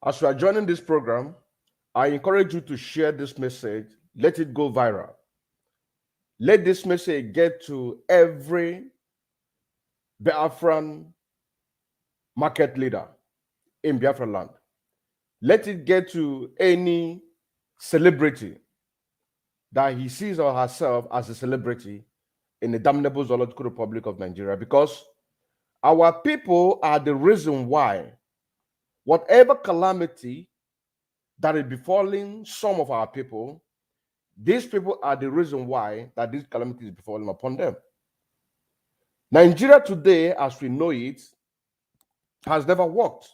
As you are joining this program, I encourage you to share this message. Let it go viral. Let this message get to every Biafran market leader in Biafra land. Let it get to any celebrity that he sees or herself as a celebrity in the damnable Zoological Republic of Nigeria, because our people are the reason why whatever calamity that is befalling some of our people, these people are the reason why that this calamity is befalling upon them. Nigeria today, as we know it, has never worked.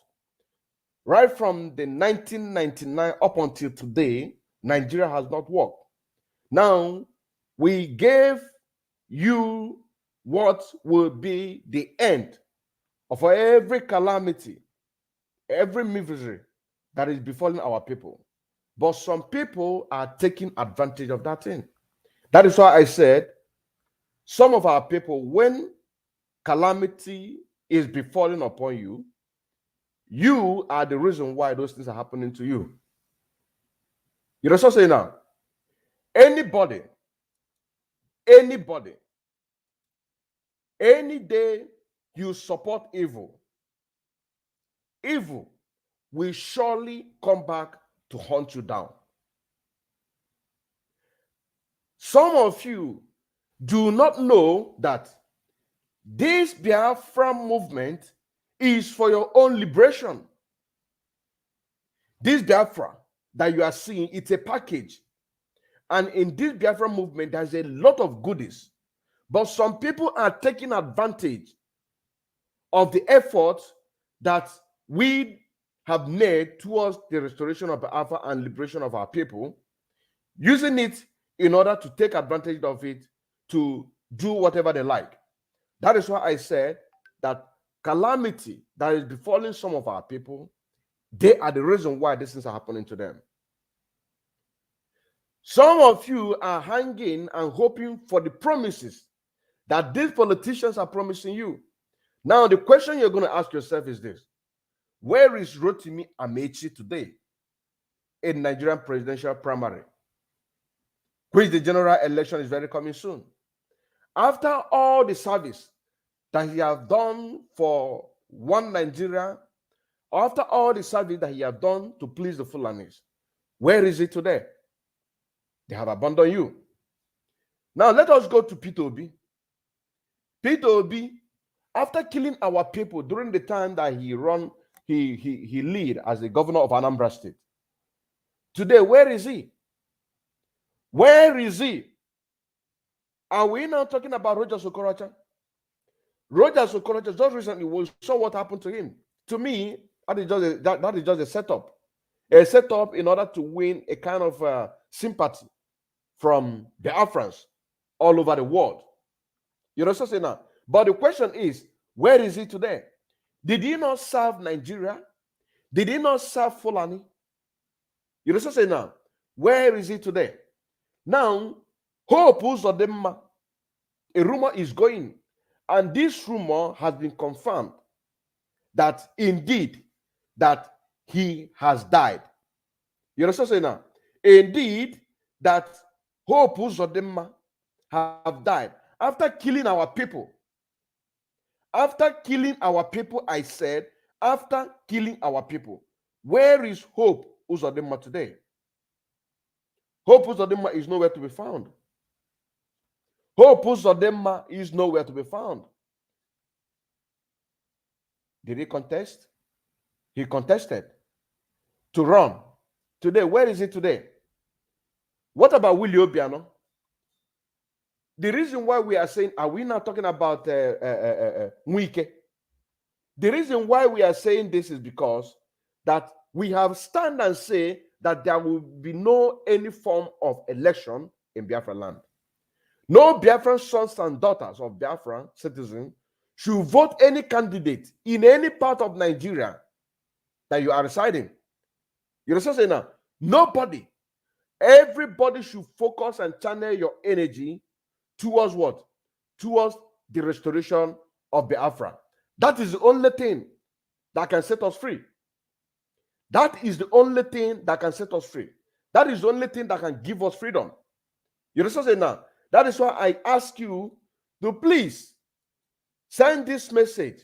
Right from the 1999 up until today, Nigeria has not worked. Now, we gave you what will be the end of every calamity, every misery that is befalling our people. But some people are taking advantage of that thing. That is why I said some of our people, when calamity is befalling upon you, you are the reason why those things are happening to you. You know what I'm saying now? Anybody, any day you support evil, evil will surely come back to hunt you down. Some of you do not know that this Biafra movement is for your own liberation. This Biafra that you are seeing, it's a package. And in this Biafra movement, there's a lot of goodies. But some people are taking advantage of the effort that we have made towards the restoration of Biafra and liberation of our people, using it in order to take advantage of it to do whatever they like. That is why I said that calamity that is befalling some of our people, they are the reason why these things are happening to them. Some of you are hanging and hoping for the promises that these politicians are promising you. Now, the question you're going to ask yourself is this: where is Rotimi Amechi today in Nigerian presidential primary, which the general election is very coming soon? After all the service that he has done for one Nigeria, after all the service that he has done to please the Fulanis, where is he today? They have abandoned you. Now let us go to Peter Obi. Peter Obi, after killing our people during the time that he lead as the governor of Anambra State, today, where is he? Where is he? Are we now talking about Roger Okorocha? Roger Okorocha just recently, we saw what happened to him. To me, that is just a setup. A setup in order to win a kind of sympathy from the Biafrans all over the world. You know what I'm saying now? But the question is, where is he today? Did he not serve Nigeria? Did he not serve Fulani? You know what I'm saying now? Where is he today? Now, Hope Uzodimma, a rumor is going, and this rumor has been confirmed that indeed that he has died. You know what I'm saying now? Indeed that Hope Uzodimma have died after killing our people. After killing our people, I said, after killing our people. Where is Hope Uzodimma today? Hope Uzodimma is nowhere to be found. Hope Uzodimma is nowhere to be found. Did he contest? He contested to run. Today, where is he today? What about Willie Obiano? The reason why we are saying, are we not talking about Mwike? The reason why we are saying this is because that we have stand and say that there will be no any form of election in Biafra land. No Biafran sons and daughters of Biafran citizens should vote any candidate in any part of Nigeria that you are residing. You know what I'm saying now? Nobody. Everybody should focus and channel your energy towards what? Towards the restoration of Biafra. That is the only thing that can set us free. That is the only thing that can set us free. That is the only thing that can give us freedom. You understand now? That is why I ask you to please send this message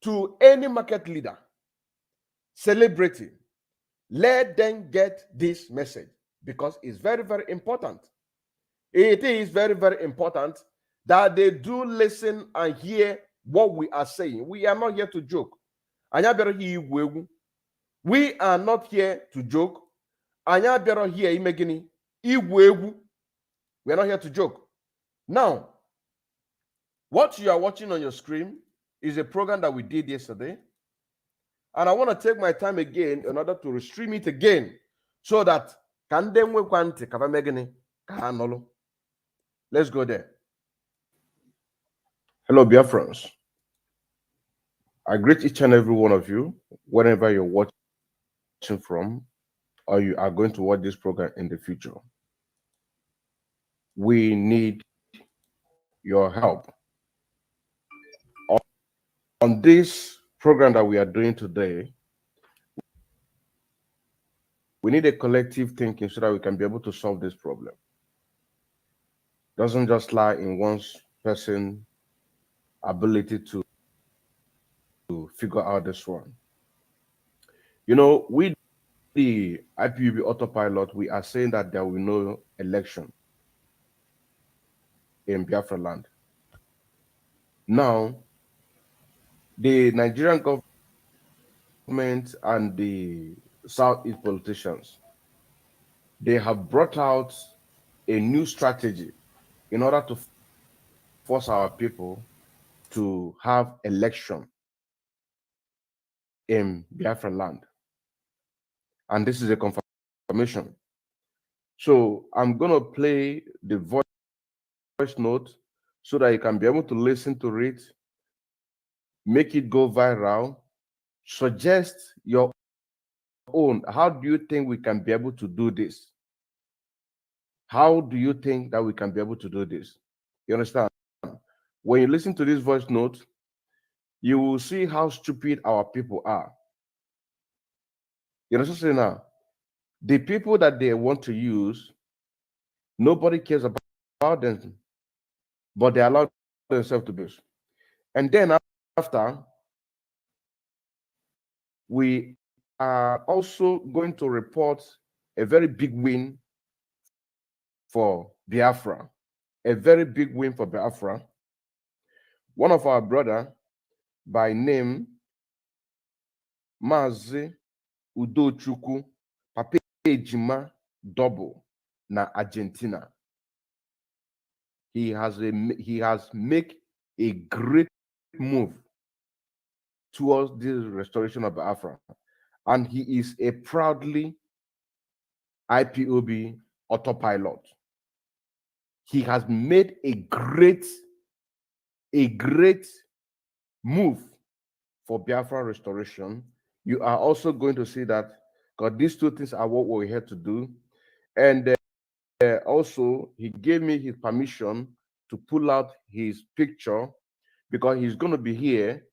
to any market leader, celebrity. Let them get this message because it's very, very important. It is very, very important that they do listen and hear what we are saying. We are not here to joke. We are not here to joke. We are not here to joke. Now, what you are watching on your screen is a program that we did yesterday. And I want to take my time again in order to stream it again so that let's go there. Hello, Biafrans. I greet each and every one of you, wherever you're watching from, or you are going to watch this program in the future. We need your help. On this program that we are doing today, we need a collective thinking so that we can be able to solve this problem. It doesn't just lie in one person's ability to figure out this one. You know, with the IPUB autopilot, we are saying that there will be no election in Biafra land. Now, the Nigerian government and the Southeast politicians, they have brought out a new strategy in order to force our people to have election in Biafra land. And this is a confirmation. So I'm going to play the voice note so that you can be able to listen to it, make it go viral, suggest your own. How do you think we can be able to do this? How do you think that we can be able to do this? You understand? When you listen to this voice note, you will see how stupid our people are. You understand now? The people that they want to use, nobody cares about them, but they allow themselves to be. And then after, we are also going to report a very big win for Biafra. A very big win for Biafra. One of our brother by name Mazi Udochukwu Papa Ejima Double na Argentina. He has made a great move towards the restoration of Biafra, and he is a proudly IPOB autopilot. He has made a great move for Biafra restoration. You are also going to see that, because these two things are what we're here to do. And also, he gave me his permission to pull out his picture because he's going to be here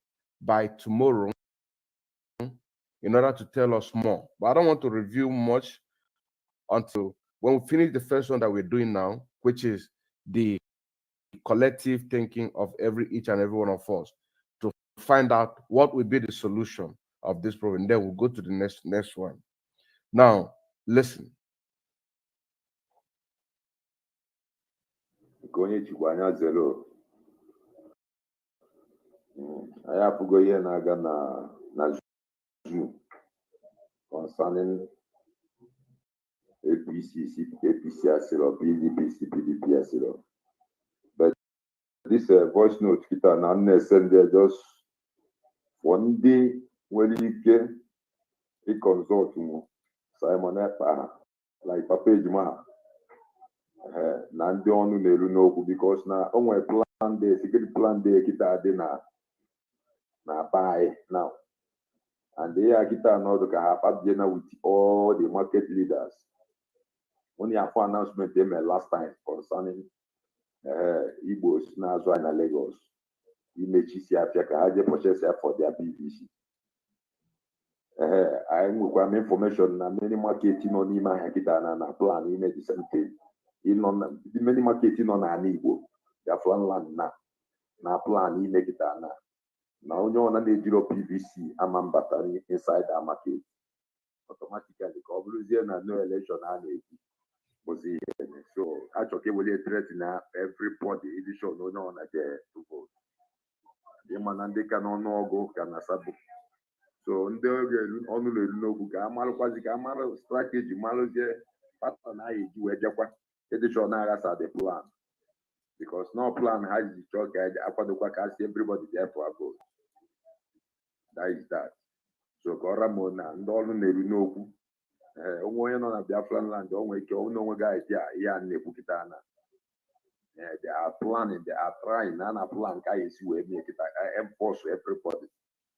by tomorrow in order to tell us more. But I don't want to review much until when we finish the first one that we're doing now, which is the collective thinking of each and every one of us to find out what will be the solution of this problem. Then we'll go to the next one. Now, listen. Concerning APC Asilo, PDP Asilo. But this voice note, kita na send there just one day when you get a consult Simon Epa, like Papa Ejima. Na ndị ọnụ na-eru n'okwu because na o nwere plan day, security plan day kita dị na buy now. And they are kita n'ọdụ ka ha abịa with all the market leaders. Only a for announcement they made last time concerning IGBO na-azụ na Lagos. Imechi si afịa ka ha je purchase for their PVC. I nwekwa information na many market nọ n'ime ahịa kịta na plan ime the same thing. Many market nọ n'ala Igbo Biafran land na plan ime kịta na onye ọna na-ejiro PVC ama mbata inside that market automatically ka ọ bụrụzie na no election a na-ekwu bụzi ihe. So achọ ka ewere threat na everybody edition onye ọna je to vote ịma na ndị ka n'ọnụọgụ ka na sabụ. So ndị ọnụ na-eru n'okwu ka amarụkwazi ka amara strategy marụzie pattern a eji wee jekwa edition na-aghasa the plan because no plan ha ji chọọ ka akwadokwa ka si everybody there for a vote. That is that. So ka ọra m na ndị ọnụ na-eru n'okwu onwe onye nọ na Biafran land o nwere ike onwe gị idea ihe a na-ekwu kịta na they are planning, they are trying na plan ka esi wee mee kịta enforce everybody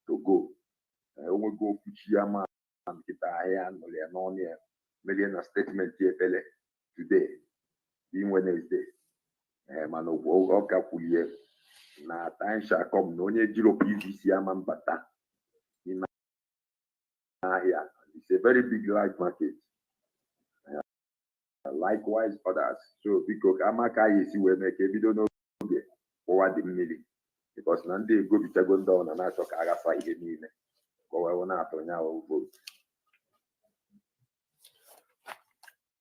to go. Onwe go okwuchi ya ma nkịta ahịa nụrụ ya n'ọnụ ya merie na statement ekpele today being Wednesday mana ọ ka kwulie na time shall come na onye jiro PVC ama mbata n'ime ahịa. It's a very big large market. Likewise others. So biko ka ama ka ya esi wee mee ka ebido n'oge ụwa dị mmiri because na ndị ego bichago ndị ọ na-achọ ka aghafa ihe niile ka ọ wee na-atụ nya vote.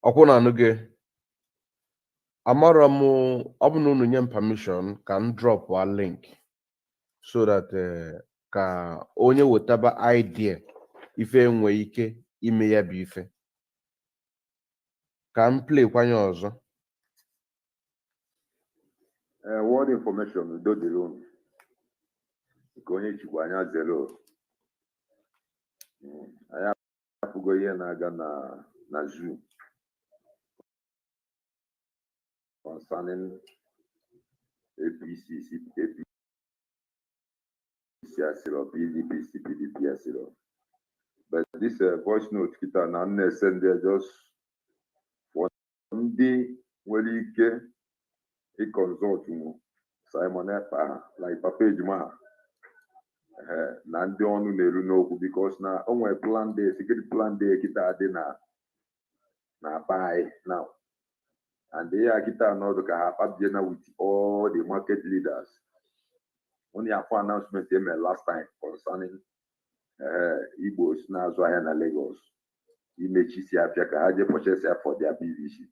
ọkwụ na anụ gị amara m ọ bụ na unu nye m permission ka m drop a link so that ka onye wetaba idea ife nwee ike ime ya bụ ife ka m play kwanye ọzọ. Word information udo dịrị unu nke onye chikwa anya zero anyị afụgo ihe na-aga na zoo concerning APC asịrọ PDP asịrọ. But this voice note kita na na-send just for ndị nwere ike ịconsult Simon Ekpa like Papa Ejima na ndị ọnụ na-eru n'okwu because na o nwere plan day security plan day kita dị na pai now and they are kita n'ọdụ ka ha kpabie na with all the market leaders. Only a for announcement last time concerning Igbos na-azụ ahịa na Lagos imechisi afịa ka ha je purchase for their PVC.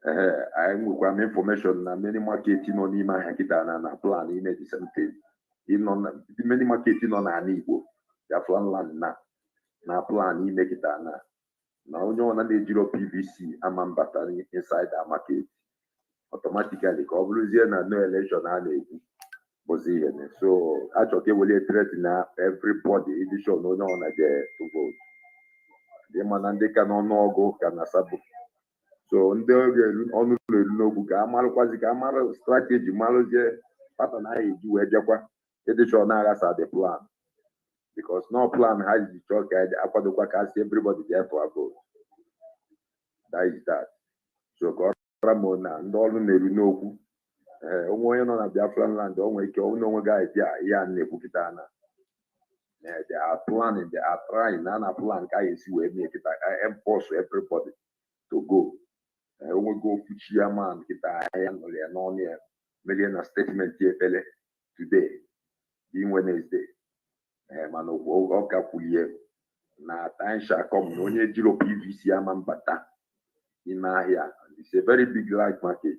I nwekwa information na many market nọ n'ime ahịa kịta na plan ime the same thing. Many market nọ n'ala Igbo Biafran land na plan ime kịta na onye ọna na-ejiro PVC ama mbata inside that market automatically ka ọ bụrụzie na no election a na-ekwu bụzi ihe. So achọ ka ewere threat na everybody edition onye ọna je to vote ịma na ndị ka n'ọnụọgụ ka na sabụ. So ndị ọnụ na-eru n'okwu ka amarụkwazi ka amara strategy marụzie pattern a eji wee jekwa edition na-aghasa the plan because no plan ha ji chọọ ka akwadokwa ka si everybody there for a vote. That is that. So ka ọra m na ndị ọnụ na-eru n'okwu onwe onye nọ na Biafran land o nwere ike onwe gị idea ihe a na-ekwu kịta na they are planning, they are trying na plan ka esi wee mee kịta enforce everybody to go. Onwe go okwuchi ya ma nkịta ahịa nụrụ ya n'ọnụ ya merie na statement ekpele today being Wednesday mana ọ ka kwulie na time shall come na onye jiro PVC ama mbata n'ime ahịa. It's a very big large market.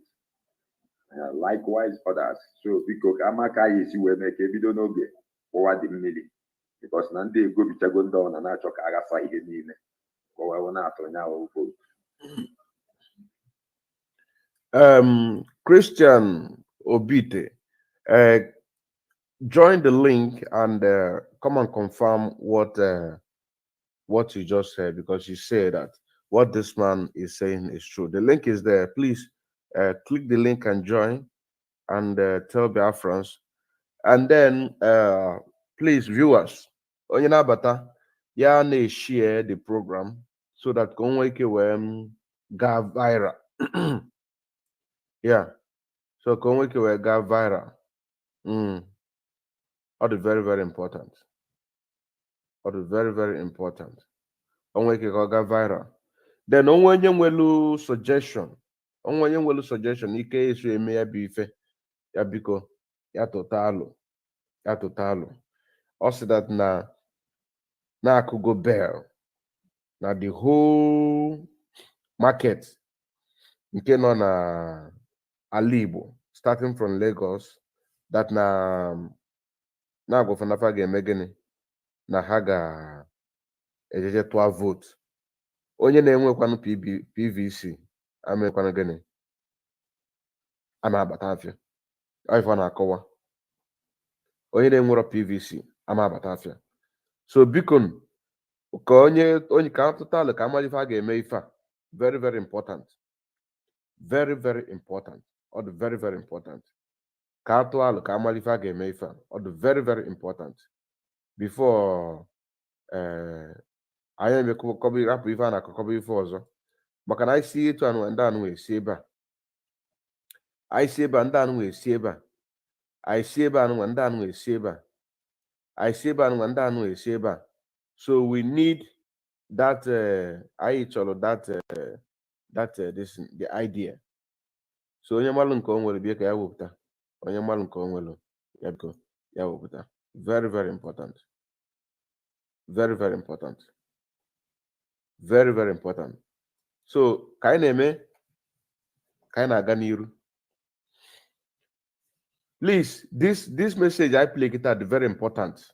Likewise others. So biko ka ama ka ya esi wee mee ka ebido n'oge ụwa dị mmiri because na ndị ego bichago ndị ọ na-achọ ka aghafa ihe niile ka ọ wee na-atụ nya vote. Christian Obite, join the link and come and confirm what you just said, because you say that what this man is saying is true. The link is there. Please click the link and join and tell Biafrans. And then please, viewers, onye na-abata ya na-share the program so that konweke we ga viral. Yeah, so konweke we ga viral. All the very, very important. very, very important. Onwe ke go viral. Then onwe onye nwelu suggestion. Onwe onye nwelu suggestion ike esu eme ya bụ ife. Ya biko, ya totalu. Ya totalu. Also that na akugo bell. Na the whole market nke nọ na ala Igbo, starting from Lagos, that na agwafanafa ga-eme gịnị na ha ga-ejeje tụọ vote. Onye na-enwekwanụ PVC amekwanụ gịnị a na-abata afịa. Ọ na-akọwa onye na-enwero PVC ama abata afịa. So biko ka onye ka total ka amalife a ga-eme ife a very, very important. Very, very important. Or the very, very important. Ka atụalụ ka amalife a ga-eme ife a or the very, very important. Before anyị emekọba rapụ ife a na-akọkọba ife ọzọ. Maka na anyị si etu anụ ndị anụ esi ebe a. Anyị si ebe a ndị anụ esi ebe a. Anyị si ebe anụ ndị anụ esi ebe a. Anyị si ebe anụ ndị anụ esi ebe a. So we need that anyị chọrọ that the idea. So onye mmalụ nke o nwere bịa ka ya wepụta. Onye mmalụ nke o nwere ya biko ya wepụta. Very, very important. Very, very important. Very, very important. So ka anyị na-eme ka anyị na-aga n'iru. Please, this message I play it at very important.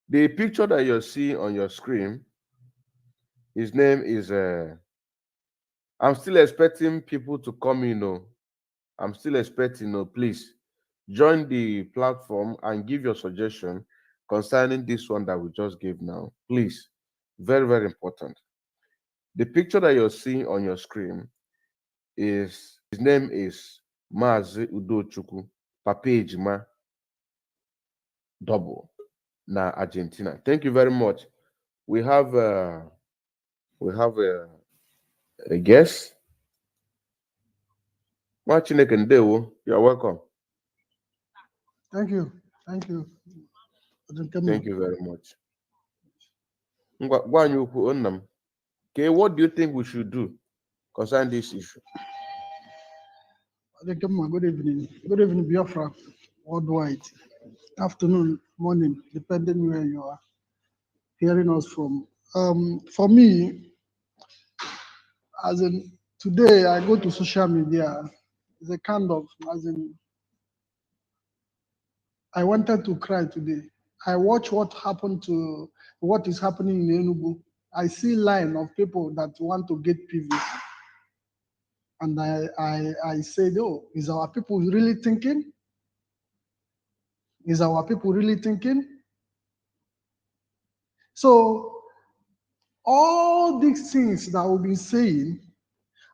The picture that you're seeing on your screen, his name is I'm still expecting people to come in. I'm still expecting. Please join the platform and give your suggestion concerning this one that we just gave now. Please, very, very important. The picture that you're seeing on your screen is his name is Mazi Udochukwu Papejima Double na Argentina. Thank you very much. We have a guest. Machineke Ndewo, you're welcome. Thank you. Thank you. Thank you very much. What do you think we should do concerning this issue? Good evening. Good evening, Biafra, worldwide. Afternoon, morning, depending where you are hearing us from. For me, as in today, I go to social media. It's a kind of, as in, I wanted to cry today. I watch what is happening in Enugu. I see line of people that want to get PVC. And I said, oh, is our people really thinking? Is our people really thinking? So all these things that we've been saying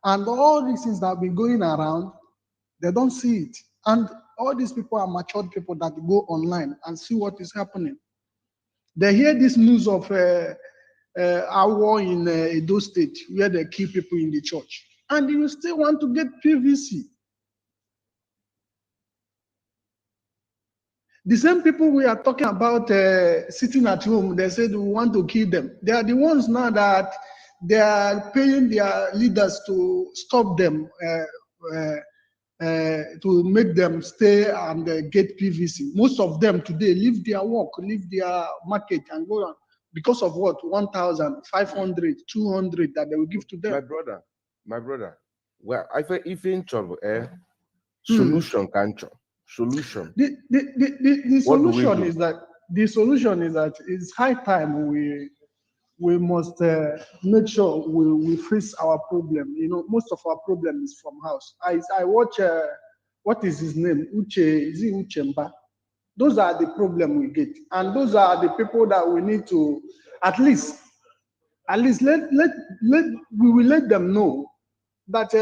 and all these things that have been going around, they don't see it. And all these people are matured people that go online and see what is happening. They hear this news of a war in Edo State where they kill people in the church. And you still want to get PVC. The same people we are talking about sitting at home, they said we want to kill them. They are the ones now that they are paying their leaders to stop them, to make them stay and get PVC. Most of them today leave their work, leave their market and go on. Because of what? 1,500, 200 that they will give to them. My brother. Well, I think if in trouble, solution can't. Solution. The solution is that it's high time we must make sure we face our problem. You know, most of our problem is from house. I watch what is his name? Is it Uchemba? Those are the problem we get, and those are the people that we need to at least we will let them know that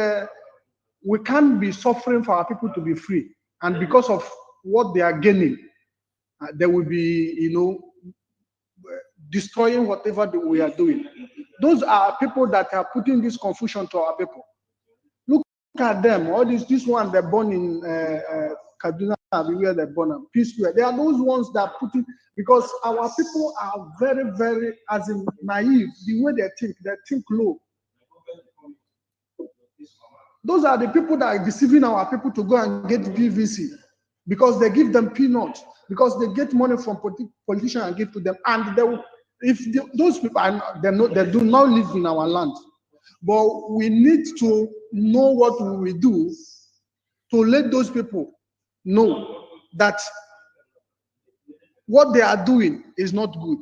we can't be suffering for our people to be free. And because of what they are gaining, they will be, you know, destroying whatever we are doing. Those are people that are putting this confusion to our people. Look at them. All this one, they're born in Kaduna. where they born them, P Square. They are those ones that put it, because our people are very, very, as in naive, the way they think low. Those are the people that are deceiving our people to go and get PVC because they give them peanuts, because they get money from politicians and give to them. And they will, those people are, they do not live in our land. But we need to know what we will do to let those people know that what they are doing is not good.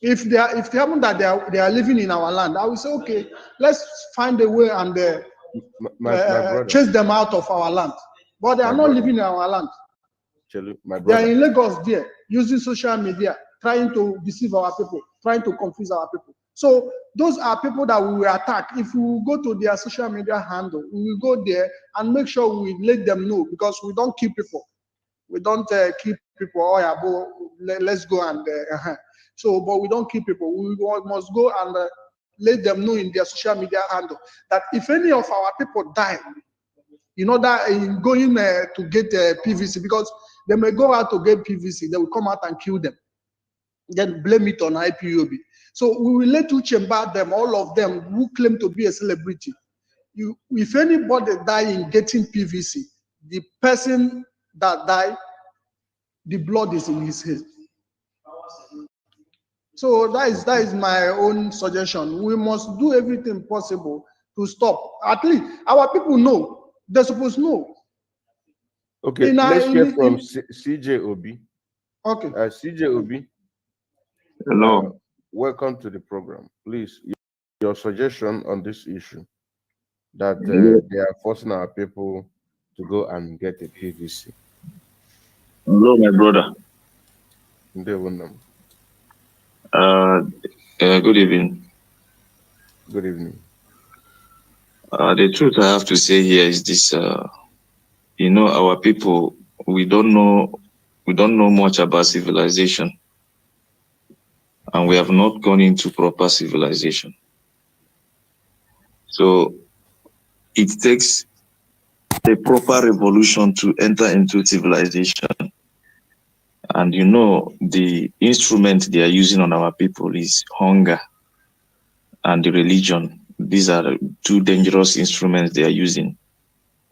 If they happen that they are living in our land, I will say, okay, let's find a way and chase them out of our land. But they are not living in our land. They are in Lagos there, using social media, trying to deceive our people, trying to confuse our people. So those are people that we will attack. If we go to their social media handle, we will go there and make sure we let them know, because we don't kill people. We don't keep people, oh yeah, let's go and so, but we don't keep people. We must go and let them know in their social media handle that if any of our people die in order in going to get PVC, because they may go out to get PVC, they will come out and kill them, then blame it on IPOB. So we will let you chamber them, all of them who claim to be a celebrity. If anybody die in getting PVC, the person that died, the blood is in his head. So that is my own suggestion. We must do everything possible to stop. At least our people know. They're supposed to know. Okay, let's hear from CJOB. Okay. CJOB. Hello. Welcome to the program. Please, your suggestion on this issue that they are forcing our people to go and get a PVC. Hello, my brother. Good evening. Good evening. The truth I have to say here is this: our people, we don't know much about civilization, and we have not gone into proper civilization. So it takes a proper revolution to enter into civilization. And the instrument they are using on our people is hunger and the religion. These are two dangerous instruments they are using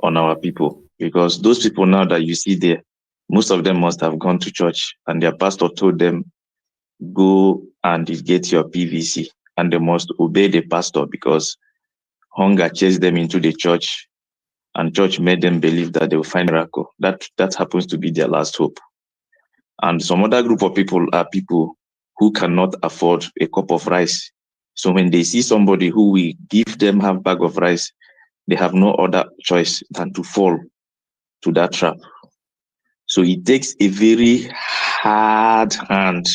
on our people, because those people now that you see there, most of them must have gone to church and their pastor told them, go and get your PVC, and they must obey the pastor because hunger chased them into the church, and church made them believe that they will find a miracle. That happens to be their last hope. And some other group of people are people who cannot afford a cup of rice. So when they see somebody who will give them half bag of rice, they have no other choice than to fall to that trap. So it takes a very hard hand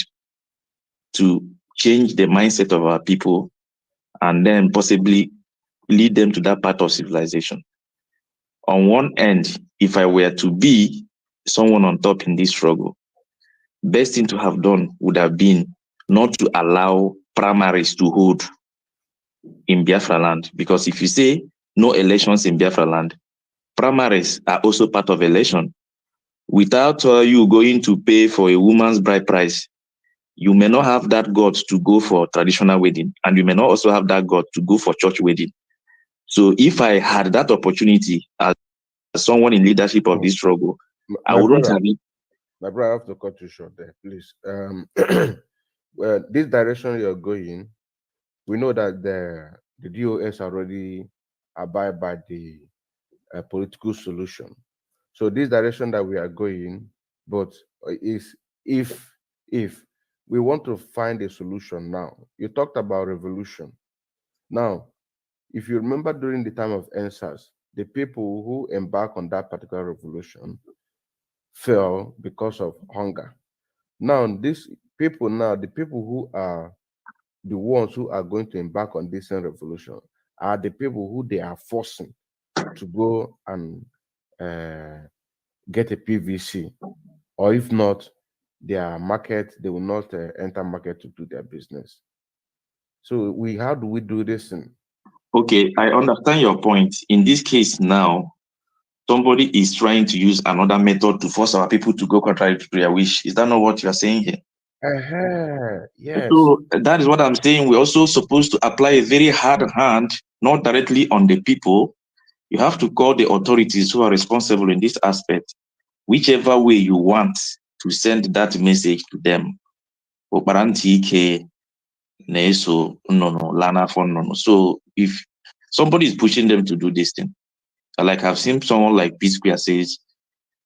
to change the mindset of our people and then possibly lead them to that part of civilization. On one end, if I were to be someone on top in this struggle, best thing to have done would have been not to allow primaries to hold in Biafra land. Because if you say no elections in Biafra land, primaries are also part of election. Without you going to pay for a woman's bride price, you may not have that guts to go for traditional wedding, and you may not also have that gut to go for church wedding. So if I had that opportunity as someone in leadership of this struggle, I wouldn't have it. My brother, I have to cut you short there, please. Well, this direction you're going, we know that the DOS already abide by the political solution. So this direction that we are going, but is if we want to find a solution now. You talked about revolution. Now, if you remember during the time of NSAS, the people who embarked on that particular revolution fell because of hunger. Now, these people now, the people who are the ones who are going to embark on this revolution are the people who they are forcing to go and get a PVC, or if not, their market, they will not enter market to do their business. So how do we do this? Okay, I understand your point. In this case now, somebody is trying to use another method to force our people to go contrary to their wish. Is that not what you are saying here? Yes. So that is what I'm saying. We're also supposed to apply a very hard hand, not directly on the people. You have to call the authorities who are responsible in this aspect, whichever way you want to send that message to them. So if somebody is pushing them to do this thing, like I've seen someone like P Square says,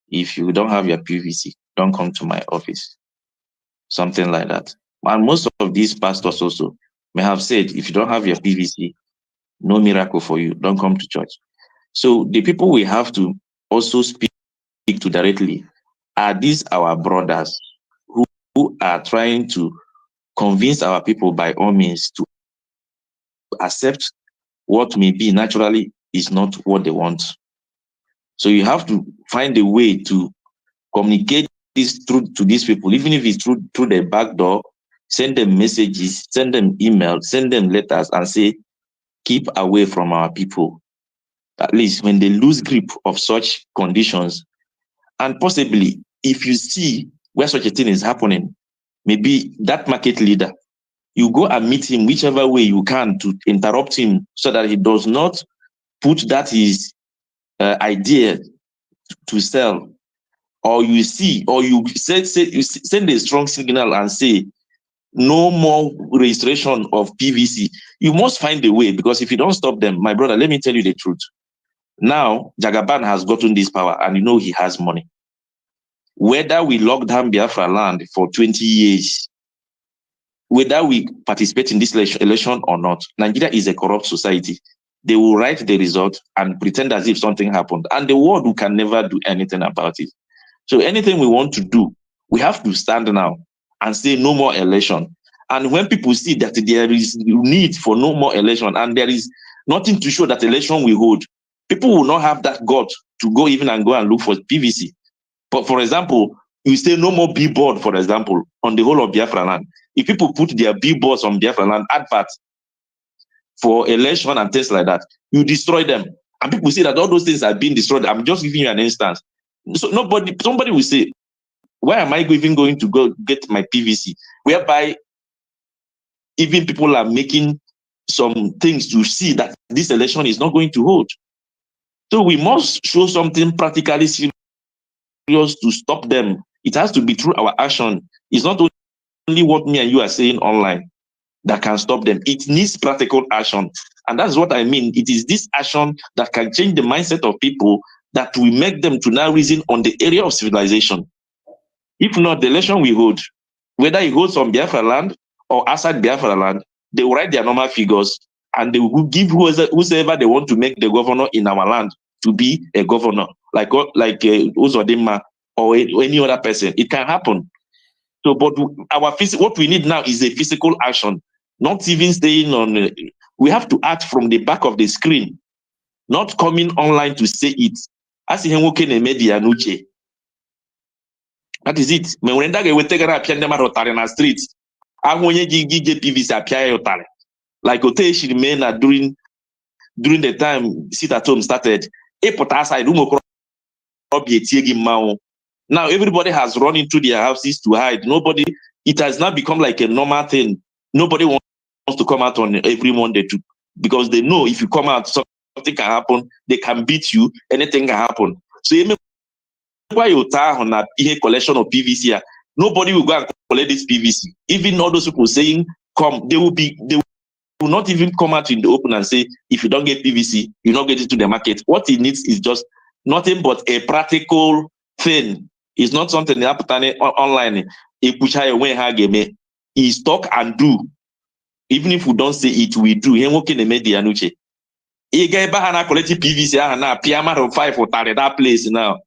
if you don't have your PVC, don't come to my office. Something like that. And most of these pastors also may have said, if you don't have your PVC, no miracle for you, don't come to church. So the people we have to also speak to directly are these our brothers who are trying to convince our people by all means to accept what may be naturally is not what they want. So you have to find a way to communicate this truth to these people, even if it's through the back door. Send them messages, send them emails, send them letters, and say, keep away from our people. At least when they lose grip of such conditions, and possibly if you see where such a thing is happening, maybe that market leader, you go and meet him whichever way you can to interrupt him so that he does not put that his idea to sell. Or you see, or you send a strong signal and say, no more registration of PVC. You must find a way, because if you don't stop them, my brother, let me tell you the truth. Now, Jagaban has gotten this power, and you know he has money. Whether we lock down Biafra land for 20 years, whether we participate in this election or not, Nigeria is a corrupt society. They will write the result and pretend as if something happened, and the world can never do anything about it. So anything we want to do, we have to stand now and say no more election. And when people see that there is need for no more election and there is nothing to show that election will hold, people will not have that gut to go even and look for PVC. But for example, you say no more billboard, for example, on the whole of Biafra land. If people put their billboards on Biafra land, adverts for election and things like that, you destroy them. And people say that all those things are being destroyed. I'm just giving you an instance. So somebody will say, why am I even going to go get my PVC? Whereby even people are making some things to see that this election is not going to hold. So we must show something practically serious to stop them. It has to be through our action. It's not only what me and you are saying online that can stop them. It needs practical action. And that's what I mean. It is this action that can change the mindset of people, that will make them to now reason on the area of civilization. If not, the election we hold, whether it holds on Biafra land or outside Biafra land, they will write their normal figures and they will give whoever they want to make the governor in our land to be a governor, like Uzodinma or any other person. It can happen. So, but what we need now is a physical action, not even staying on. We have to act from the back of the screen, not coming online to say it. As in media nuche. That is it. When we take a na street, PVC like Oteshi remain during the time sit at home started. Now everybody has run into their houses to hide. Nobody, it has now become like a normal thing. Nobody wants to come out on every Monday because they know if you come out, something can happen. They can beat you. Anything can happen. So why you on a collection of PVC? Nobody will go and collect this PVC. Even all those people saying come, they will not even come out in the open and say, if you don't get PVC, you don't get it to the market. What it needs is just nothing but a practical thing. It's not something that happens online. Is talk and do. Even if we don't say it, we do. PVC na 5 for that place now.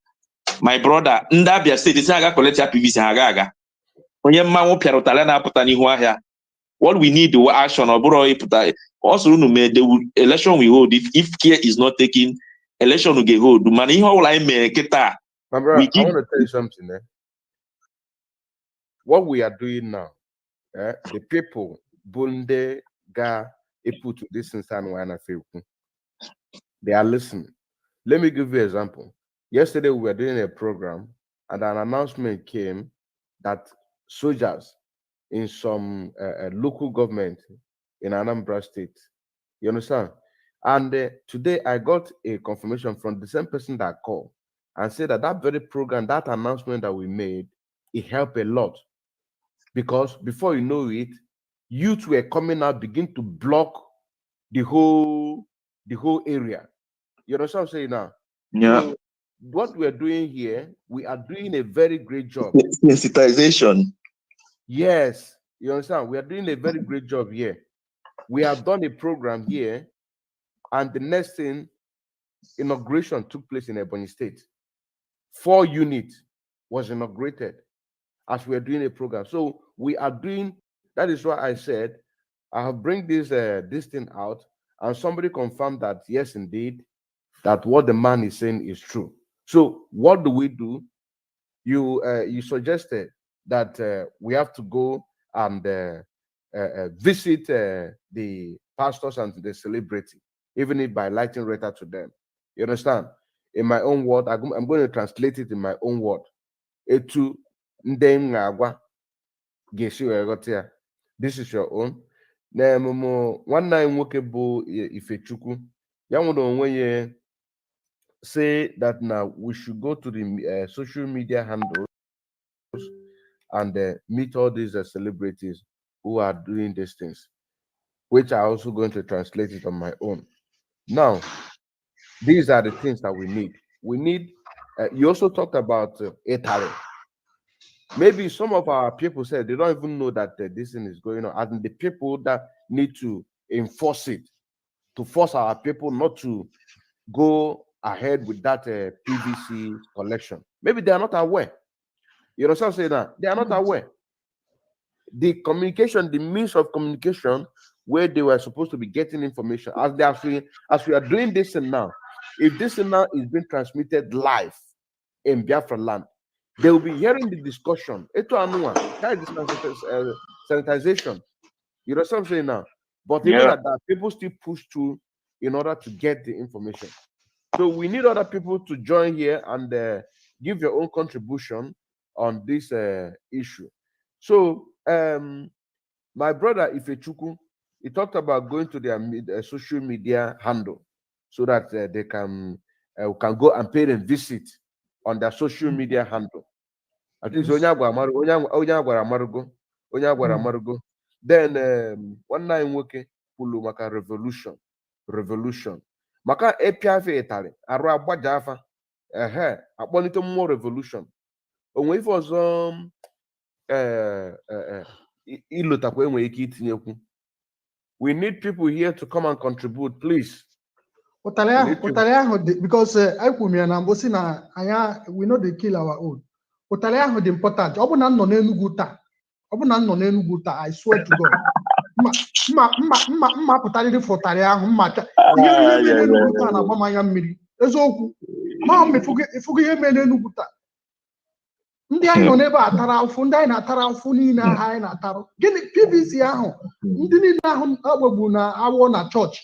My brother, Ndabia State is a collect PVC hagaga. What we need the action also the election we hold. If care is not taken, election will get hold. My brother, I want to tell you something. What we are doing now, the people Bunde Ga put this in San Juan, they are listening. Let me give you an example. Yesterday we were doing a program, and an announcement came that soldiers in some local government in Anambra State, you understand? And today I got a confirmation from the same person that called and said that that very program, that announcement that we made, it helped a lot. Because before you know it, youth were coming out, begin to block the whole area. You know what I'm saying now? Yeah. So what we're doing here, we are doing a very great job. Sensitization. Yes, you understand? We are doing a very great job here. We have done a program here, and the next thing, inauguration took place in Ebonyi State. 4 units was inaugurated as we are doing a program. So we are doing, that is why I said, I have bring this thing out, and somebody confirmed that, yes, indeed, that what the man is saying is true. So what do we do? You suggested that we have to go and visit the pastors and the celebrity, even if by lighting letter to them. You understand? In my own word, I'm going to translate it in my own word. Etu ndem agwa gesi wegotia. This is your own. Na emumu nwanne anyị nwoke bụ Ifechukwu. Ya nwere onwe ya say that now we should go to the social media handles and meet all these celebrities who are doing these things, which I'm also going to translate it on my own. Now, these are the things that we need. We need, you also talked about Etare. Maybe some of our people said they don't even know that this thing is going on, and the people that need to enforce it, to force our people not to go ahead with that PVC collection. Maybe they are not aware. You know what I'm saying? That they are not aware. The communication, the means of communication where they were supposed to be getting information, as we are doing this and now, if this now is being transmitted live in Biafra land, they will be hearing the discussion. Sanitization. You know what I'm saying now? But even at that, people still push through in order to get the information. So we need other people to join here and give your own contribution on this issue. So my brother Ifechukwu, he talked about going to their social media handle so that they can go and pay them visit on their social media handle. At least onye agwara amarugo. Then one night nwoke kwulu maka revolution. Maka epiafe itali arụ agbaja afa akpọlite mmụọ revolution. Onwe ife ọzọ ilotakwa enwere ike itinyekwu. We need people here to come and contribute, please. Because I come here and we know they kill our own. The important. I swear to God. Ndị anyị nọ n'ebe atara afụ, ndị anyị na-atara afụ niile aha anyị na-atarụ. Gịnị PVC ahụ, ndị niile ahụ agbagbu na awọ na church,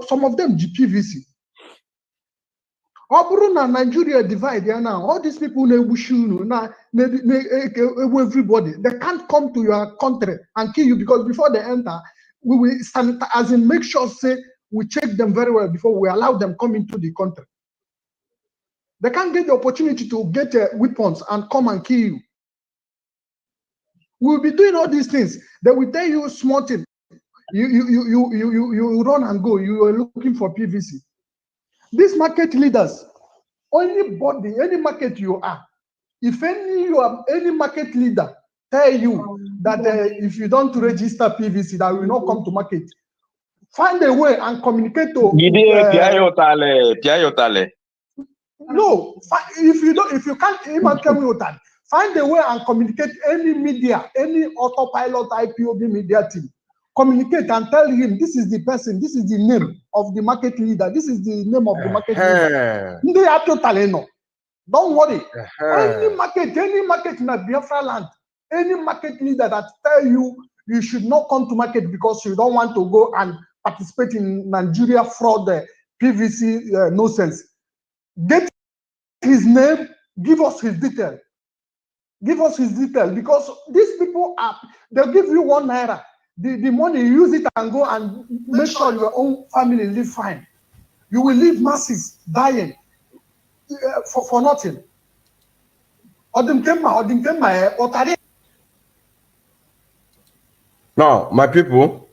some of them ji PVC. Ọ bụrụ na Nigeria divide ya now, all these people na-egbushi unu na-egbu everybody, they can't come to your country and kill you, because before they enter, we will sanitize, as in make sure say we check them very well before we allow them come into the country. They can't get the opportunity to get weapons and come and kill you. We'll be doing all these things. They will tell you small thing. You run and go. You are looking for PVC. These market leaders, anybody, any market you are, if any market leader tell you that if you don't register PVC, that will not come to market, find a way and communicate to. No, if you can't even tell me that, find a way and communicate any media, any autopilot IPOB media team. Communicate and tell him this is the person, this is the name of the market leader, this is the name of the market leader. Don't worry. Any market in a Biafra land, any market leader that tell you you should not come to market because you don't want to go and participate in Nigeria fraud, PVC nonsense. Get his name, give us his detail. Give us his detail, because these people they'll give you 1 naira. The money, you use it and go and make sure your own family live fine. You will leave masses dying for nothing. Now, my people,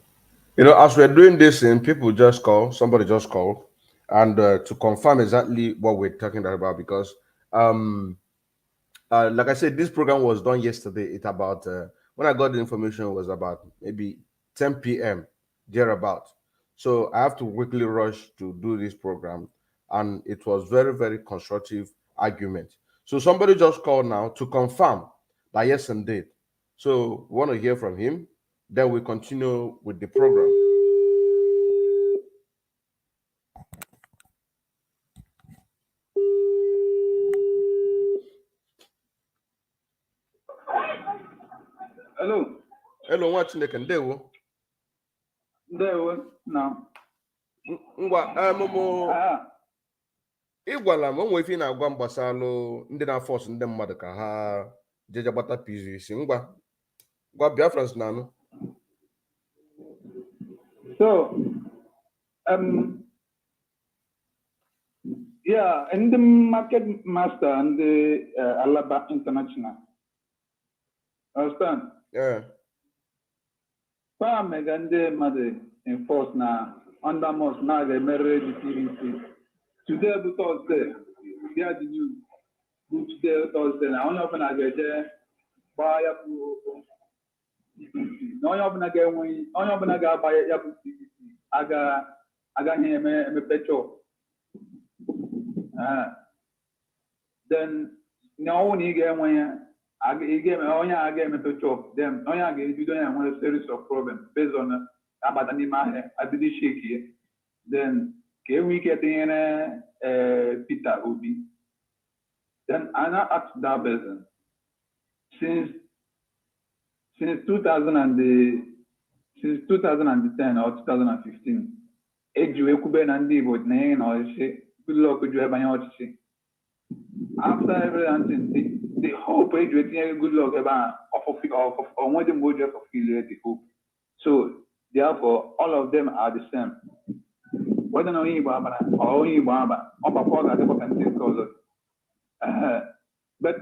as we're doing this thing, people just call, somebody just called, and to confirm exactly what we're talking about, because like I said, this program was done yesterday. It's about when I got the information, it was about maybe 10 p.m. thereabout. So I have to quickly rush to do this program, and it was very, very constructive argument. So somebody just called now to confirm that yes, indeed. So we want to hear from him. Then we continue with the program. Hello. Hello, watching the Kandewo. There was now. Ịgwala m onwe ife ị na-agwa m gbasalụ ndị na-afọs ndị mmadụ ka ha jeje gbata PVC gwa Biafrans na-anụ. So, yeah, and the market master and the Alaba International. Understand? Yeah. Megande mother enforce now under most now they married the PVC. Today, Thursday, yeah, the news. Today, Thursday, now only open I get there. Buy up. No, open again when only open I got buy up PVC. I got him a petrol. Then no one again when I gave me petrol. Then only I gave you don't want a series of problems based on about animal. I did shake here. Then can we get in Peter Obi? Then I now asked that person since 2010 or 2015. Ejuwe kube nandi but na no she good luck with you ever after everything the hope ejuwe good luck about of what the model of the hope. So therefore all of them are the same. Whether no better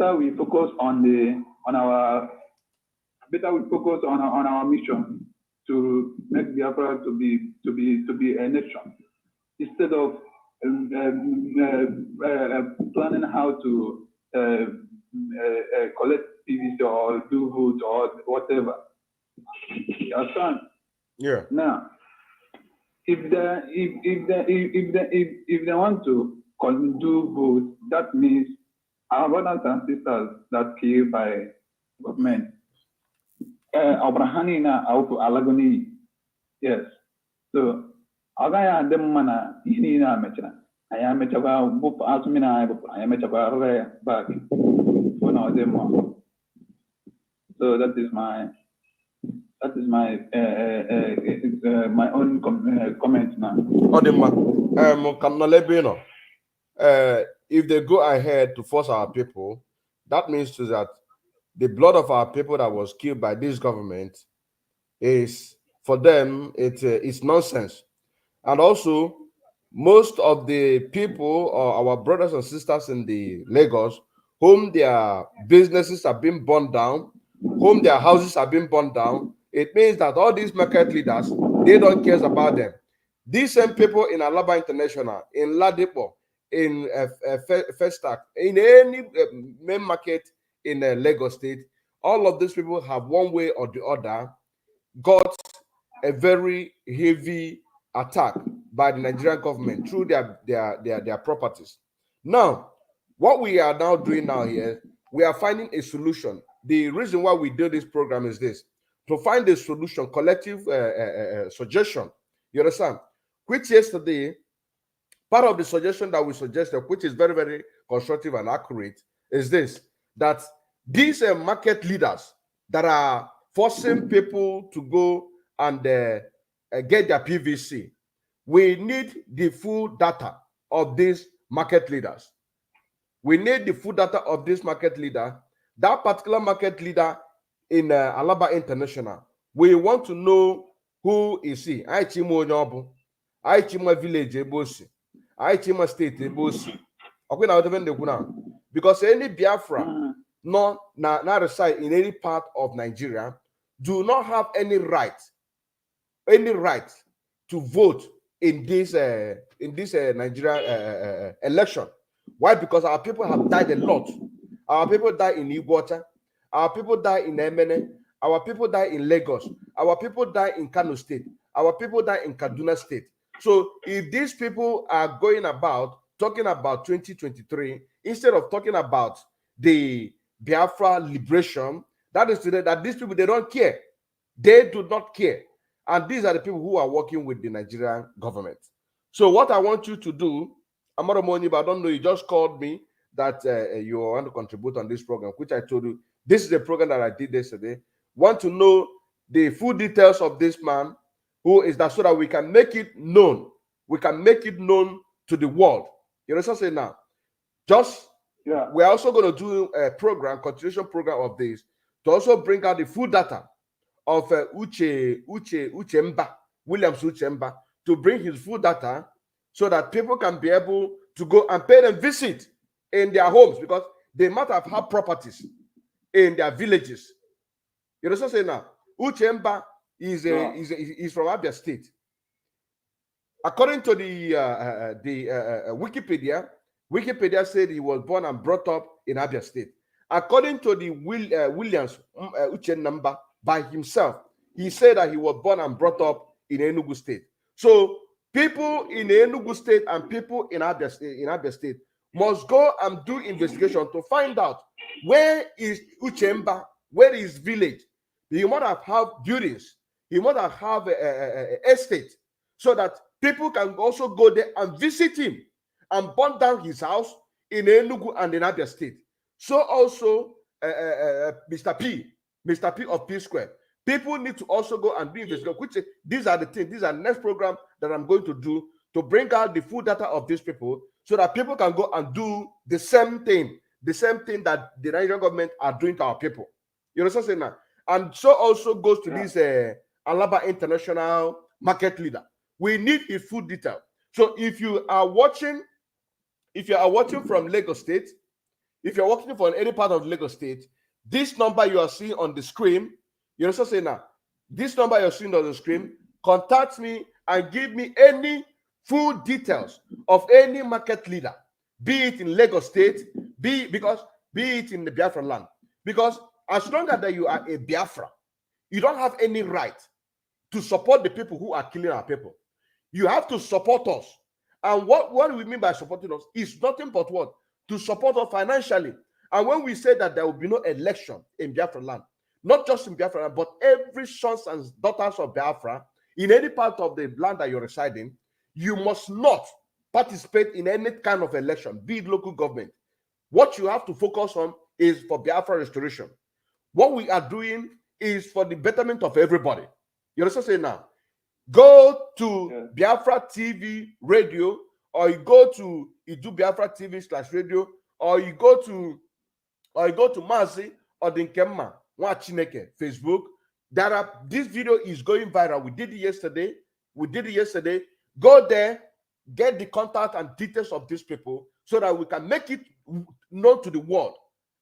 we focus on our mission to make Biafra to be a nation instead of planning how to collect PVC or do vote or whatever. You understand? Yeah. Now, if they want to do vote, that means our brothers and sisters that killed by government. Abrahanina auto alagoni. Yes. So agaya demana inina mecha. I am a chava book asmina I am a chava back for now demo. So that is my my own comment now. If they go ahead to force our people, that means that the blood of our people that was killed by this government is, for them, it's nonsense. And also, most of the people or our brothers and sisters in the Lagos, whom their businesses have been burned down, whom their houses have been burned down, it means that all these market leaders, they don't care about them. These same people in Alaba International, in Ladipo, in Festac, in any main market in Lagos State, all of these people have one way or the other got a very heavy attack by the Nigerian government through their properties. Now, what we are now doing now here, we are finding a solution. The reason why we do this program is this: to find a solution, collective suggestion. You understand? Which yesterday, part of the suggestion that we suggested, which is very, very constructive and accurate, is this: that these market leaders that are forcing people to go and get their PVC, we need the full data of these market leaders. We need the full data of this market leader, that particular market leader in Alaba International. We want to know who is he. I chimo nyobu. I chimo village ebosi. I chimo state ebosi. Okay, now even the kuna. Because any Biafra not reside in any part of Nigeria do not have any right to vote in this Nigeria election. Why? Because our people have died a lot. Our people died in Igbo, our people died in Emene, our people died in Lagos, our people died in Kano State, our people died in Kaduna State. So if these people are going about talking about 2023 instead of talking about the Biafra liberation, that is today that these people, they don't care. They do not care. And these are the people who are working with the Nigerian government. So what I want you to do, Amaro Moni, but I don't know, you just called me that you want to contribute on this program, which I told you, this is a program that I did yesterday. Want to know the full details of this man, who is that, so that we can make it known. We can make it known to the world. You know what I'm saying now? Just, we're also going to do a program, continuation program of this, to also bring out the full data of Uchemba, Williams Uchemba, to bring his full data so that people can be able to go and pay them visit in their homes, because they might have had properties in their villages. You know what I'm saying now? Uchemba is from Abia State. According to the Wikipedia said he was born and brought up in Abia State. According to the Williams Uchenamba by himself, he said that he was born and brought up in Enugu State. So people in Enugu State and people in Abia State must go and do investigation to find out where is Uchemba, where is his village. He might have buildings, he might have a estate, so that people can also go there and visit him and burn down his house in Enugu and in Abia State. So also Mr. P of P Square. People need to also go and do investigation, which these are the things, these are the next program that I'm going to do to bring out the full data of these people, so that people can go and do the same thing that the Nigerian government are doing to our people. You know what I'm saying now? And so also goes to this Alaba International market leader. We need his full detail. So if you are watching from Lagos State, if you're working from any part of Lagos State, this number you are seeing on the screen, you know what I'm saying now? This number you're seeing on the screen, contact me and give me any full details of any market leader, be it in Lagos State, be it in the Biafran land. Because as long as that you are a Biafra, you don't have any right to support the people who are killing our people. You have to support us. And what we mean by supporting us is nothing but what? To support us financially. And when we say that there will be no election in Biafra land, not just in Biafra land, but every sons and daughters of Biafra, in any part of the land that you're residing, you must not participate in any kind of election, be it local government. What you have to focus on is for Biafra restoration. What we are doing is for the betterment of everybody. You understand what I'm saying now? Go to Biafra TV radio, or you go to Biafra TV/radio, or you go to Mazi or Dinkemma Wachineke Facebook. This video is going viral. We did it yesterday. Go there, get the contact and details of these people, so that we can make it known to the world.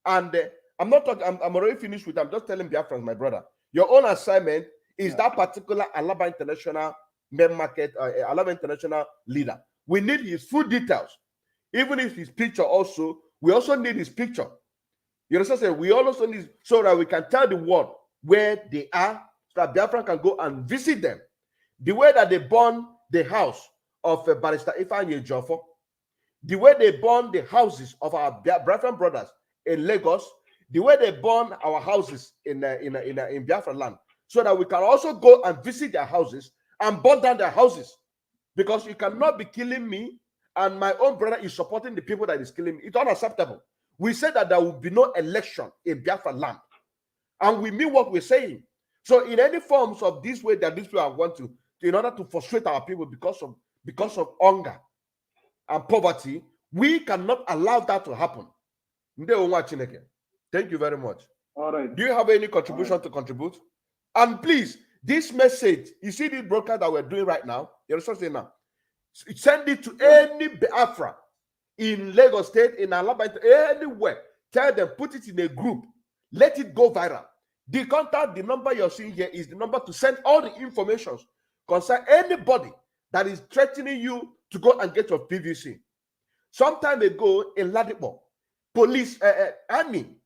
And I'm not talking, I'm already finished with, I'm just telling Biafrans, my brother, your own assignment is that particular Alaba International main market, Alaba International leader. We need his full details. Even if his picture also, we also need his picture. You understand? We also need, so that we can tell the world where they are, so that Biafran can go and visit them. The way that they burned the house of Barrister Ifeanyi Ejiofor, the way they burned the houses of our Biafran brothers in Lagos, the way they burned our houses in Biafra land, so that we can also go and visit their houses and burn down their houses. Because you cannot be killing me and my own brother is supporting the people that is killing me. It's unacceptable. We said that there will be no election in Biafra land. And we mean what we're saying. So in any forms of this way that these people want to, in order to frustrate our people because of hunger and poverty, We cannot allow that to happen. Thank you very much. All right. Do you have any contribution to contribute? And please, this message, you see this broadcast that we're doing right now, you're saying now, send it to any Biafra in Lagos State, in Alabama, anywhere. Tell them, put it in a group. Let it go viral. The contact, the number you're seeing here is the number to send all the information concerning anybody that is threatening you to go and get your PVC. Some time ago in Ladipo, police, army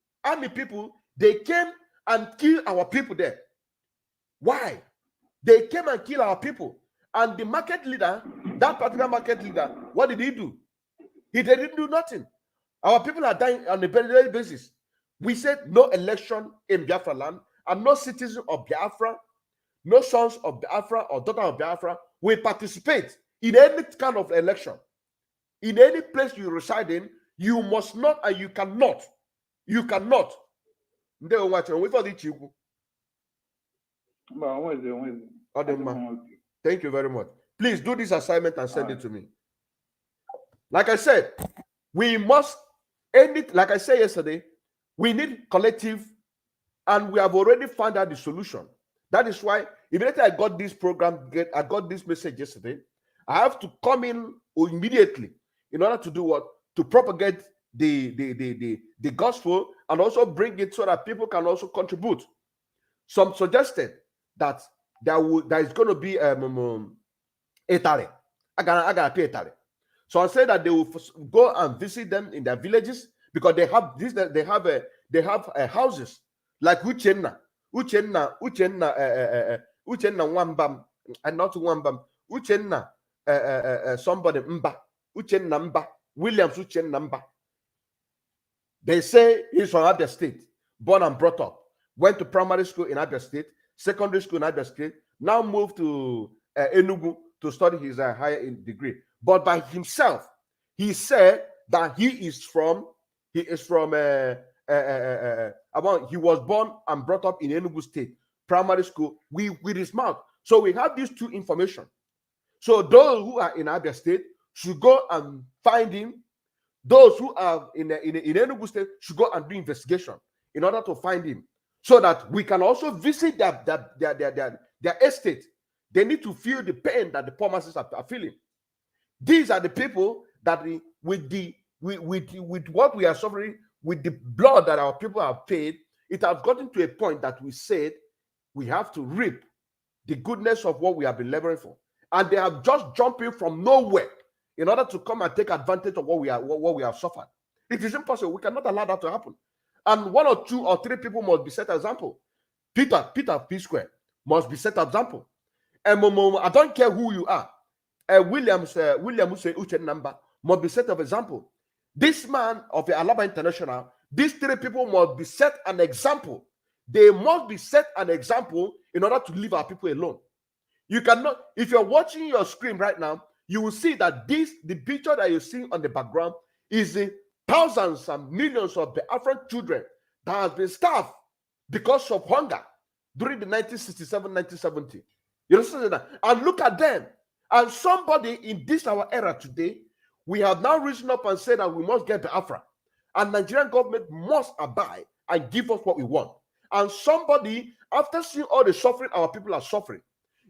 people, they came and killed our people there. Why? They came and killed our people. And the market leader, that particular market leader, what did he do? He didn't do nothing. Our people are dying on a daily basis. We said no election in Biafra land, and no citizen of Biafra, no sons of Biafra or daughter of Biafra will participate in any kind of election. In any place you reside in, you must not and you cannot. You cannot. Thank you very much. Please do this assignment and send it to me. Like I said, we must end it. Like I said yesterday, we need collective, and we have already found out the solution. That is why immediately I got this program, I got this message yesterday. I have to come in immediately in order to do what? To propagate the gospel and also bring it so that people can also contribute. Some suggested that there is going to be Italy. I gotta pay Italy. So I said that they will go and visit them in their villages because they have this. They have houses like Uchenna Wambam, and not Wambam. Uchenna somebody Mba, Uchenna Mba, Williams Uchenna Mba. They say he's from Abia State, born and brought up. Went to primary school in Abia State, secondary school in Abia State. Now moved to Enugu to study his higher degree. But by himself, he said that he was born and brought up in Enugu State primary school with his mouth. So we have these two information. So those who are in Abia State should go and find him. Those who are in Enugu State should go and do investigation in order to find him, so that we can also visit their estate. They need to feel the pain that the poor masses are feeling. These are the people that with what we are suffering, with the blood that our people have paid, it has gotten to a point that we said we have to reap the goodness of what we have been laboring for. And they have just jumped in from nowhere in order to come and take advantage of what we have suffered. It is impossible. We cannot allow that to happen. And 1 or 2 or 3 people must be set example. Peter P Square must be set example. And I don't care who you are. William Uche Namba must be set of example. This man of the Alaba International, these 3 people must be set an example. They must be set an example in order to leave our people alone. You cannot, if you're watching your screen right now, you will see that the picture that you see on the background is the thousands and millions of the Biafran children that has been starved because of hunger during the 1967-1970. You understand that? And look at them. And somebody in this our era today, we have now risen up and said that we must get Biafra. And Nigerian government must abide and give us what we want. And somebody, after seeing all the suffering our people are suffering,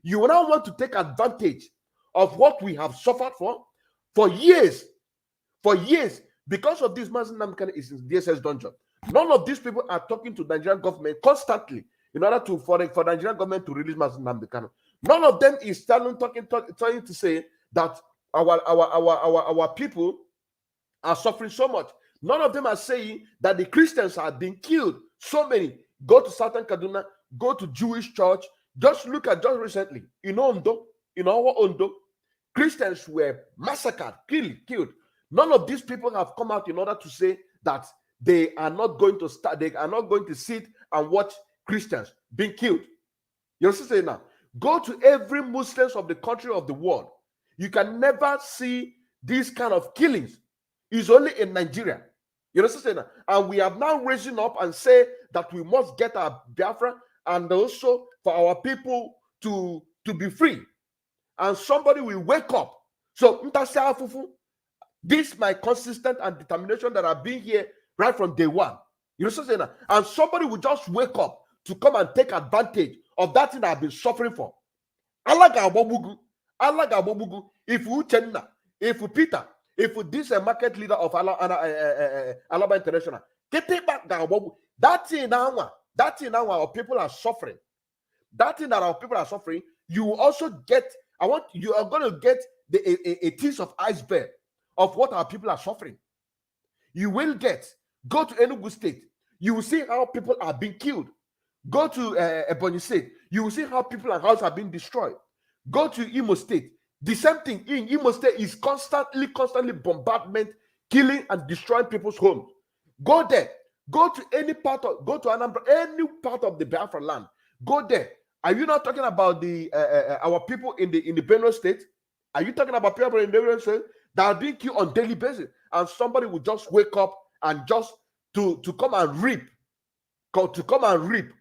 you will now want to take advantage of what we have suffered for years. For years, because of this massive is in DSS dungeon. None of these people are talking to the Nigerian government constantly in order for the Nigerian government to release Mazen Nnamdi Kanu. None of them is trying to say that our people are suffering so much. None of them are saying that the Christians are being killed. So many. Go to Southern Kaduna, go to Jewish church. Just look at just recently in Ondo, in our Ondo, Christians were massacred, killed. None of these people have come out in order to say that they are not going to start, they are not going to sit and watch Christians being killed. You understand now? Go to every Muslims of the country of the world. You can never see these kind of killings. It's only in Nigeria. You understand now? And we have now risen up and say that we must get our Biafra and also for our people to be free. And somebody will wake up. So This is my consistent and determination that I've been here right from day one. You know what I'm saying? And somebody will just wake up to come and take advantage of that thing I've been suffering for. Alaga Bobugu, if Uchenna, if Peter, if this market leader of Alaba International, get it back that thing now our people are suffering. That thing that our people are suffering, you also get, you are going to get a piece of iceberg of what our people are suffering. You will go to Enugu State, you will see how people are being killed. Go to Ebonyi State, you will see how people and houses are being destroyed. Go to Imo State, the same thing. In Imo State is constantly bombardment, killing and destroying people's homes. Go there. Go to any part of, go to Anambra, any part of the Biafra land. Go there. Are you not talking about the our people in the Benue State? Are you talking about people in the Benue State that are being killed on a daily basis? And somebody will just wake up and just to come and reap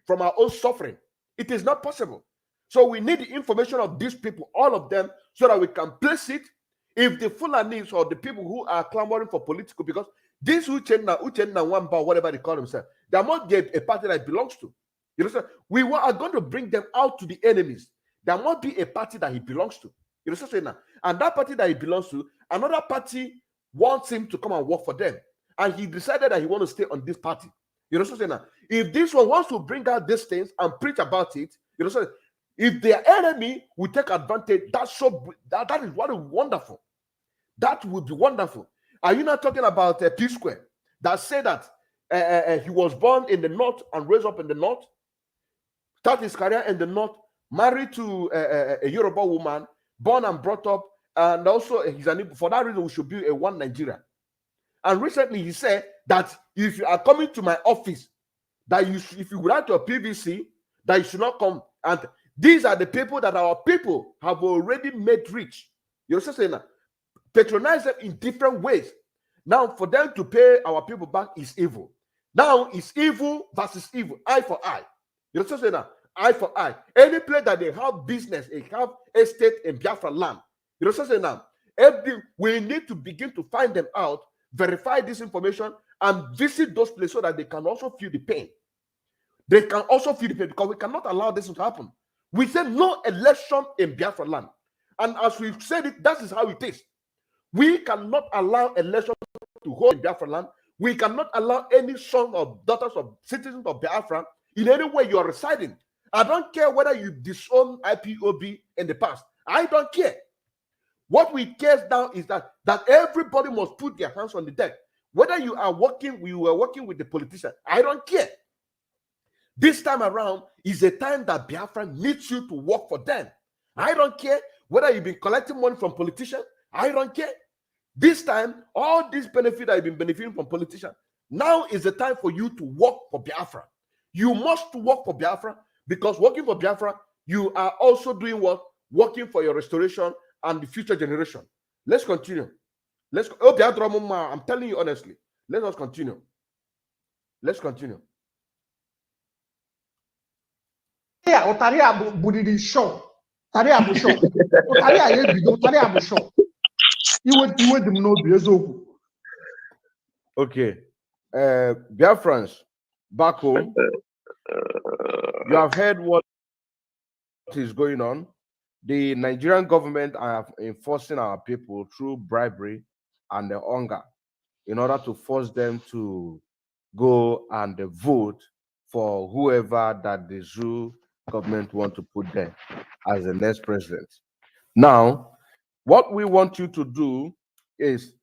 from our own suffering. It is not possible. So we need the information of these people, all of them, so that we can place it. If the Fulanis or the people who are clamoring for political, because this Uchenna Wamba, whatever they call themselves, they are not a party that belongs to. You know, we are going to bring them out to the enemies. There must be a party that he belongs to. You know what I'm saying now? And that party that he belongs to, another party wants him to come and work for them. And he decided that he wants to stay on this party. You know what I'm saying now? If this one wants to bring out these things and preach about it, you know what I'm saying? If their enemy will take advantage, that is what is wonderful. That would be wonderful. Are you not talking about P Square that said that he was born in the north and raised up in the north, started his career in the north, married to a Yoruba woman, born and brought up, and also for that reason we should be a one Nigeria. And recently he said that if you are coming to my office, that if you write your PVC, that you should not come. And these are the people that our people have already made rich. You know what I'm saying? Patronize them in different ways. Now, for them to pay our people back is evil. Now, it's evil versus evil, eye for eye. You know what I'm saying? Eye for eye. Any place that they have business, they have estate in Biafra land. You know what I'm saying? We need to begin to find them out, verify this information, and visit those places so that they can also feel the pain. They can also feel the pain because we cannot allow this to happen. We said no election in Biafra land. And as we've said it, that is how it is. We cannot allow election to hold in Biafra land. We cannot allow any son or daughters of citizens of Biafra in any way you are residing. I don't care whether you disown IPOB in the past. I don't care. What we care now is that everybody must put their hands on the deck. Whether you are working with the politician, I don't care. This time around is a time that Biafra needs you to work for them. I don't care whether you've been collecting money from politicians. I don't care. This time, all these benefits that you've been benefiting from politicians, now is the time for you to work for Biafra. You must work for Biafra because working for Biafra, you are also doing what? Working for your restoration and the future generation. Let's continue. I'm telling you honestly. Let us continue. Let's continue. Yeah, Otaria Budidi show. Taria Busho. Otaria Yebido, Taria Busho. You would know Bezoku. Okay. Biafrans, back home. You have heard what is going on. The Nigerian government are enforcing our people through bribery and the hunger in order to force them to go and vote for whoever that the zoo government want to put there as the next president. Now, what we want you to do is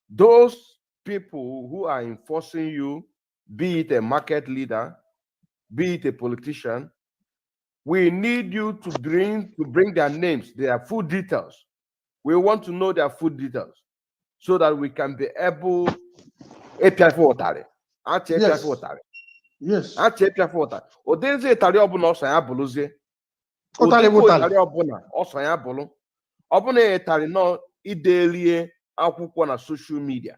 those people who are enforcing you, be it a market leader, be it a politician, we need you to bring their names, their full details. We want to know their full details so that we can be able Yes. Akwụkwọ na social media.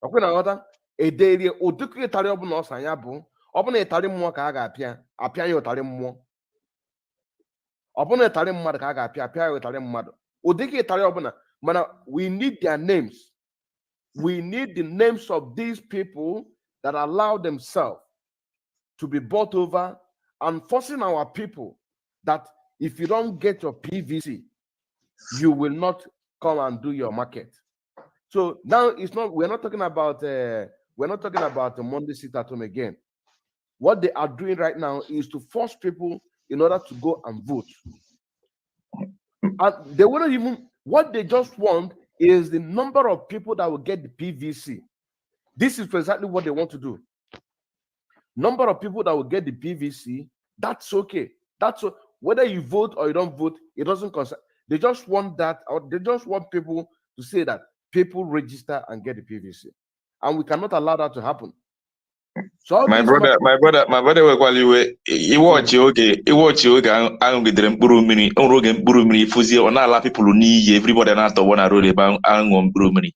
Ọkwa na nghọta ederie ụdịka ịtarị ọbụla ọsa ya bụ ọbụna ịtarị mmụọ ka a ga-apịa ya ụtarị mmụọ. Ọbụna ịtarị mmadụ ka a ga-apịa ya ụtarị mmadụ. Ụdịka ịtarị ọbụla we need their names. We need the names of these people that allow themselves to be bought over and forcing our people that if you don't get your PVC, you will not come and do your market. So now we're not talking about the Monday sit at home again. What they are doing right now is to force people in order to go and vote. And they wouldn't even, what they just want is the number of people that will get the PVC. This is exactly what they want to do. Number of people that will get the PVC, that's okay. Whether you vote or you don't vote, it doesn't concern. They just want that, or they just want people to say that people register and get the PVC. And we cannot allow that to happen. So my brother wekwaliwe iwọchi oge ahụ gidere mkpụrụ mmiri onwere oge mkpụrụ mmiri fụzie ọ na-ala people n'iyi everybody na-atọgbọ na road ebe aṅụ mkpụrụ mmiri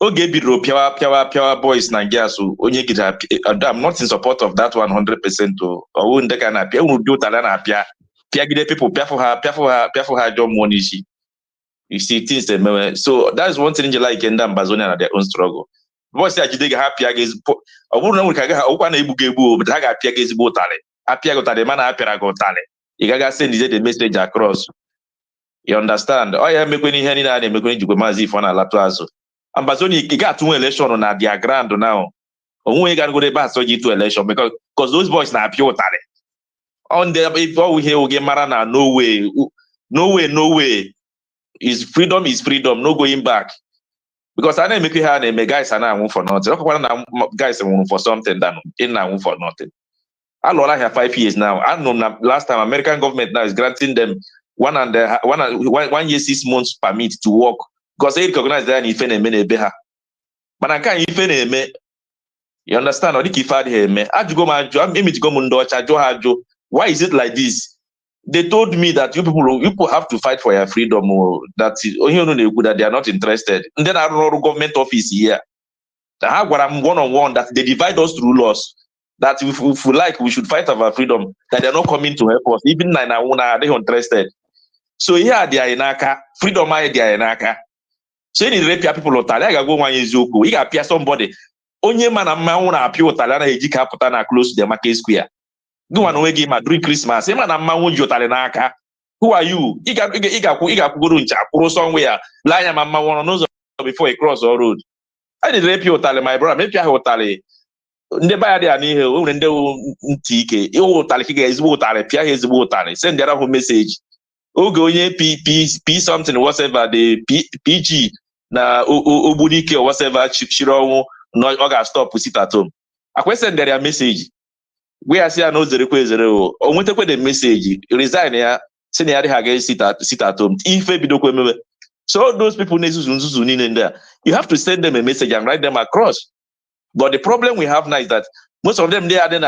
oge bidoro pịawa boys na girls onye gidere I'm not in support of that 100% ọwụ ndị ka na-apịa enwere ụdị ụtara na-apịa pịagide people pịafụ ha ajọ mmụọ n'isi. You see things emewe. So that's one thing like ndị Ambazonia na their own struggle. Voice ajide ga apịa gị ọ bụrụ na nwere ka ga ụkwa na-egbu gị egbu but ha ga-apịa gị ezigbo ụtarị apịa gị ụtarị mana apịara gị ụtarị ị gaghị send the message across. You understand? Ọ ya emekwe n'ihe niile a na-emekwe njikwa maazị Ifo na-alatụ azụ. Ambazonia ị ga-atụnwe election na their ground now. Onwe ga-agoro ebe asọ gị to election because those boys na-apịa ụtarị. On the if all we hear oge mara na no way is freedom, no going back. Because I make it hard, guys are not for nothing. Guys are for something than in now for nothing. I have 5 years now. I know last time American government now is granting them 1 year 6 months permit to work because they recognize that if any minute beha. But I can't even you understand? Or why is it like this? They told me that you people have to fight for your freedom, that they are not interested. And then I don't know government office here. I have what I'm one-on-one that they divide us through laws. That if we like, we should fight for our freedom. That they're not coming to help us. Even they are interested. So here they are in Aka. Freedom they are in Aka. So any rape people or Talia go one years you got appear somebody. Only man and man wanna appear Talana Ejika Putana close to the market square. No one will give during Christmas. Who are you? Go somewhere. Lie mama one knows before he cross the road. I did rape you, my brother. Maybe I will tally. Never there near when they TK. You tally is water, Pia is water. Send the other message. Oh, go P something, whatever the PG na Ubunike or whatever Chiro no Oga stop sit at home. I question their message. We are saying no 0.0. Or when the message resign here, senior against sit at home. If so those people need to in there. You have to send them a message and write them across. But the problem we have now is that most of them they are in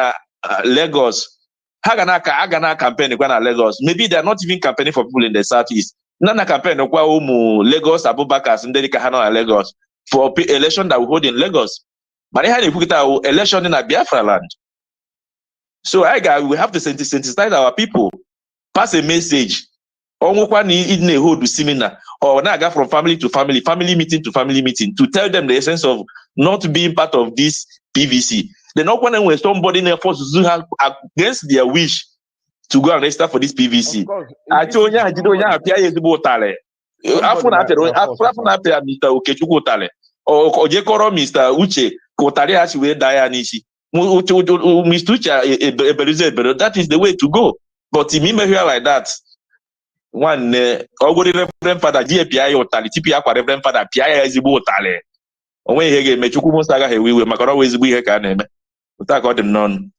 Lagos. Hagana campaign in Lagos. Maybe they are not even campaigning for people in the southeast. Nana campaign Lagos, Abubakar, and Dedikahano Lagos for election that we hold in Lagos. But they had a election in a Biafra land. So we have to sensitize our people, pass a message. Or hold seminar or now from family to family, family meeting to family meeting to tell them the essence of not being part of this PVC. They're not when somebody in force to against their wish to go and register for this PVC. I told you, I didn't have Mr. Okechukwu or Jekoro Mr. Uche Kotari Hashiwe Dianishi. Mr. Uche, that is the way to go. But in me here like that, one Reverend Father GPI or Tali TPI Reverend Father PI is Tale. When he made Chukumo Saga, we will make always be a can without them none.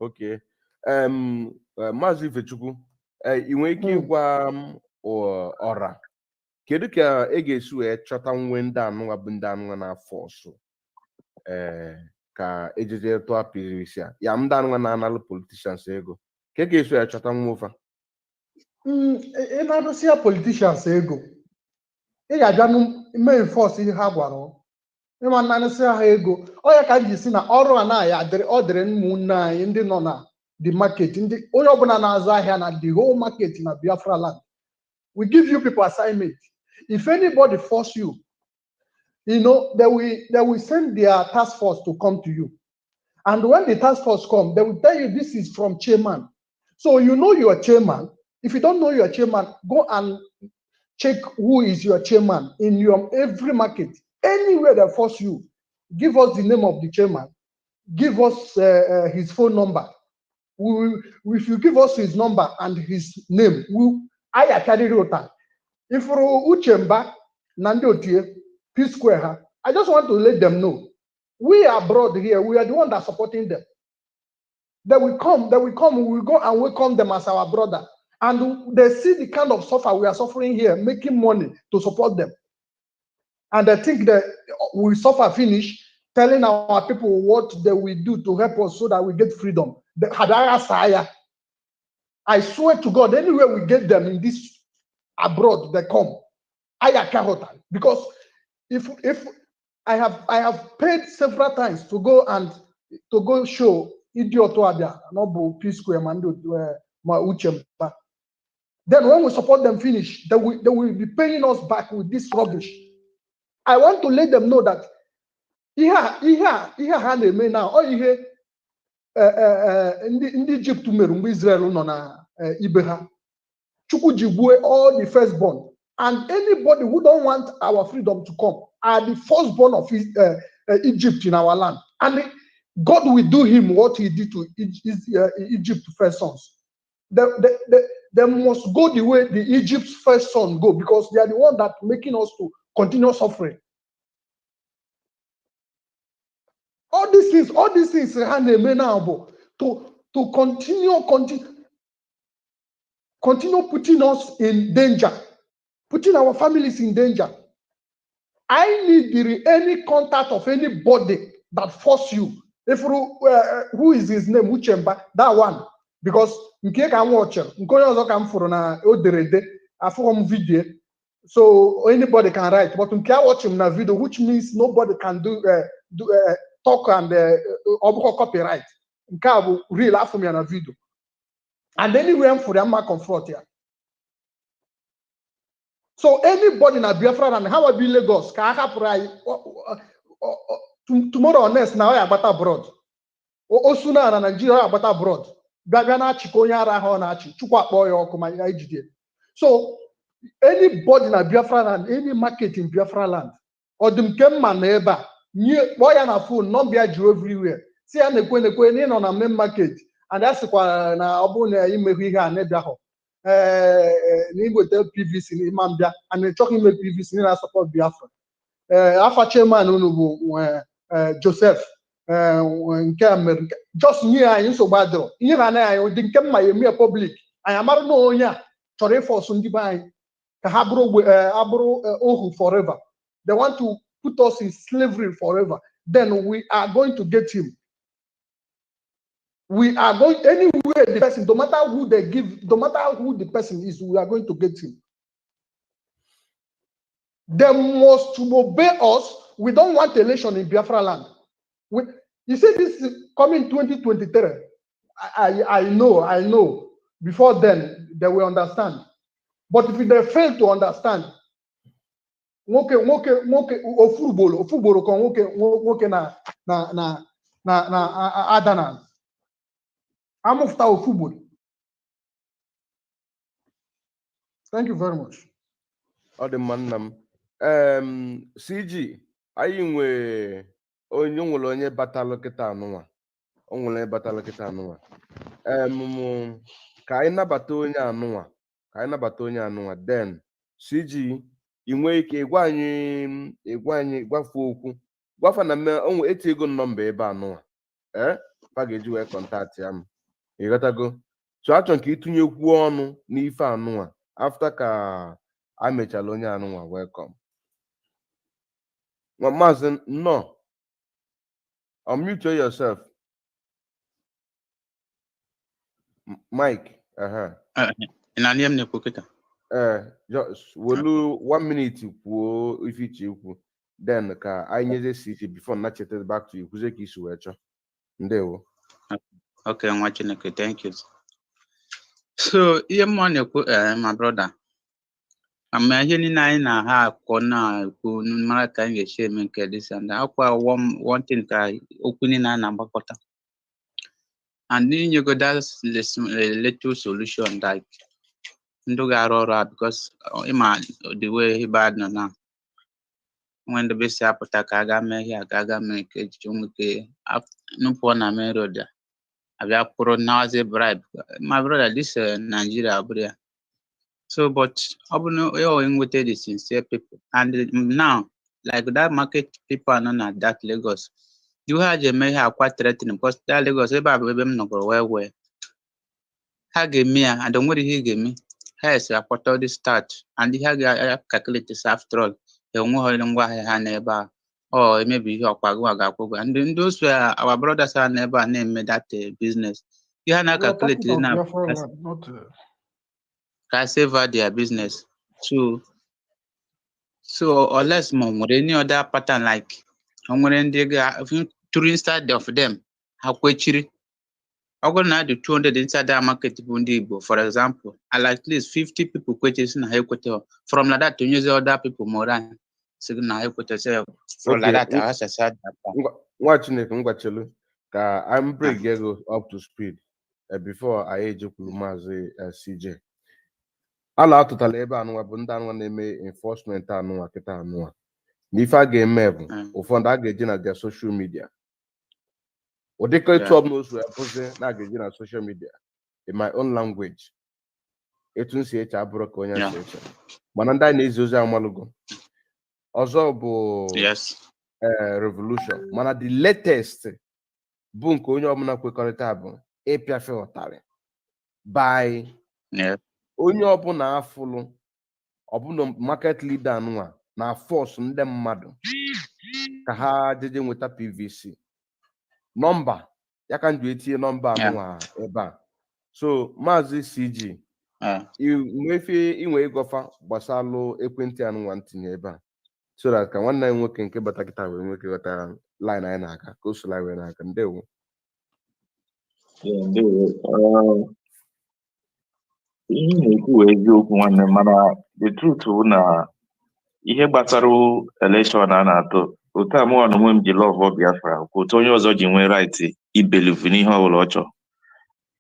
Okay. Mazi Fechuku, Iweki Wam or Ora. Keduka Egesu Chatham went down, Wabundan when I force. Ka ejije to apirisia ya mdanwa na analu politicians ego keke iso ya chata mwofa na do sia politicians ego e ga janu main force ha gwaro e ma na sia ha ego o ya ka ji si na ọrụ na ya dịrị ọ dịrị nmu nna anyị ndị nọ na the market ndị onye ọbụla na-azụ ahịa na the whole market na Biafra land. We give you people assignment. If anybody force you, you know, they will send their task force to come to you. And when the task force come, they will tell you this is from chairman. So you know your chairman. If you don't know your chairman, go and check who is your chairman in your every market. Anywhere they force you, give us the name of the chairman. Give us his phone number. If you give us his number and his name, I carry rota. If Uchemba, Nandotie, P Square, I just want to let them know we are abroad here. We are the one that's supporting them. They will come, we will go and welcome them as our brother. And they see the kind of suffer we are suffering here, making money to support them. And they think that we suffer finish, telling our people what they will do to help us so that we get freedom. The Hadara Saya. I swear to God, anywhere we get them in this abroad, they come. Because if I have paid several times to go show idiot no P Square Mando Uchemba. Then when we support them finish, they will be paying us back with this rubbish. I want to let them know that ihe now or ihe in Egypt meru Israel nọ na ibe ha. Chukwu jibue all the firstborn, and anybody who don't want our freedom to come are the firstborn of Egypt in our land. And God will do him what he did to Egypt's first sons. They must go the way the Egypt's first son go, because they are the one that making us to continue suffering. All these things now to continue putting us in danger, putting our families in danger. I need any contact of anybody that force you. If who is his name? Uchemba, that one. Because nke ka watch nke onye ọzọ ka m fụrụ na oderede afọ m video, so anybody can write, but nke I watch him na video, which means nobody can do talk and copyright. Nke a bụ real afọ m ya na video. And anywhere I'm for them, confront here. So anybody in a Biafran and how I be Lagos, tomorrow or next now I about abroad. Osuna and Nigeria about abroad. Gagana Chikonya Rahonachi, Chukwa boy or IGBO. So anybody in a Biafran and any market in Biafra land, or them Kemma neighbor, near boy and a phone, non be everywhere. See, I'm going on a main market. And that's why na obuna imehiga nedaho. Ningo tell PVC in Mambia and talking with PVC in support Biafra. Alpha chairman Joseph just near in so bad. Here and I didn't come my mere public. I am no ya. Sorry for Sundibai. Abro Ohu forever. They want to put us in slavery forever. Then we are going to get him. We are going anywhere the person, no matter who they give, no matter who the person is, we are going to get him. They must obey us. We don't want election in Biafra land. You see, this is coming 2023. I know. Before then, they will understand. But if they fail to understand, Adanan. I'm of our football. Thank you very much. Other man, CG, I onye batalo kita anụwa. Onwere batalo kita anụwa. Ka anyị nabata onye anụwa. Then CG, inwe ike gwa anyị gwafu okwu. Gwafa na me onwe eti ego nọmba ebe anụwa. Pa ga-eji wee kọntaktị ya m. You gotta go. So I think it you one n'ife anụwa after ka I mechara onye anụwa welcome. Mazen no. Unmute yourself. Mike. Just wolu 1 minute kwuo if you then ka I need the city before not chatted back to you. Kuze ka isu wecho. Ndewo. Okay, I'm watching. Okay, thank you. So, my brother, ama ihe niile anyị na ha akọ na-ekwu mara ka anyị ga-esi eme nke this and that. Akwa one thing ka okwu niile a na-agbakọta and inyego that little solution like ndụ ga-arụ ọrụ a because ịma the way bad nọ na when the best apụta ka aga mee ihe ka aga mee nke echiche nwoke nupụ na main road abịa kwụrụ nazi bribe. My brother, this Nigeria abụrụ ya. So but ọ bụ na enweta the sincere people and now like that market people nọ na that Lagos you ha ji eme ihe akwa threatening because that Lagos ebe a bụ ebe m nọgoro wee ha ga-eme ya and onwere ihe ị ga-eme ha esi akpọta the start and ihe ha ga-calculate after all enweghị ngwa ahịa ha n'ebe a emebi ihe ọkwa gị ga-akwụgwọ ndị osu our brothers ha n'ebe a na-eme that business ihe ha na-calculate na ka save their business so unless ma nwere any other pattern like onwere ndị through inside of them ha kwechiri ọ bụrụ na dị 200 inside that market bụ ndị Igbo for example and at least 50 people kwechiri na ha ekwete from like that to use other people more so na ha ekwete for like that nwa Chineke ngwachelu ka I'm bring you up to speed before I ejekwuru Maazị CJ ala atụtala ebe anụnwa bụ ndị anụnwa na-eme enforcement anụnwa kịta anụnwa n'ife a ga-eme bụ ụfọdụ a ga-eji na their social media ụdịka etu ọbụla osu abụzi na a ga-eji na social media in my own language etu nsi eche abụrụ ka onye si eche mana ndị anyị na-ezi ozi amalụgo ọzọ bụ revolution mana the latest bụ nke onye ọbụla kwekọrịta bụ ịpịafe ụtarị by onye ọbụla afụlụ ọbụla market leader anụnwa na force ndị mmadụ ka ha jeje nweta PVC nọmba ya ka nju etinye nọmba anụnwa ebe a so Maazị CG inwe ịgọfa gbasalụ ekwentị anụnwa ntinye ebe a so that ka nwanne anyị nwoke nke bata kịta wee nwoke ghọtara line anyị na-aka ka o so line na-aka ndewo ihe na-ekwu eziokwu nwanne mana the truth bụ na ihe gbasara election a na-atụ otu a mụọ na onwe m ji love Biafra ka otu onye ọzọ ji nwee right ibelivu n'ihe ọbụla ọ chọrọ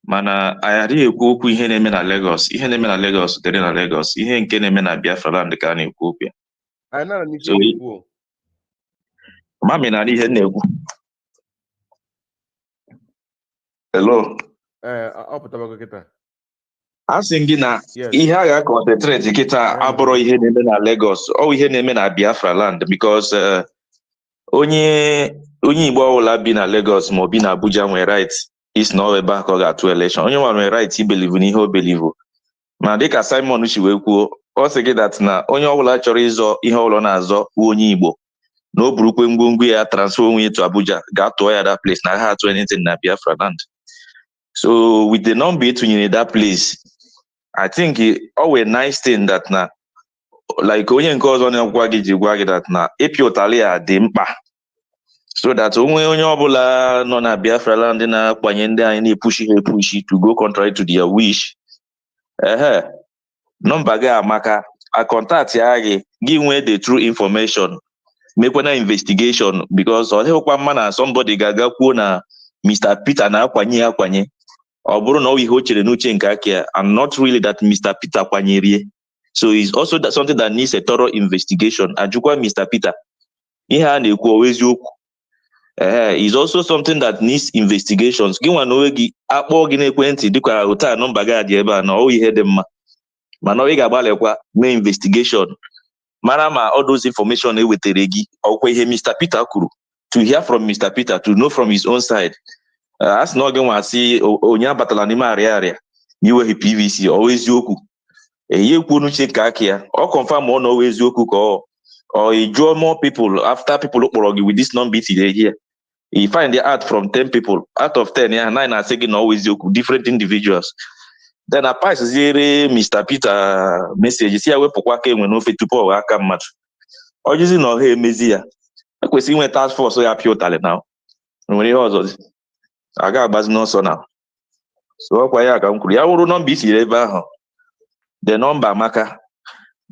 mana anyị adịghị ekwu okwu ihe na-eme na Lagos ihe na-eme na Lagos dịrị na Lagos ihe nke na-eme na Biafra land ka a na-ekwu okwu ya mami na ihe na-ekwu hello a sị gị na ihe a ga-concentrate kịta abụrụ ihe na-eme na Lagos ọ ihe na-eme na Biafra land because onye Igbo ọbụla bi na Lagos ma ọ bi na Abuja nwere right is na ebe a ka ọ ga-atụ election onye nwere right ibelivu n'ihe o belivu ma dịka Simon si wee kwuo ọ sị gị that na onye ọbụla chọrọ ịzọ ihe ọbụla na-azọ bụ onye Igbo na o burukwe ngwongwo ya transfer onwe to Abuja ga-atụọ ya that place na ha atụ anything na Biafra land. So with the number etụnyere that place I think always nice thing that na like onye nke ọzọ na-agwa gị ji gwa gị that na ịpị ụtalị ya dị mkpa so that onwe onye ọbụla nọ na Biafra land na-akwanye ndị anyị na-epushi ha epushi to go contrary to their wish nọmba gị amaka a contact ya gị nwee the true information mekwana investigation because ọ dịghịkwa mma na somebody ga-aga kwuo na Mr. Peter na-akwanye akwanye ọ bụrụ na ọ ihe o chere n'uche nke aka ya and not really that Mr. Peter kwanyere so it's also something that needs a thorough investigation ajụkwa Mr. Peter ihe a na-ekwu eziokwu is also something that needs investigations gị nwa na onwe gị akpọọ gị n'ekwentị dịka ụta nọmba gị adị ebe a na ọ ihe dị mma mana ị ga-agbalịkwa mee investigation mara ma all those information ewetere gị ọkwa ihe Mr. Peter kwuru to hear from Mr. Peter to know from his own side as na oge nwa sị onye abatala n'ime arịa iweghị PVC ọ eziokwu ihe kwuo n'uche ka aka ya ọ confirm ọ na ọ eziokwu ka ọ jụọ more people after people kpọrọ gị with this number itiri here you find the out from 10 people out of 10 ya 9 na-asị gị na ọ eziokwu different individuals then a pass ziere Mr. Peter message si ya wepụkwa aka enwe n'ofe tupu ọ aka mmadụ ọ jụzi na ọha emezi ya ekwesịrị inwe task force ya pịa ụtalị na nwere ihe ọzọ a ga-agbazi n'ọsọ na so ọkwa ya ka m kwuru ya wụrụ nọmba itiri ebe ahụ the nọmba amaka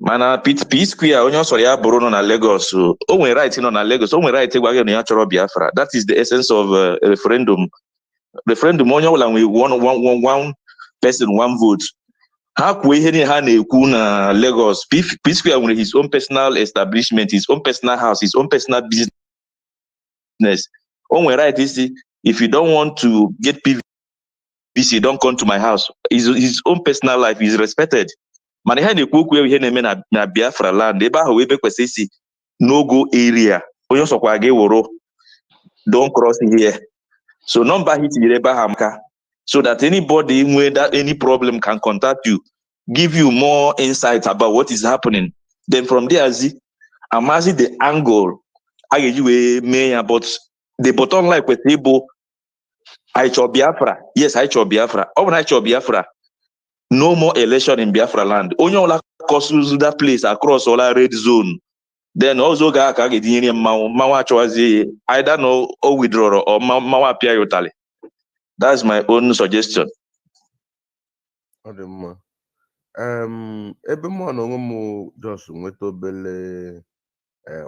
mana P Square onye ọ sọrọ ya bụrụ nọ na Lagos o nwere right nọ na Lagos, o nwere right gwa gị na ya chọrọ Biafra. That is the essence of referendum. Referendum onye ọbụla nwere one person one vote. Ha kwuo ihe niile ha na-ekwu na Lagos. P Square nwere his own personal establishment, his own personal house, his own personal business. O nwere right isi, if you don't want to get PVC, don't come to my house. His own personal life is respected. Mana ihe na-ekwu okwu ihe na-eme na Biafra land, ebe ahụ ebe kwesịrị isi no go area. Onye ọsọkwa gị wụrụ don't cross here. So number hit ebe ahụ amaka, so that anybody with any problem can contact you, give you more insight about what is happening. Then from there, amazi the angle I give you a but the bottom line with able I chop Biafra. Yes, I chop Biafra. Over I chop Biafra. No more election in Biafra land. Only all causes that place across all our red zone. Then also ga get in mawa choazi either no or withdraw or mawa pia yotali. That's my own suggestion. Ebe mụ na onwe m just nweta obele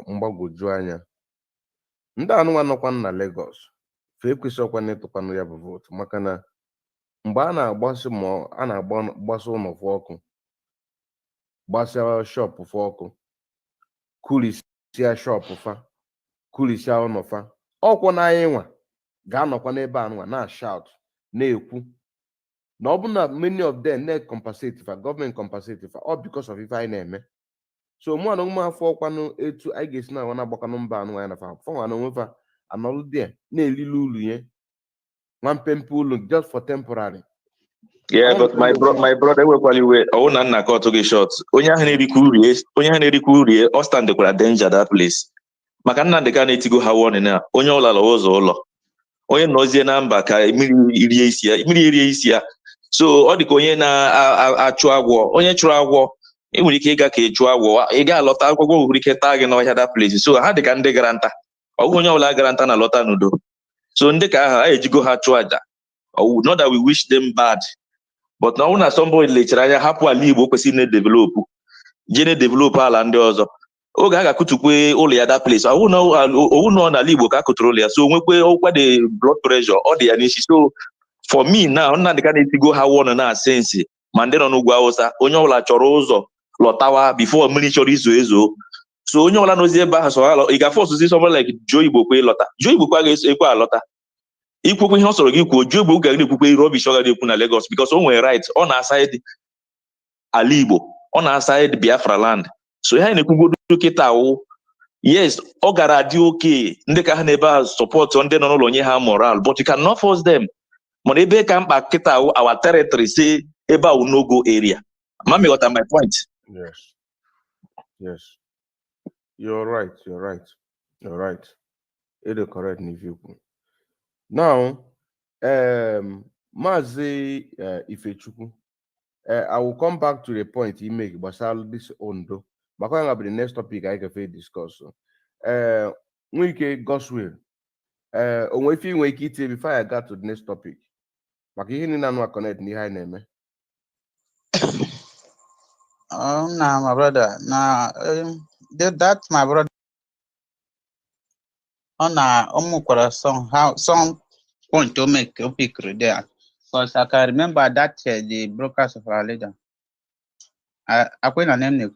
mgbagwoju anya. Ndị anụnwa nọkwa na Lagos fe kwesịkwa n'ịtụkwanụ ya bụ vote maka na mgbe a na-agbasi ma a na-agbasa ụlọ ọkụ, gbasịa shop ọkụ, kulisia shop fa, kulisia ụlọ fa, ọkwụ na anyị nwa ga-anọkwa n'ebe anụnwa na shout na-ekwu na ọ bụ na many of them na-compensate fa, government compensate fa, all because of ife anyị na-eme. So mụ na ụmụ afọ ọkwanụ etu anyị ga-esi na na-agbakwanụ mba anụnwa ya na fa fọnwa na onwe fa anọlụ there na-elili ulu ya nwa mpempe ulu just for temporary. Yeah, but my brother wekwaliwe ọwụ na cut oge short. Onye ahụ na-erikwu urie ọ standekwara danger that place. Maka nna ndị ka na-etigo ha warning na onye ọlala ụzọ ụlọ. Onye nọzie na mba ka mmiri erie isi ya. So ọ dị ka onye na-achụ agwọ, onye chụrụ agwọ ị nwere ike ịga ka ị chụọ agwọ, ị ga-alọta agwọ nwere ike taa gị n'ọhịa that place. So ha dị ka ndị gara nta. Ọgwụ onye ọbụla gara nta na lọta n'udo. So ndị ka aha ejigo ha chụọ aja. Not that we wish them bad, but na una somebody lechara anya hapụ ala Igbo kwesịrị na-develop jene develop ala ndị ọzọ. Oge a ga-akụtukwe ụlọ ya that place. Owu nọ n'ala Igbo ka akụtụrụ ụlọ ya, so nwekwe ọkwa the blood pressure ọ dị ya n'isi. So for me now, nna ndị ka na-etigo ha wọnụ na sensi ma ndị nọ n'ugwu Awụsa, onye ọbụla chọrọ ụzọ lọtawa before mmiri chọrọ izo ezo. So onye ọbụla n'ozi ebe ahụ sọ ị ga-afọ ọsụsị somebody like Joe Igbo kwe lọta. Joe Igbo kwa ga-ekwe alọta. Ikwukwe ihe ọ sọrọ gị kwuo, Joe Igbo ga na-ekwukwe rubbish ọ ga na-ekwu na Lagos because o nwere right, ọ na-aside ala Igbo, ọ na-aside Biafra land. So ihe anyị na-ekwugodo kịta awụ, yes, ọ gara adị oke ndị ka ha na-ebe a support ndị nọ n'ụlọ nye ha moral, but you cannot force them. Mana ebe ka mkpa kịta awụ our territory say ebe awụ no go area. Mami got my point. Yes. You're right. It is correct if you now Mazi Ifechukwu, I will come back to the point you make but this Ondo. But going to be the next topic I can discuss. We Goswell. If you wake it before I got to the next topic. But you didn't connect ni high name. Nah, my brother. Nah, that's my brother. Some point to make a picture there. Because I can remember that the brokers of our leader. I quit a name.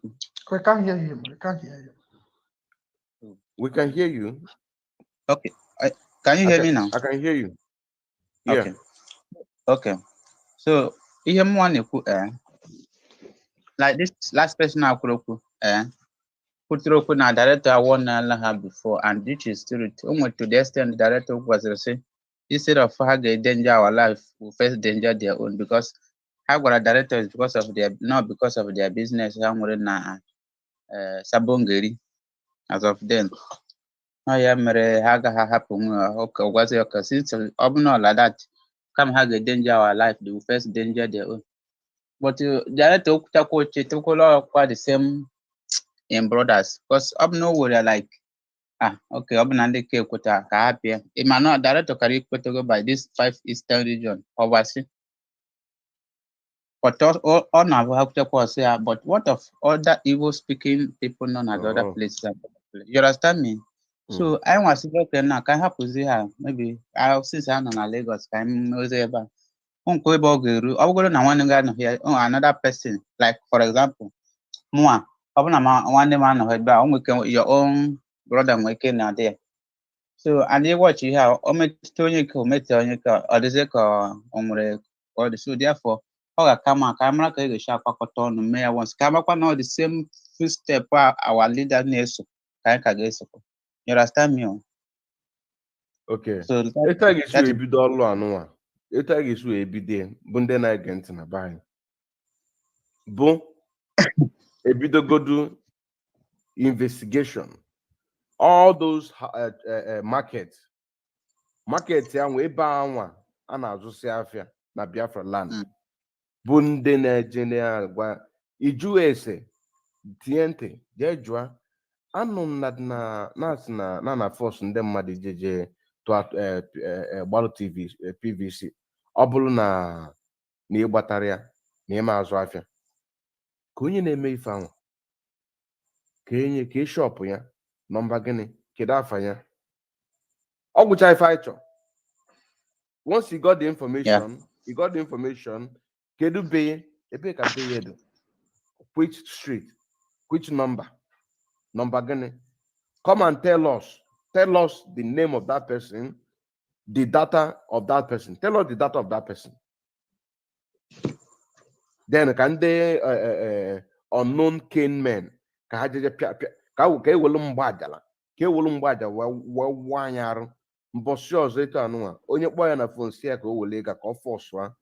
We can't hear him. We can hear you. Okay. Can you hear me now? I can hear you. Yeah. Okay. So, like this last person I could put through na director I won have before, and which is still almost to the extent the director was saying instead of having danger our life, we face danger their own because how got a director is because of their not because of their business. I'm na Sabongeri as of then. I am haga happen okay was okay since not like that come have a danger our life, they will face danger their own. But director took quite the same in brothers because up nowhere like okay up and ke kweta ka happy it might not director carry go by this 5 eastern region oversee But all now have to say, but what of other Igbo speaking people known as other places? You understand me? So I want to look now. Can help with here. Maybe I since I'm on Lagos, can know about. Unko ebe ọ ga-eru ọ bụgoro na nwanne m ga-anọ another person like for example mụa ọ bụ na nwanne m anọghị ebe a o nweke your own brother nwere ike na there so and watch ihe a o metụta onye ka o metụta onye ka ọ dịzie ka o nwere ọ dị so therefore ọ ga-aka ma ka mara ka e ga-esi akwakọta ọnụ mee ya once ka amakwa na ọ the same footstep our leader na-eso ka anyị ka ga-esokwa you understand me? Okay. So Etu a ga-esi ebido ọlụ anụnwa etu a ga-esi ebido bụ ndị na-ege ntị na be anyị bụ ebidogodu investigation all those market ya nwe ebe anwa a na-azụsi afịa na Biafra land bụ ndị na-eje na-agwa iju ese tie ntị jee jụọ anụ m na-asị na force ndị mmadụ jeje gbalụ PVC ọ bụrụ na ịgbatara ya na ịma azụ afịa ka onye na-eme ife ahụ ka shọpụ ya nọmba gịnị kedu afa ya ọ gwụcha ife anyị chọrọ once you got the information kedu beye ebe ka beye dị which street which number gịnị come and tell us the name of that person, the data of that person. Tell us the data of that person. Then can they unknown cane men ka ha jeje ka ewelu mgbajala wanyarụ mbọsị ọzọ eto anụnwa onye kpọọ ya na fon si ya ka o wele ga ka ọ fọsụa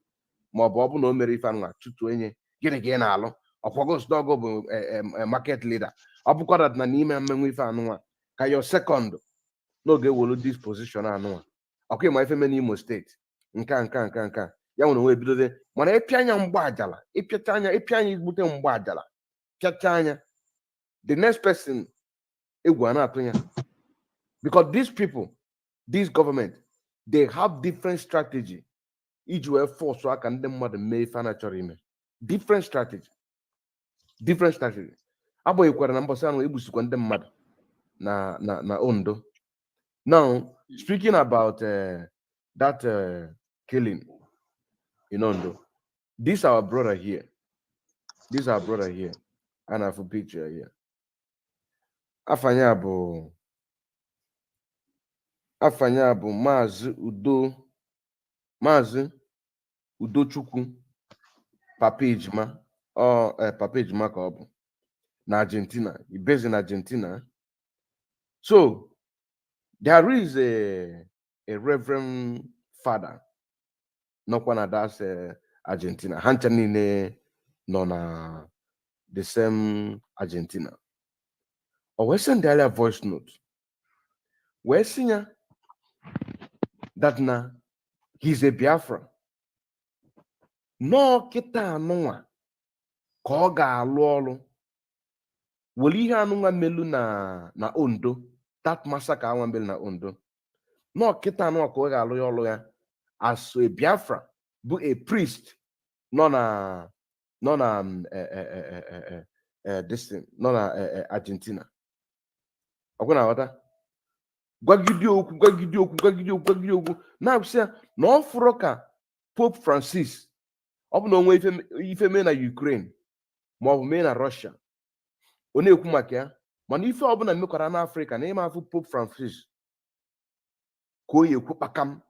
maọbụ ọ bụ na o mere ife anụnwa tutu onye gịnị ka ị na-alụ ọkwagosdogo bụ market leader ọ bụkwara na n'ime mmenwe ife anụnwa ka your second n'oge wolu disposition anụnwa ọkụ ịma ife me n'Imo steeti nka ya nwere onwe ebidoze mana ịpịa anya mgbajala ịpịa anya igbute mgbajala pịacha anya the next person egwu a na-atụ ya because these people this government they have different strategy iji wee force aka ndị mmadụ mee ife a na-achọrọ ime different strategy agbanyekwara na mbọsị anụ egbusikwa ndị mmadụ na Ondo. Now speaking about that killing in Ondo, this our brother here and I have a picture here. Afanya bụ Maazị Udochukwu Papa Ejima Papa Ejima ka ọ bụ na Argentina. He based in Argentina. So there is a reverend father nọkwa na das Argentina. Ha ncha niile nọ na the same Argentina. O wee send their voice note wee sị ya that na he's a Biafra. Nọọ kịta anụnwa ka ọ ga-alụ ọrụ were ihe anụnwa melu na Ondo, that massacre anwa melu na Ondo. Nọọ kịta anụnwa ka ọ ga-alụ ya ọrụ ya as a Biafra bụ a priest nọ na Argentina. Ọgwụ na-aghọta gwagide okwu na-abụsị ya na ọ fụrụ ka Pope Francis ọ bụ na onwe ife mee na Ukraine ma ọ bụ mee na Russia ọ na-ekwu maka ya mana ife ọbụla mekwara n'Africa na ịma afụ Pope Francis ka o ekwu kpakam.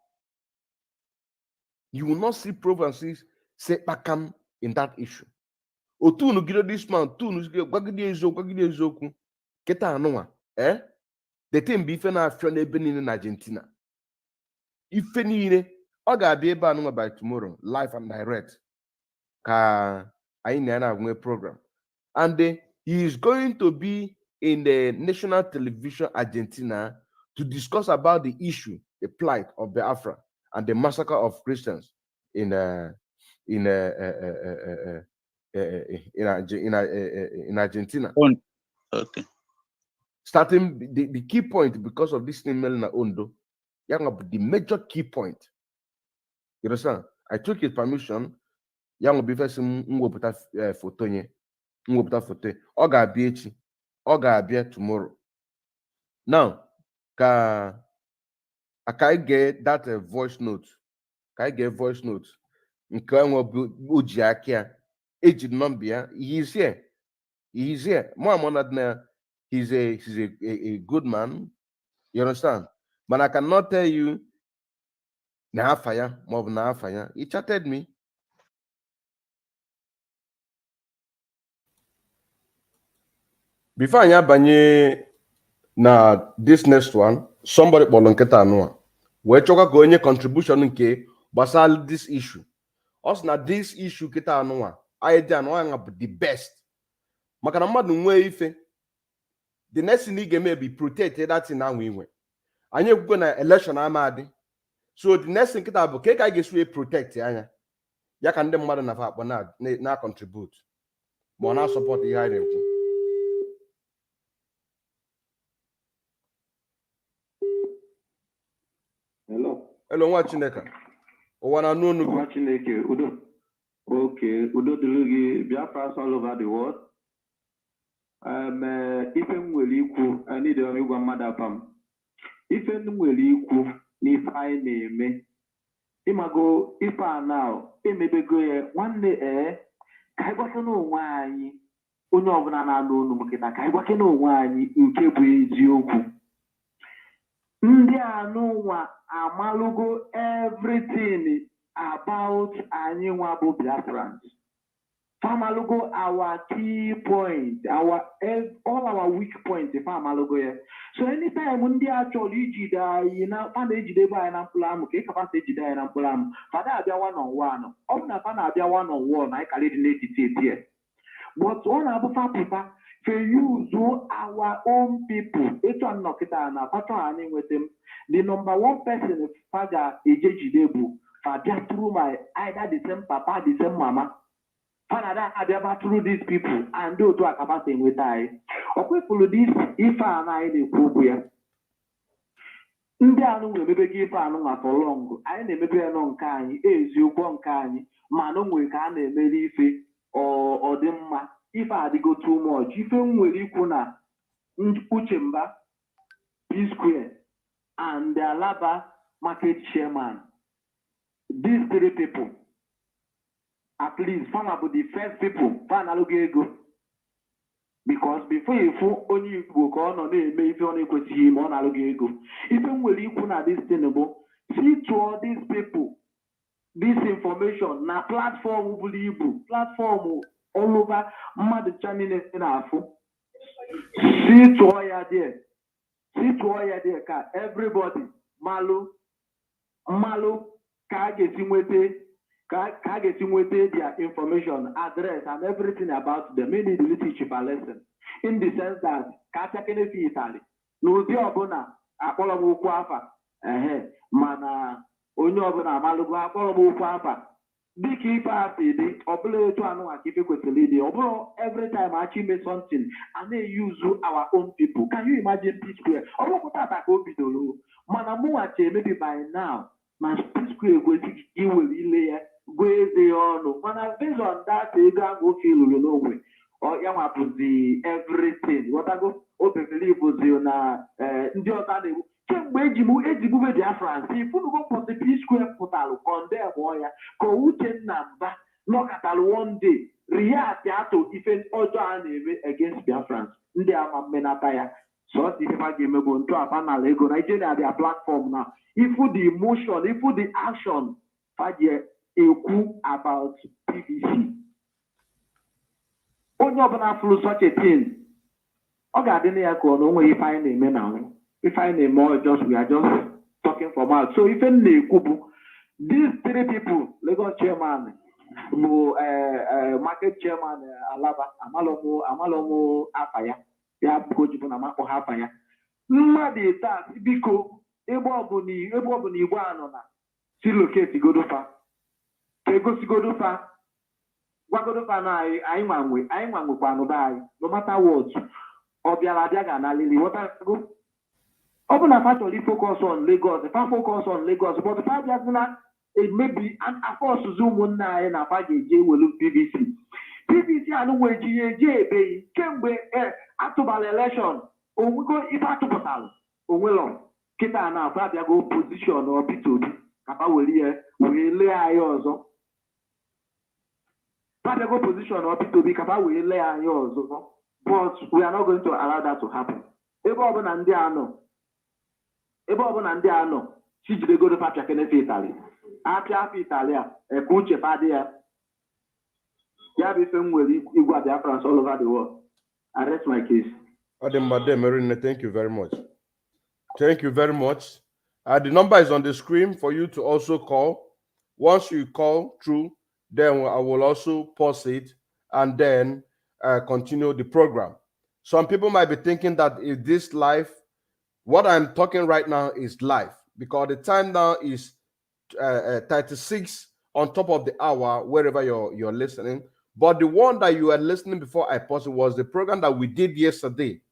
You will not see Pope Francis say kpakam in that issue. Otu unu gide this man tunu gwagide eziokwu kịta anụnwa the thing bụ ife na-afịọ n'ebe niile na Argentina. Ife niile ọ ga-abịa ebe anụnwa by tomorrow live and direct ka anyị na-agwụ program and he is going to be in the national television Argentina to discuss about the issue, the plight of Biafra and the massacre of Christians in Argentina. Okay. Starting the key point because of this thing na Ondo, the major key point. You understand? I took his permission ya nwe bifesi mwepụta foto nye mwepụta foto ọ ga-abịa echi ọ ga-abịa tomorrow. Now ka I get that voice note ka I get voice note nke enwe o ji aka ya eji nọmba ya. He's here he's a good man, you understand, but I cannot tell you na afa ya maọbụ na afa ya. He chatted me. Before anyị abanye na this next one, somebody kpọrọ nkịta anụwa wee chọkwa ka onye contribution nke gbasara this issue. Ọ sị na this issue kịta anụwa anyị dị anụwa bụ the best maka na mmadụ nwee ife the next thing ị ga-eme be protect that thing ahụ inwe. Anyị ekwugo na election ama adị, so the next thing kịta bụ ka anyị ga-esi protect anya ya ka ndị mmadụ na-afa akpọ na contribute ma ọ na-support ihe anyị na-ekwu. Hello nwa Chineke ụwa na anụ unu nwa Chineke udo. Okay, udo dịrị gị Biafrans all over the world. Ife m nwere ikwu anyị dị ịgwa mmadụ apam. Ife m nwere ikwu n'ife anyị na-eme ịmago ife a na emebego ya nwanne ka anyị gwakena onwe anyị onye ọbụla na-anụ olu m kịta ka anyị gwakena onwe anyị nke bụ eziokwu. Ndị anụnwa amalugo everything about anyị nwa bụ Biafrans. Famalugo our key point, all our weak points, Famalugo. So anytime ndị a chọrọ ijide anyị na a na-ejidebe anyị na mkpụrụ amụ ka ịkapasị ejide anyị na mkpụrụ amụ fada abịa one on one. Ọ bụ na fa na-abịa one on one anyị karị dị n'etiti eti. But ọ na-abụ fapụta to use our own people. Etu anọkịta na patọ anyị nweta m. The number one person faga ejejide bụ fabia through my either the same papa, the same mama. Canada abịaba through these people and do to akabata enweta anyị. Ọkwefulu this ife a na anyị na-ekwu okwu ya. Ndị anụ na-emebe gị ife anụ ma for long. Anyị na-emebe ya nọ nke anyị eziokwu nke anyị mana o nwere ka a na-emere ife ọ dị mma. Ife adịgo too much. Ife m nwere ikwu na Uchemba, P-Square and the Alaba market chairman. These three people, at least, Fana bụ the first people, Fana ego. Because before you onye Igbo ka ọ nọ na-eme ife ọ na-ekwesịghị ime ọ na-alụghị ego. Ife m nwere ikwu na this thing bụ, see to all these people, this information na platform buru ibu, platform all over mmadụ chanine na-afụ. See to all ya there. See to all ya there ka everybody malụ ka a ga-esi nweta their information, address and everything about them. Maybe the little cheaper lesson in the sense that ka achakene fi Italy n'ụdị ọbụla akpọrọ m okwu afa mana onye ọbụla amalụgo akpọrọ m okwu afa dịka ife a si dị ọbụla etu anụ maka ife kwesịrị ịdị. Ọ bụrụ every time achị ime something and use our own people. Can you imagine P-Square? Ọ bụrụkwa ka o bidoro mana mụnwachi emebi by now na P-Square ekwesịghị iwere ile ya gwa eze ya ọnụ mana based on that ego ahụ ofe iluru n'onwe ya nwapụzi everything ghọtago obebeli bụzi na ndị ọzọ na-egbu kemgbe ejibube Biafrans ifunugo pụsị P-Square pụtalụ kọndem ya ka Uchenna Mba nọkọtalụ one day react atụ ife ọjọọ a na-eme against Biafrans. Ndị ama mmenata ya sọsọ ife ha ga-eme bụ ntọapa n'ala ego Nigeria their platform na ifu the emotion ifu the action faji ekwu about PVC. Onye ọbụla fụrụ such a thing ọ ga-adị na ya ka ọ na onwe ife anyị na-eme na ife anyị na-eme we are just talking from out. So ife m na-ekwu bụ these three people, Lagos chairman bụ market chairman Alaba amalọmụ afa ya bụkojibu na makpọ ha afa ya. Mmadụ taa biko ebe ọ bụ na Igbo anọ na si loketi godofa ka egosigodofa gwagodofa na anyị nwanwekwa anụba anyị no matter what ọ bịara abịa ga-analili ghọtago. Ọ bụ na fa chọrọ ifocus on Lagos, fa focus on Lagos, but fa bịazina maybe and of course Zoom na anyị na-afa ga-eje welu PVC anụ nwere ji ya eje ebeghị kemgbe atụbara election onwego ife atụpụtara onwelọ kịta na-afọ abịago opposition Peter Obi kapa were lee anyị ọzọ abịago opposition Peter Obi kapa were lee anyị ọzọ but we are not going to allow that to happen. ebe ọbụla ndị anọ chijidegoro fapia kenefe Italy apịa afọ Italy a eke uche padị ya ya bụ ife m nwere igwe Biafrans all over the world. I rest my case. Thank you very much. Thank you very much. The number is on the screen for you to also call. Once you call through, then I will also pause it and then continue the program. Some people might be thinking that if this live, what I'm talking right now is live, because the time now is 36 on top of the hour, wherever you're listening. But the one that you were listening before I paused was the program that we did yesterday,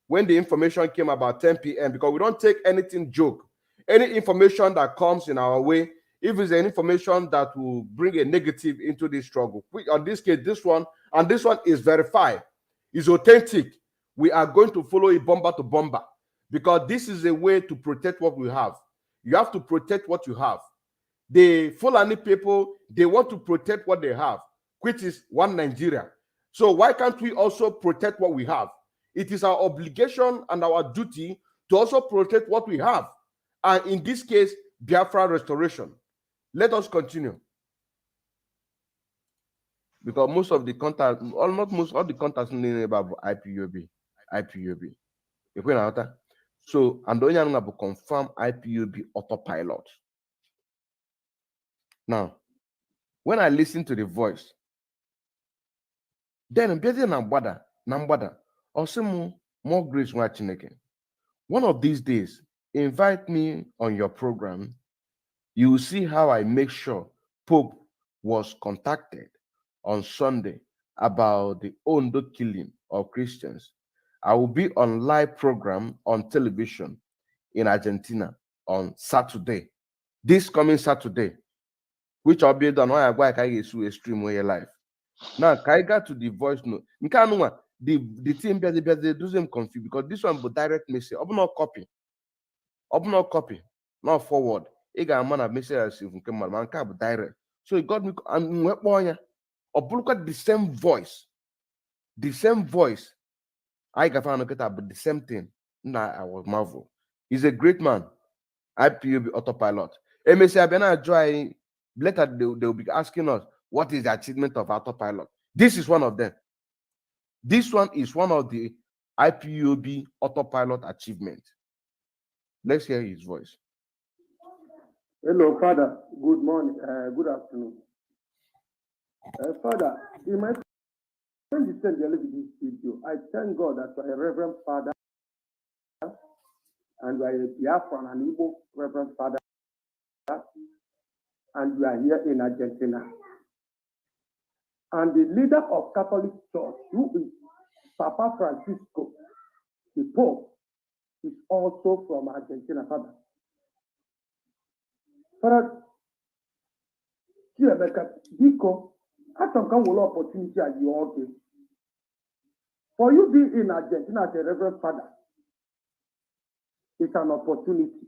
when the information came about 10 p.m., because we don't take anything joke. Any information that comes in our way, if it's an information that will bring a negative into this struggle, on this case, this one is verified, is authentic, we are going to follow it bomber to bomber, because this is a way to protect what we have. You have to protect what you have. The Fulani people, they want to protect what they have, which is one Nigeria. So why can't we also protect what we have? It is our obligation and our duty to also protect what we have. And in this case, Biafra restoration. Let us continue. Because most of the contacts, almost most of the contacts about IPOB. So, and the only one confirm IPOB autopilot. Now, when I listen to the voice, then I'm busy Nambada, also more grace watching again. One of these days, invite me on your program. You will see how I make sure Pope was contacted on Sunday about the Ondo killing of Christians. I will be on live program on television in Argentina on Saturday, this coming Saturday, which I'll be done. I a stream where live. Now, I got to the voice note. The team doesn't confuse, because this one will direct message. Open no copy, not forward. I got a man of message from man direct. So it got me and look at the same voice. I got found but the same thing. Nah, I was marvel. He's a great man. IPOB autopilot. MSC Abena Joy later they'll be asking us what is the achievement of autopilot. This is one of them. This one is one of the IPOB autopilot achievements. Let's hear his voice. Hello, Father. Good morning. Good afternoon. Father, in my when you send this video, I thank God that you are a Reverend Father and you are a Biafran and IGBO Reverend Father, and you are here in Argentina. And the leader of Catholic Church, who is Papa Francisco, the Pope, is also from Argentina, Father. Father, Biko, I don't come with opportunity at your day. For you being in Argentina as a Reverend Father, it's an opportunity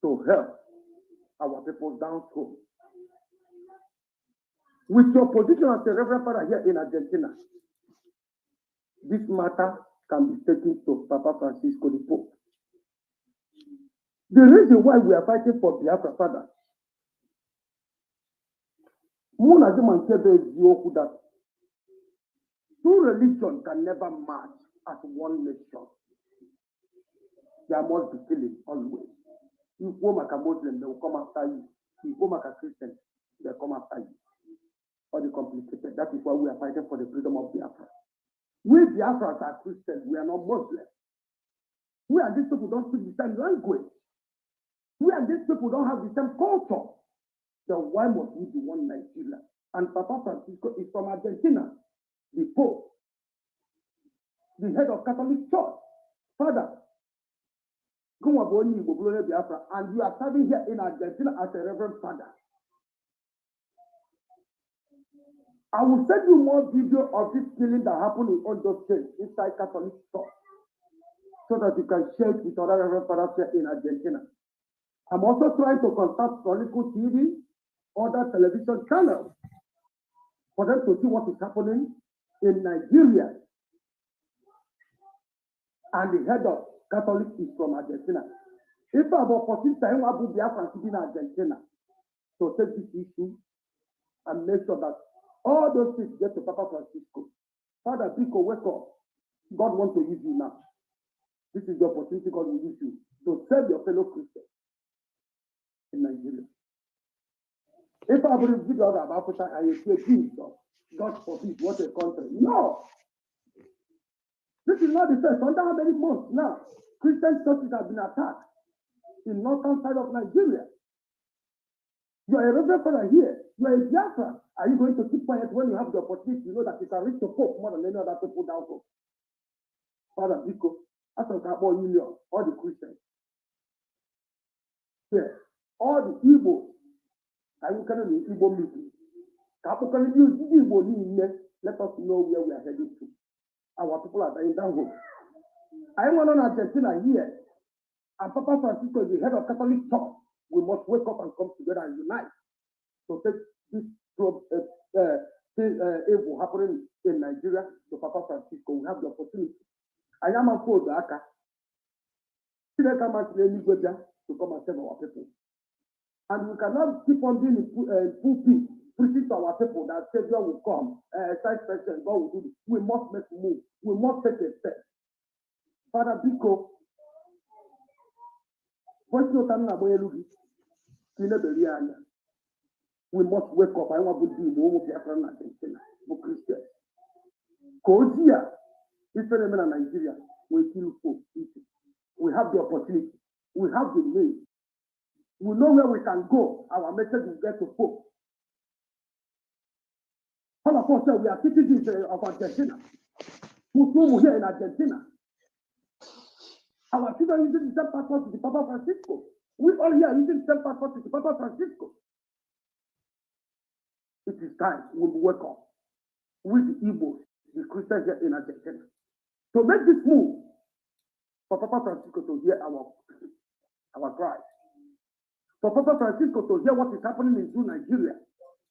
to help our people down home. With your position as a Reverend Father here in Argentina, this matter can be taken to Papa Francisco the Pope. The reason why we are fighting for Biafra, Father, that two religions can never march as one nation. There must be killing always. If you are a Muslim, they will come after you. If you are a Christian, they will come after you. Or the complicated. That is why we are fighting for the freedom of Biafra. We Biafrans are Christians. We are not Muslims. We and these people don't speak the same language. We and these people don't have the same culture. Then why must we be one Nigeria? And Papa Francisco is from Argentina, the Pope, the head of Catholic Church. Father, Biafra, and you are serving here in Argentina as a reverend father. I will send you more video of this killing that happened in Ondo State inside Catholic Church, so that you can share it with other reverend fathers here in Argentina. I'm also trying to contact Chronicle TV, other television channels, for them to see what is happening in Nigeria. And the head of Catholic is from Argentina. If I have opportunity, I will be Biafrans in Argentina to take this issue and make sure that all those things get to Papa Francisco. Father Biko, wake up. God wants to use you now. This is the opportunity God will use you to serve your fellow Christians in Nigeria. If I believe video of Africa, I will say, Jesus, God forbid, what a country. No! This is not the first. Under how many months now, Christian churches have been attacked in northern side of Nigeria. You are a reverend father here. You are a Biafran. Are you going to keep quiet when you have the opportunity? You know that you can reach the Pope more than any other people down home. Father Biko, that's what about Union, all the Christians. Yes, all the Igbo. I will call the Igbo meeting. Let us know where we are heading to. Our people are dying down home. I want on Argentina here, and Papa Francisco is the head of Catholic Church. We must wake up and come together and unite to take this evil happening in Nigeria to Papa Francisco. We have the opportunity. I am a fool, Aka. To come and save our people. And we cannot keep on being pulpit, preaching to our people that Savior will come, God will do this. We must make a move. We must take a step. Father Biko, we must wake up. I want to be more Biafran and Christians. Kozia, this phenomenon in Nigeria will kill folk. We have the opportunity. We have the means. We know where we can go. Our message will get to folk. All of us we are citizens of Argentina. Who here in Argentina? Our children using the same passport to the Papa Francisco. We all here using the same passport to the Papa Francisco. It is time we will wake up with the Igbos, the Christians here in Argentina, to make this move for Papa Francisco to hear our cries. For Papa Francisco to hear what is happening in Nigeria,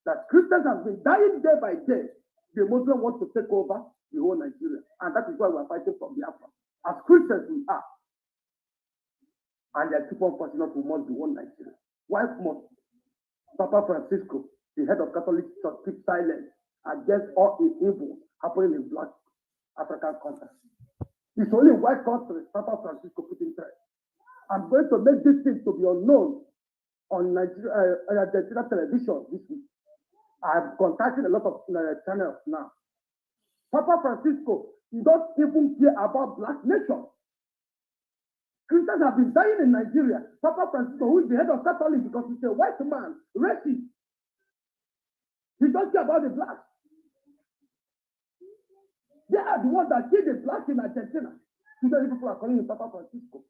that Christians have been dying day by day. The Muslims want to take over the whole Nigeria, and that is why we are fighting from Biafra. As Christians we are, and they keep on fighting us. We must be one Nigeria. Why must Papa Francisco, the head of Catholic Church, keep silent against all the evil happening in Black African countries? It's only white countries Papa Francisco put in place. I'm going to make this thing to be unknown on Argentina television this week. I've contacted a lot of channels now. Papa Francisco, he don't even care about Black nation. Christians have been dying in Nigeria. Papa Francisco, who is the head of Catholic, because he's a white man, racist. He don't care about the Blacks. They are the ones that kill the Blacks in Argentina. Today, people are calling him Papa Francisco.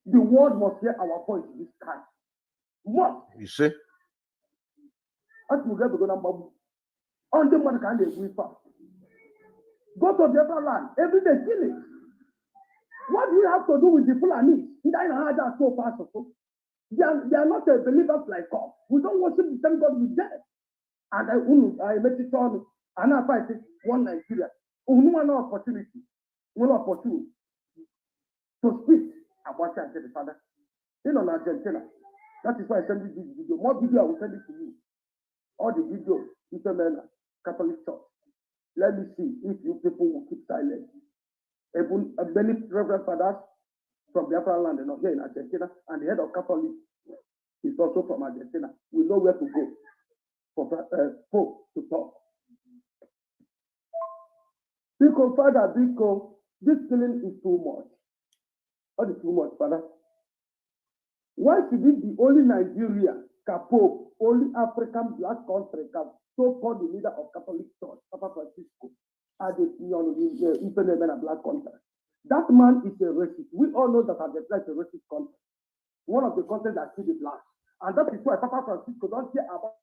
The world must hear our voice this time. What? You see? As we get to go number one. On the one can they fast. Go to the other land. Every day killing. What do you have to do with the Fulani? They are so fast. They are not a believers like us. We don't worship the same God with them. And I make it on. And I fight one Nigeria. One opportunity. One opportunity to speak about the Father. In Argentina. That is why I send you this video. More video, I will send it to you. All the videos, Catholic Church. Let me see if you people will keep silent. Many reverend fathers from Biafran land and here in Argentina, and the head of Catholic is also from Argentina. We know where to go for Pope to talk. Because Father, because this killing is too much. What is too much, Father? Why should it be only Nigeria, Pope, only African Black country, so-called the leader of Catholic Church, Papa Francisco, as the Black country? That man is a racist. We all know that Argentina is a racist country. One of the countries that see the black. And that is why Papa Francisco don't care about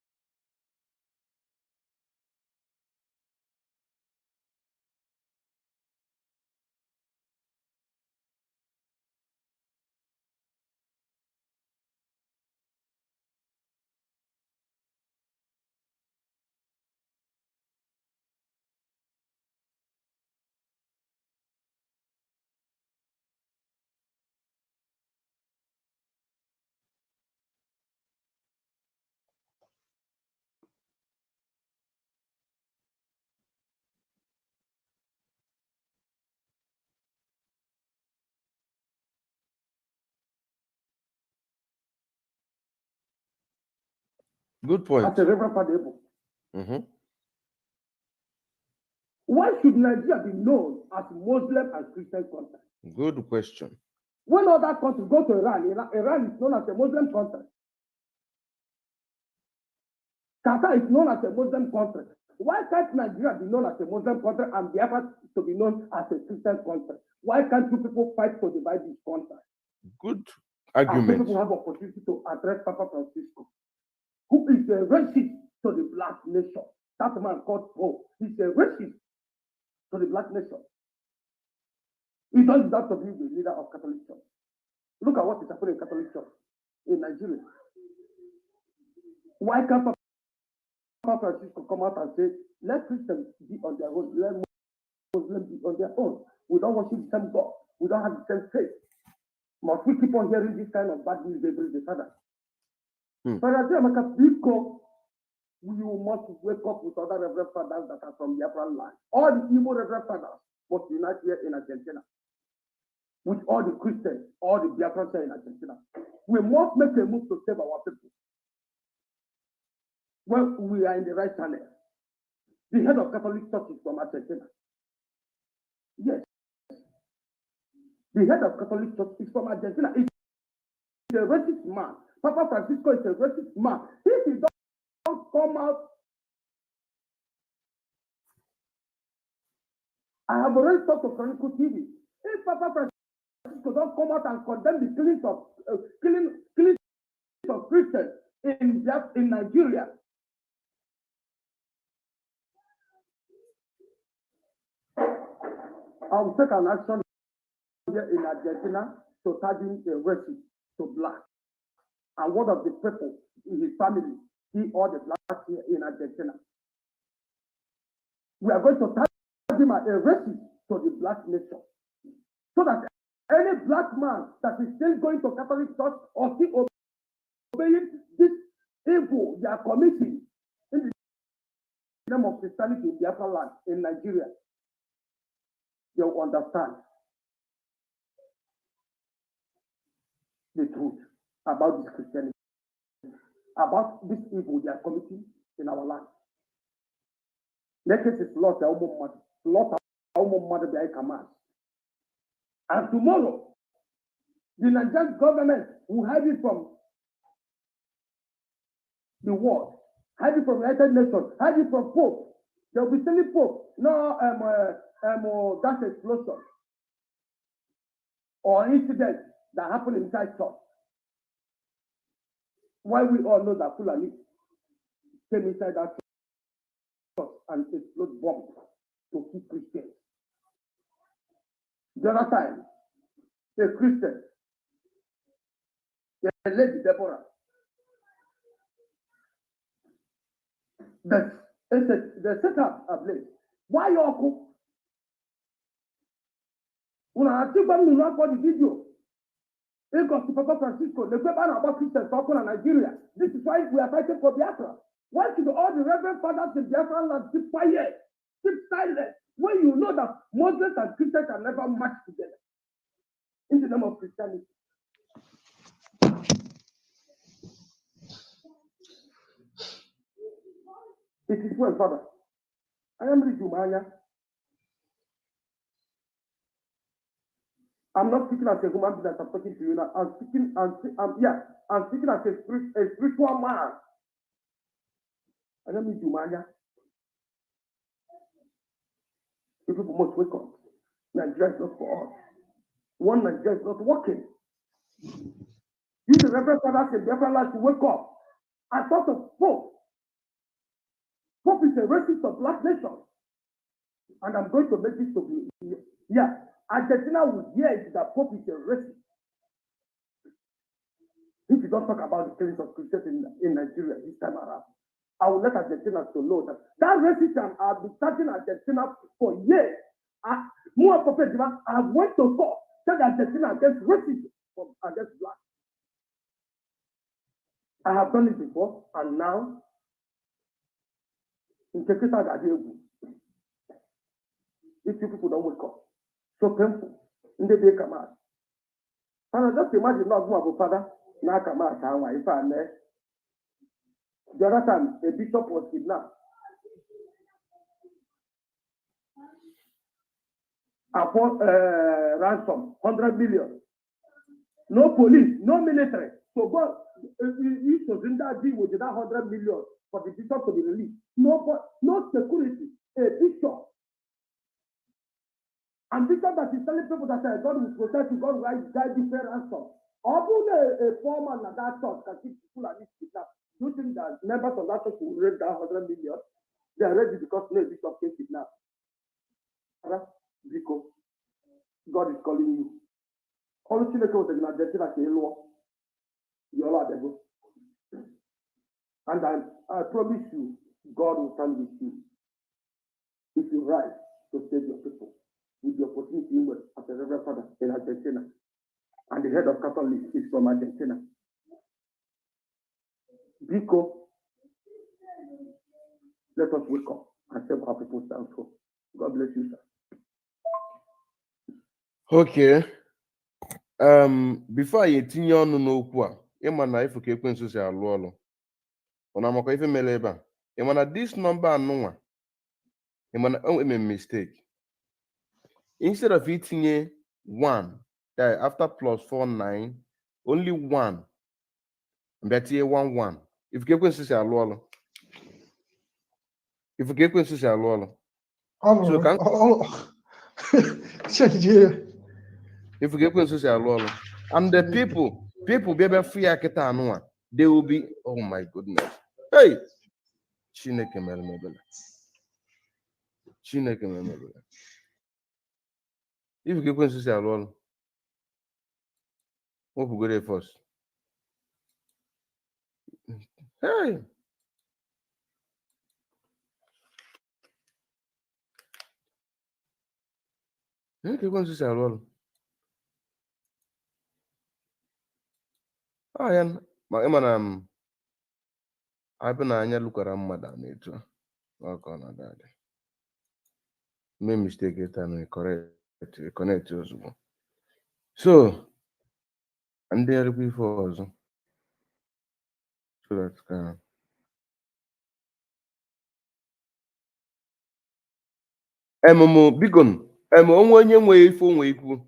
Good point. as a Reverend Father Abel. Mhm. Why should Nigeria be known as Muslim and Christian country? Good question. When other countries go to Iran, Iran is known as a Muslim country. Qatar is known as a Muslim country. Why can't Nigeria be known as a Muslim country and Biafra to be known as a Christian country? Why can't two people fight to divide this country? Good And argument. people have opportunity to address Papa Francisco, who is a racist to the black nation. That man called Pope. He's a racist to the black nation. He doesn't deserve to be the leader of Catholic Church. Look at what is happening in Catholic Church in Nigeria. Why can't Papa Francisco come out and say, let Christians be on their own, let Muslims be on their own. We don't worship the same God. We don't have the same faith. Must we keep on hearing this kind of bad news every day, Father? Father, you must wake up with other Reverend Fathers that are from the Biafran land. All the evil Reverend Fathers must unite here in Argentina with all the Christians, all the Biafrans here in Argentina. We must make a move to save our people. Well, we are in the right channel. The head of Catholic Church is from Argentina. Yes. The head of Catholic Church is from Argentina. He's a racist man. Papa Francisco is a racist man. If he don't come out, I have already talked to Chronicle TV. If Papa Francisco don't come out and condemn the killing of Christians in Nigeria, I will take an action here in Argentina to target a racist to black. And one of the people in his family see all the blacks here in Argentina. We are going to target him as a racist to the black nation. So that any black man that is still going to Catholic Church or still obeying this evil they are committing in the name of Christianity in Biafra land in Nigeria, they will understand the truth about this Christianity, about this evil they are committing in our land. Next is slaughter by command. And tomorrow, the Nigerian government will hide it from the world, hide it from the United Nations, hide it from Pope. They will be telling Pope, no, gas explosion or incident that happened inside church. Why we all know that Fulani came inside that church and explode bombs to kill Christians. The other time, a Christian, a lady Deborah, they set up a place. Why you cook? When I think about the video, it got to Papa Francisco, the paper about Christians talking in Nigeria. This is why we are fighting for Biafra. Why should all the Reverend Fathers in Biafra land keep quiet, keep silent, when you know that Muslims and Christians can never match together in the name of Christianity? It is well, Father. I am Rijumaya. I'm not speaking as a human being that I'm talking to you now. I'm speaking as a spiritual man. I am Rijumaya. You people must wake up. Nigeria is not for us. One Nigeria is not working. You, the Reverend Father, said, Biafran like to wake up and thought of Pope. Pope is a racist of black nations. And I'm going to make this to be, yeah, Argentina will hear it that Pope is a racist. If you don't talk about the killings of Christians in Nigeria this time around, I will let Argentina to know that that racism I've been starting Argentina for years. More prophet, I went to court, said Argentina against racism against black. I have done it before, and now in Kekita, these people don't wake up. So painful. In the day come out. And I just imagine not more of a father, now come out, if I may. The other time, a bishop was kidnapped. Upon ransom, 100 million. No police, no military. So God, he should that deal with that 100 million for the bishop to be released. No security, a bishop. And bishop that is telling people that God will protect you, God will guide you fair ransom. Although a foreman at that church can keep people at this kidnapped. Do you think that members of that church will raise that 100 million? They are ready because no bishop can kidnap. Because God is calling you. All the children was in Argentina, you all are devil. And I promise you, God will stand with you. If you rise to save your people with the opportunity as a Reverend Father in Argentina. And the head of Catholic is from Argentina. Because let us wake up and save our people down. So God bless you, sir. Okay. Before I tinye ọnụ n'okwu a, ịma na ifu ka ekwensu si alụ ọlụ. Ọ na-amakwa ife mere ebe a. Ịma na this number anụnwa. Ịma na o eme mistake. Instead of itinye 1, that after +49, only 1. Mbịa tinye 11. Ifu ka ekwensu si alụ ọlụ. Ifu ka ekwensu si alụ ọlụ. So can if you get and the people be able free akita they will be, oh my goodness. Hey, Chineke melmebele. Chineke melmebele. If you get questions alone, what we go first? Hey. You get questions alone. Ayan, ma I've been anya lukara mmadụ na-etu ọkọ na dada. Make mistake it and connect ozugbo. So, and there before also. So that's kind of bikon onwe onye nwere ife onwe ikwu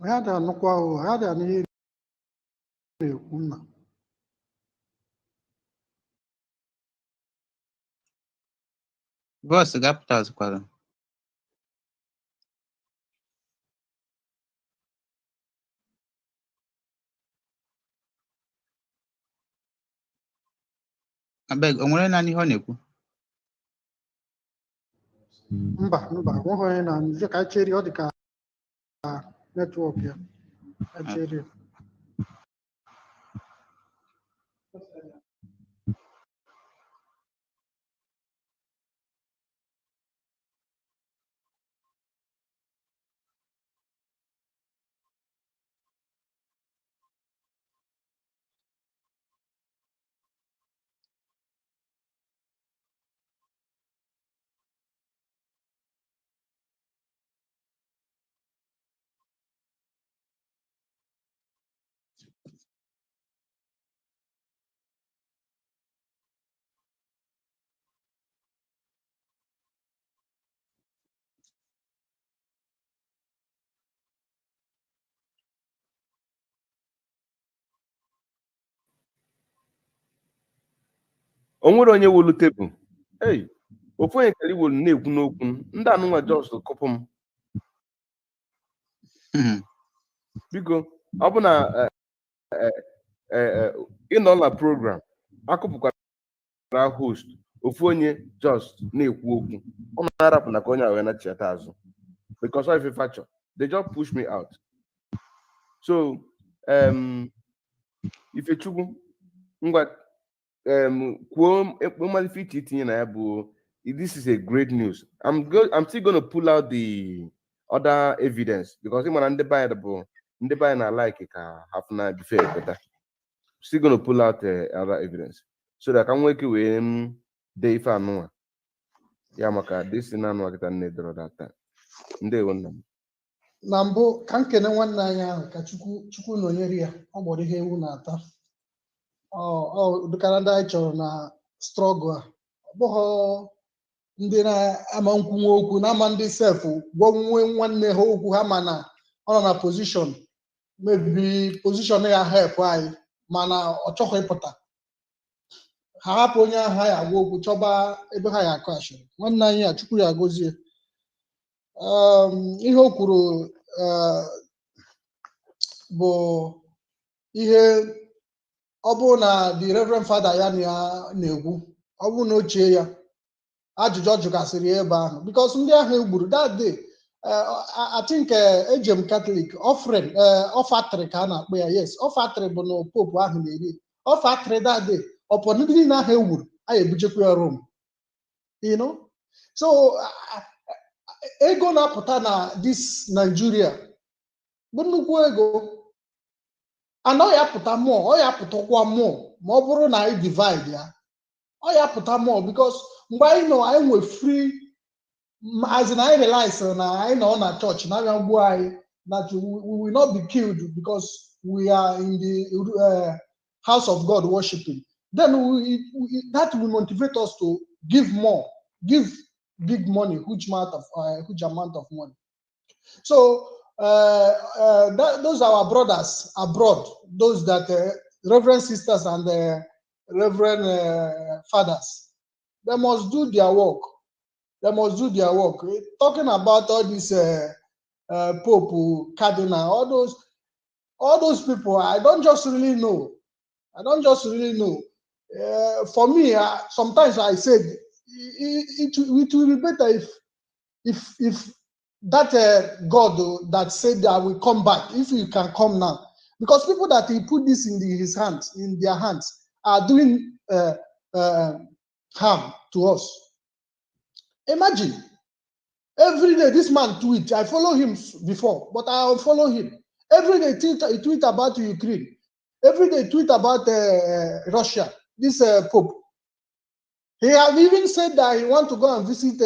I had an Boss gapụta azụkwara. Abeg, o nwere naanị ihe ọ na-ekwu? Mba, nweghị onye na nze ka chere ọ dị ka netwọk ya. Chere. onwere onye wolu tebụl. Hey, ofu onye kere iwolu na-ekwu n'okwu ndị anụnwa just kụpụ m biko ọ bụ na ịnọ na program akụpụkwara host ofu onye just na-ekwu okwu ọ na-arapụ na ka onye ahụ na-achịata azụ because of factor they just push me out. So Ifechukwu ngwa kwuo mmalite iche itinye na ya bụ this is a great news. I'm still going to pull out the other evidence because ịmana ndị be na like ka half na before better. Still going to pull out other evidence so that can work with the ife anụnwa ya maka this na anụnwa kita nne dọrọ that time. Ndewo nna m. Na mbụ ka nkene nwanne anyị ahụ ka Chukwu nọnyere ya ọ gbọrọ ihe ewu na-ata ọ dịkara ndị anyị chọrọ na strọgụ a ọ bụghị ndị na-ama nkwunwe okwu na-ama ndị sefụ gwọnwe nwanne ha okwu ha mana ọ nọ na pozishọn mebi pozishọn ya help anyị mana ọ chọghị ịpụta ha hapụ onye ahụ ya agwa okwu chọba ebe ha ya akọ ashịrị. Nwanne anyị a Chukwu ya gozie ihe o kwuru bụ ihe ọ bụ na the Reverend Father ya na-ekwu ọ bụ na ochie ya ajụjụ ọ jụgasịrị ebe ahụ because ndị ahụ egburu that day I think ejem Catholic ọfatịrị ka a na-akpọ ya. Yes, ọfatịrị bụ na popu ahụ na-eri ọfatịrị that day ọpọ ndị niile ahụ egburu anyị ebujekwa ya Rome, you know. So ego na-apụta na this Nigeria bụ nnukwu ego and ọ ya pụta mmụọ ọ ya pụtakwa mmụọ ma ọ bụrụ na anyị divide ya ọ ya pụta mmụọ because mgbe anyị nọ anyị nwe free as in anyị realize na anyị nọ na church na-abịa gbuo anyị that we will not be killed because we are in the house of God worshiping, then that will motivate us to give more, give big money, huge amount of money. So those are our brothers abroad, those that Reverend sisters and Reverend fathers, they must do their work. They must do their work. Talking about all this Pope, Cardinal, all those people, I don't just really know. For me, sometimes I said it will be better if that God that said that will come back, if he can come now, because people that he put this in their hands are doing harm to us. Imagine every day this man tweet. I follow him before, but I unfollow him. Every day he tweet about Ukraine. Every day tweet about Russia. This Pope. He have even said that he want to go and visit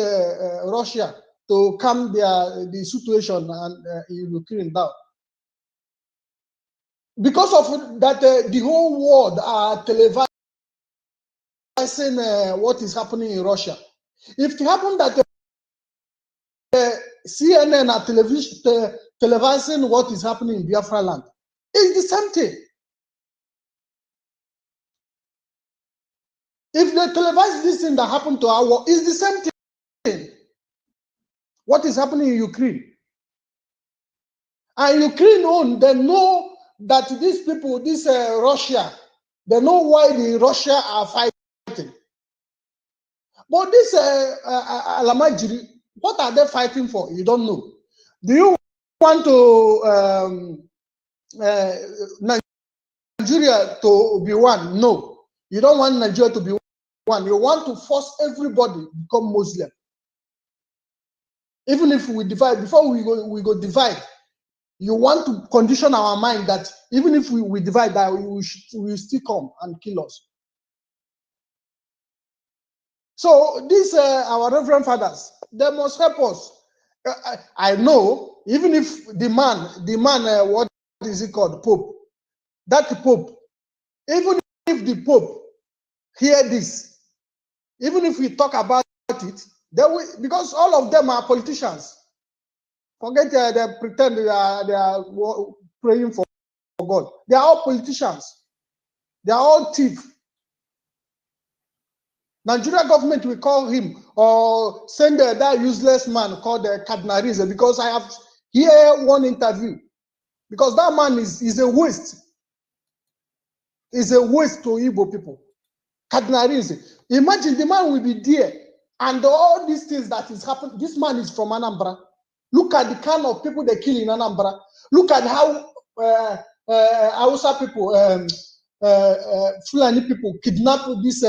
Russia to calm the situation in Ukraine down. Because of that, the whole world are televising what is happening in Russia. If it happened that CNN are televising what is happening in Biafra land, it's the same thing. If they televise this thing that happened to our world, it's the same thing. What is happening in Ukraine? And Ukraine they know that these people, this Russia, they know why the Russia are fighting. But this Alamajiri, what are they fighting for? You don't know. Do you want to Nigeria to be one? No. You don't want Nigeria to be one. You want to force everybody to become Muslim. Even if we divide, before we go divide, you want to condition our mind that even if we divide, that we will still come and kill us. So these our Reverend fathers, they must help us. I know, even if the man, what is it called, Pope? That Pope, even if the Pope hear this, even if we talk about it, they will, because all of them are politicians. Forget they pretend they are praying for God. They are all politicians. They are all thieves. Nigeria government will call him or send that useless man called Cardinal Rize, because I have here one interview. Because that man is a waste. Is a waste to Igbo people. Cardinal Rize. Imagine the man will be there and all these things that is happening. This man is from Anambra. Look at the kind of people they kill in Anambra. Look at how Hausa people, Fulani people kidnap this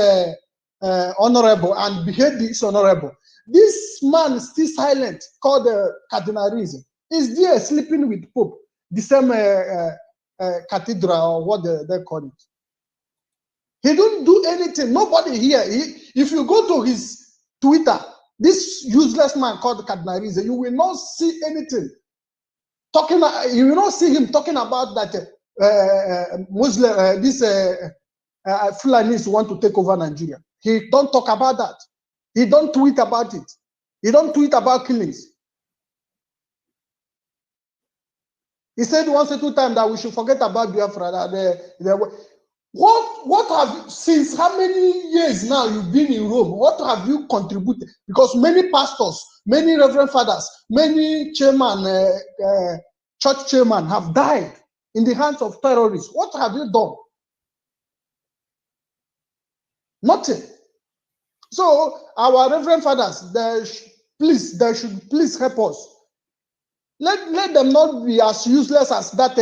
honorable and behead this honorable. This man is still silent, called Cardinal Rize. Is there sleeping with Pope, the same cathedral or what they call it. He don't do anything. Nobody here. If you go to his Twitter, this useless man called Cardinal Rize, you will not see anything. You will not see him talking about that Muslim, Fulanis want to take over Nigeria. He don't talk about that. He don't tweet about it. He don't tweet about killings. He said once or two times that we should forget about Biafra. What have you, since how many years now you've been in Rome? What have you contributed? Because many pastors, many reverend fathers, many chairman, church chairman have died in the hands of terrorists. What have you done? Nothing. So our reverend fathers, they should please help us. Let them not be as useless as that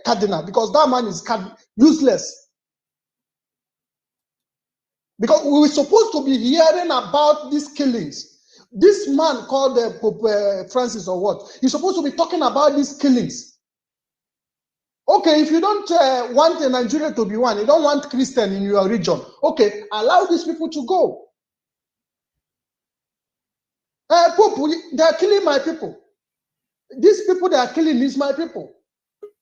cardinal, because that man is useless. Because we were supposed to be hearing about these killings. This man called Pope Francis or what? He's supposed to be talking about these killings. Okay, if you don't want Nigeria to be one, you don't want Christian in your region, okay, allow these people to go. Pope, they are killing my people. These people they are killing is my people.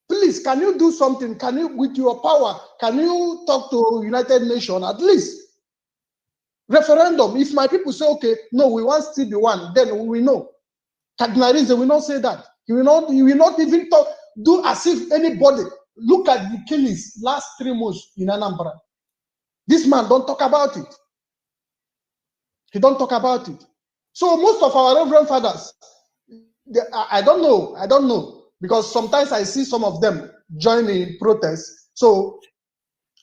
Please, can you do something? Can you, with your power, can you talk to United Nations at least? Referendum. If my people say, okay, no, we want still be one, then we will know. Cardinal Rize will not say that. He will not even talk, do as if anybody. Look at the killings last 3 months in Anambra. This man don't talk about it. He don't talk about it. So most of our reverend fathers, I don't know, because sometimes I see some of them join in protests. So,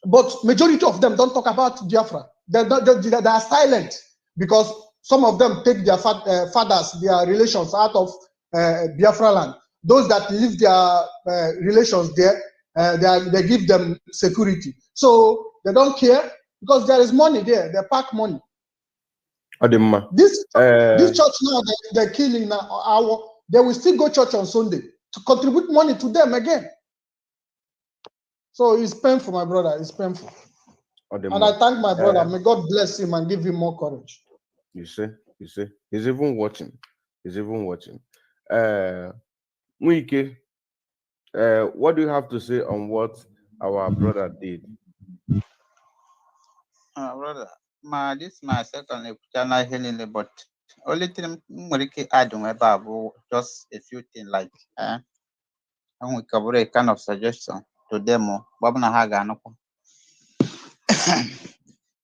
but majority of them don't talk about Biafra. They are silent because some of them take their fathers, their relations out of Biafra land. Those that leave their relations there, they give them security. So they don't care because there is money there. They pack money. This church now, they're killing now. They will still go church on Sunday to contribute money to them again. So it's painful, my brother. It's painful. And I thank my brother. May God bless him and give him more courage. You see, he's even watching. Mwike, what do you have to say on what our brother did? Brother, this is my second channel healing, but only thing I do about just a few things like and we cover a kind of suggestion to demo.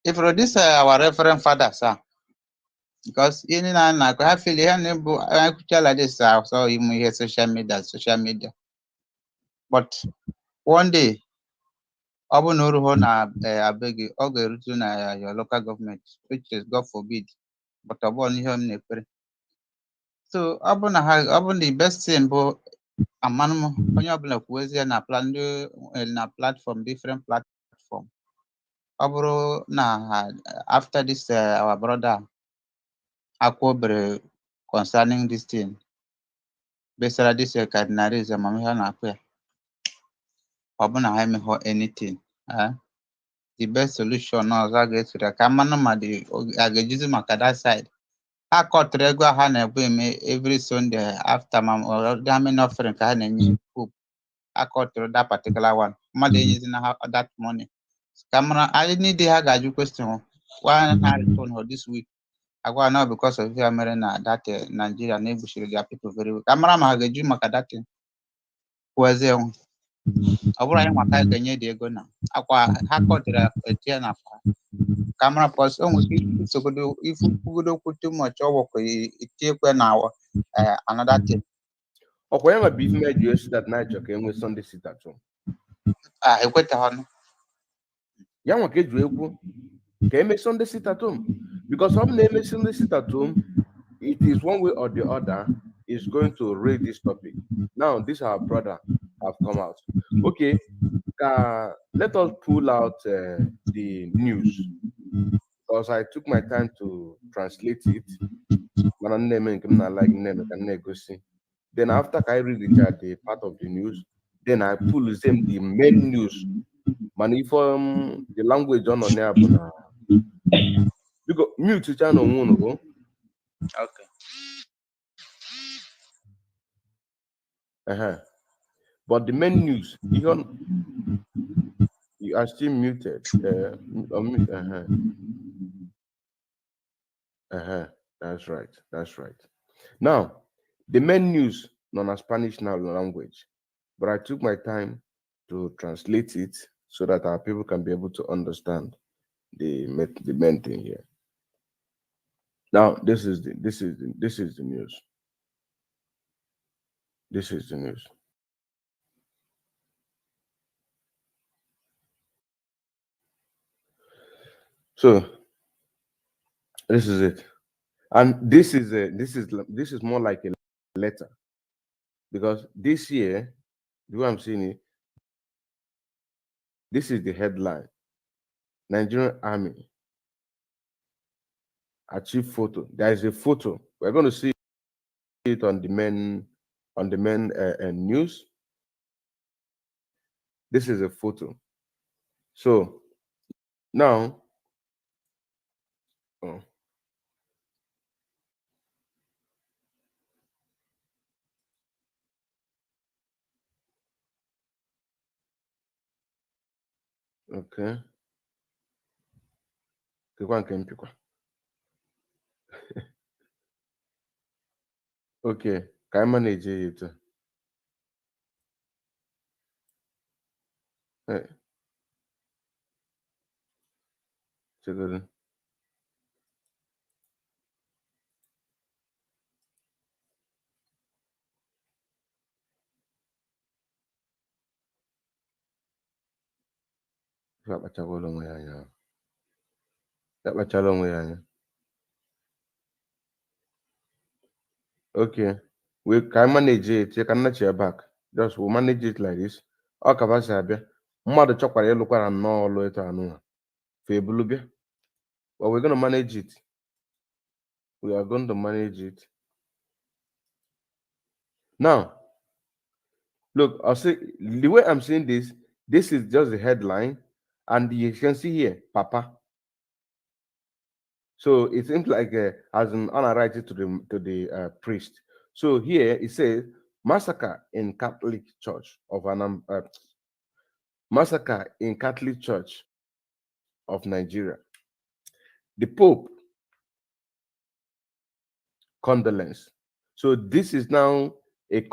If this our reverend father, sir, because in I feel I could tell like this, so you hear social media. But one day, I will know I beg you, I'll go to your local government, which is God forbid, but I want him. So the best thing, but a man when you na platform, different platform. After this, our brother Akobre concerning this thing. Basically, this Cardinal Rize Mamma Nakwe. Obuna or anything. The best solution now is I get to the Kamana I get using my that side. I caught regular hand every Sunday after my or damn offering can and poop. I caught that particular one. Mother using that money. Camera, I need the Hagaju question. Why I told her this week? I go now because of the American that Nigeria neighbor their people very well. Camera Hagaju Makadati was there. ọ bụrụ anyị maka ga-enye dị ego na akwa ha kọtara etie na fa kamera pos o nwere ike isogodo ifugodo okwu too much ọ bụkwa itiekwe na another thing Okay, I'm a beef made you that night, okay, with Sunday sit at home. ekweta ọnụ Young okay, you can make Sunday sit at home because some name Sunday sit at home. It is one way or the other is going to raise this topic. Now, this our brother have come out. Okay, let us pull out the news because I took my time to translate it. Then after I read the part of the news, then I pull them the main news. Man, if the language on there, because mute channel one go. okay But the main news, you are still muted. That's right. That's right. Now, the main news, non-Spanish now language, but I took my time to translate it so that our people can be able to understand the main thing here. Now, this is the news. This is the news. So this is it, and this is more like a letter, because this year, the way I'm seeing it, this is the headline: Nigerian Army achieve photo. There is a photo. We're going to see it on the main news. This is a photo. So now, okay. Okay, can I manage it? Hey. Check okay, we can manage it. You cannot share back. Just we'll manage it like this. Ọ kapasị abịa mmadụ chọkwara ịlụkwara nnọọ ọlụ etu anụ febulu bịa, but we're going to manage it. We are going to manage it. Now, look, I'll say the way I'm saying this is just the headline, and you can see here, Papa. So it seems like as an honor writing to the priest. So here it says massacre in Catholic Church of massacre in Catholic Church of Nigeria. The Pope condolence. So this is now a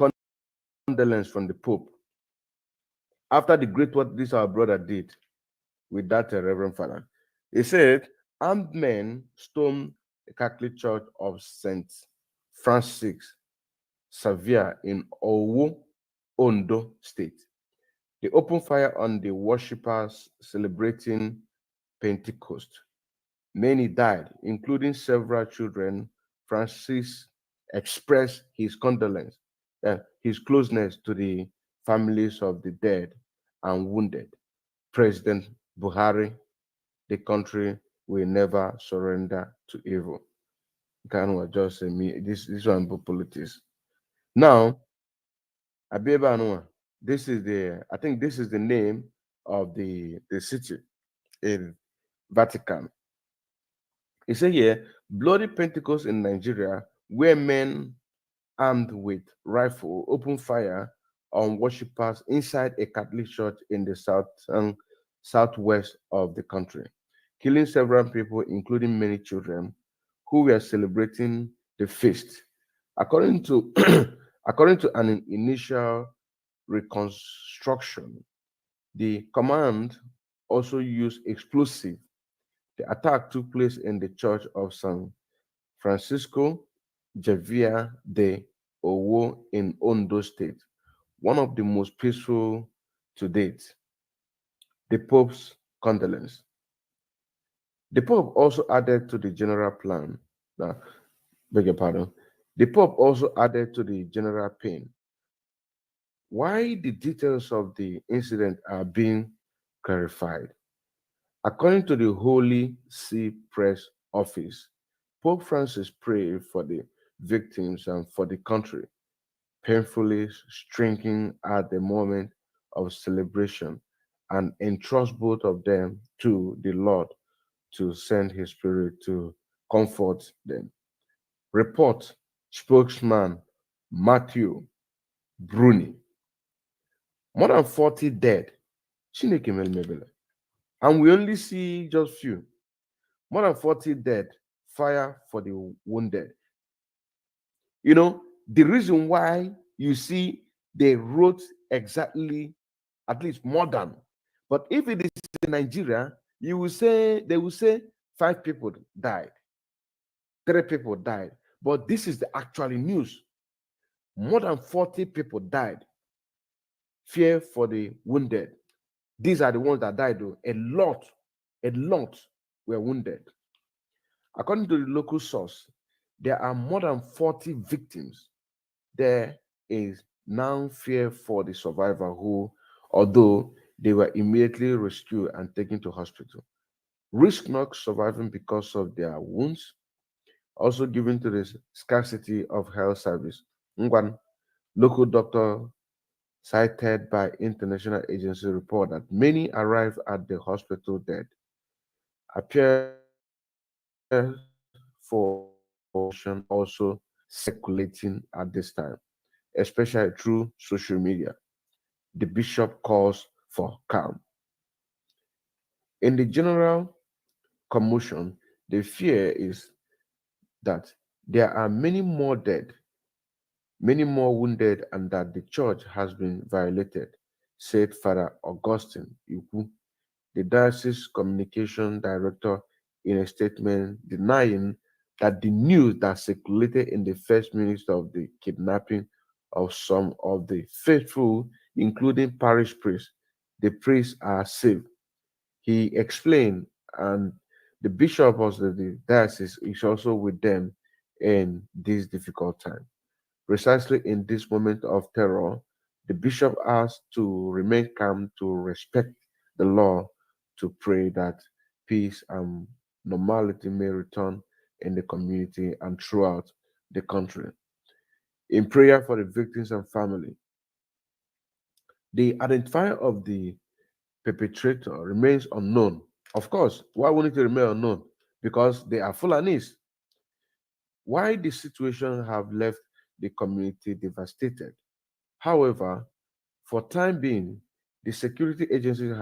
condolence from the Pope after the great what this our brother did with that Reverend Father. He said armed men stormed the Catholic Church of St. Francis Xavier in Owo, Ondo State. They opened fire on the worshippers celebrating Pentecost. Many died, including several children. Francis expressed his condolence and his closeness to the families of the dead and wounded. President Buhari, the country will never surrender to evil. Can we just say me this one politics. Now, Abeba Anua, this is I think this is the name of the city in Vatican. It says here, bloody Pentecost in Nigeria, where men armed with rifle open fire on worshippers inside a Catholic church in the southwest of the country, killing several people, including many children, who were celebrating the feast. According to according to an initial reconstruction. The command also used explosive. The attack took place in the church of San Francisco Javier de Owo in Ondo State, one of the most peaceful to date. The Pope's condolence. The Pope also added to the general plan. Now, beg your pardon. The Pope also added to the general pain. Why the details of the incident are being clarified. According to the Holy See Press Office, Pope Francis prayed for the victims and for the country, painfully striking at the moment of celebration, and entrust both of them to the Lord to send his spirit to comfort them. Report spokesman Matthew Bruni. More than 40 dead. Chineke mere mebele. And we only see just few. More than 40 dead. Fire for the wounded. You know, the reason why you see they wrote exactly at least more than. But if it is in Nigeria, they will say 5 people died, 3 people died. But this is the actual news. More than 40 people died. Fear for the wounded. These are the ones that died, though. A lot were wounded. According to the local source, there are more than 40 victims. There is now fear for the survivor who, although they were immediately rescued and taken to hospital, risk not surviving because of their wounds, also given to the scarcity of health service. Ngwan, local doctor cited by international agency report that many arrived at the hospital dead, appear for also circulating at this time, especially through social media. The bishop calls for calm. In the general commotion, the fear is that there are many more dead, many more wounded, and that the church has been violated, said Father Augustine Iku, the diocese communication director, in a statement denying that the news that circulated in the first minutes of the kidnapping of some of the faithful, including parish priests, the priests are safe. He explained, and the bishop of the diocese is also with them in this difficult time. Precisely in this moment of terror, the bishop asked to remain calm, to respect the law, to pray that peace and normality may return in the community and throughout the country. In prayer for the victims and family, the identifier of the perpetrator remains unknown. Of course, why would it remain unknown? Because they are Fulanis. Why the situation have left the community devastated. However, for time being, the security agency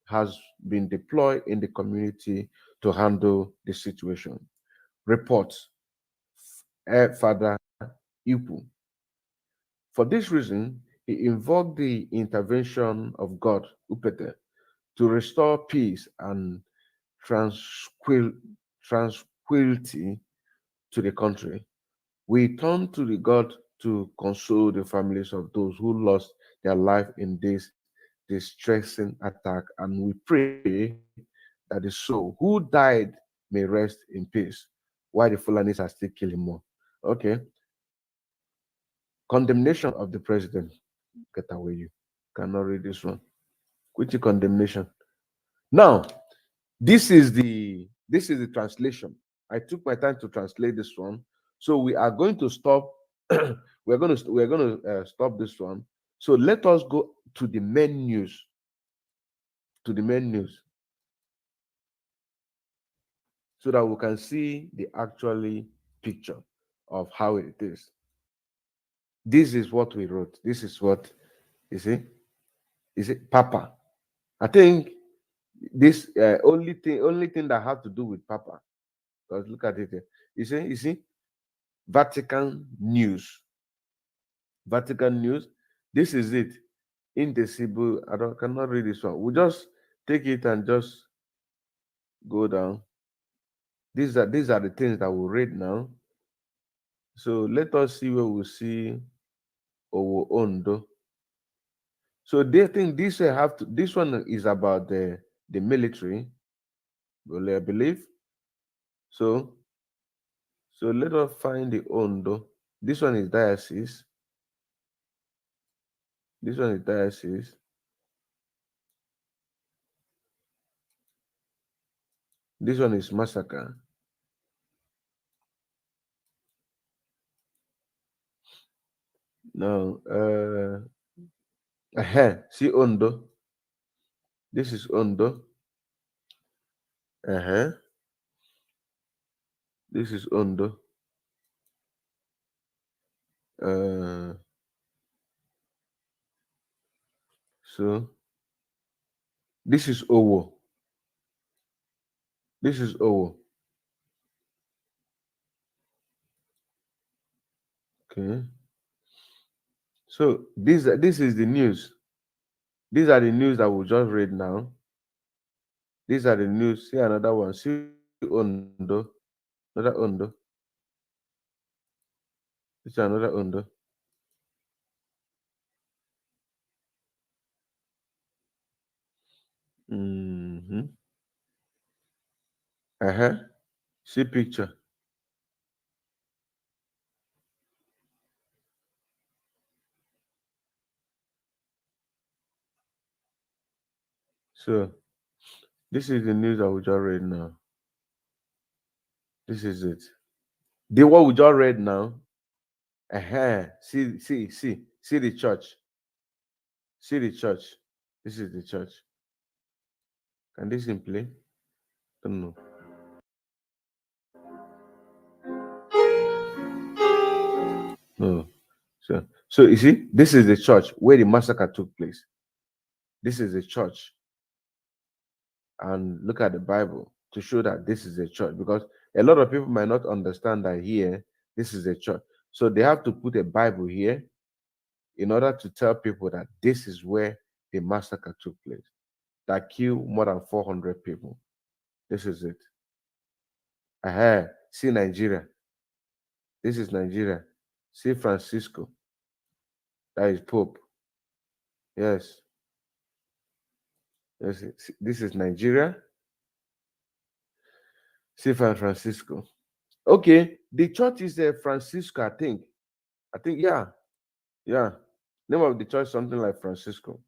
has been deployed in the community to handle the situation. Reports Father Ipu. For this reason, he invoked the intervention of God, Upete, to restore peace and tranquility to the country. We turn to the God to console the families of those who lost their life in this distressing attack, and we pray that the soul who died may rest in peace, while the Fulanis are still killing more. Okay. Condemnation of the president. Get away, you cannot read this one. Which condemnation? Now, this is the translation. I took my time to translate this one, so we are going to stop. we're going to stop this one. So let us go to the main news. To the main news, so that we can see the actually picture of how it is. This is what we wrote. This is what you see. Is it Papa? I think this only thing that have to do with Papa. Because look at it here. You see, Vatican News. Vatican News. This is it. indecible. Cannot read this one. We'll just take it and just go down. These are the things that we'll read now. So let us see where we see Owo Ondo. So they think this this one is about the military. Well, I believe. So let us find the Ondo. This one is diocese. This one is diocese. This one is massacre. No, see Ondo. This is Ondo. This is Ondo. So this is Owo. This is Owo. Okay. So this is the news. These are the news that we just read now. These are the news. See another one. See Ondo. Another Ondo. This is another Ondo. See picture. So this is the news that we just read now. This is it. The what we just read now. See the church. See the church. This is the church. Can this in play? Don't know. No. So you see, this is the church where the massacre took place. This is the church. And look at the Bible to show that this is a church, because a lot of people might not understand that here, this is a church. So they have to put a Bible here in order to tell people that this is where the massacre took place, that killed more than 400 people. This is it. See Nigeria. This is Nigeria. See Francisco. That is Pope. Yes. Yes. This is Nigeria. See Francisco. Okay. The church is Francisco, I think. Yeah. Yeah. Name of the church, something like Francisco.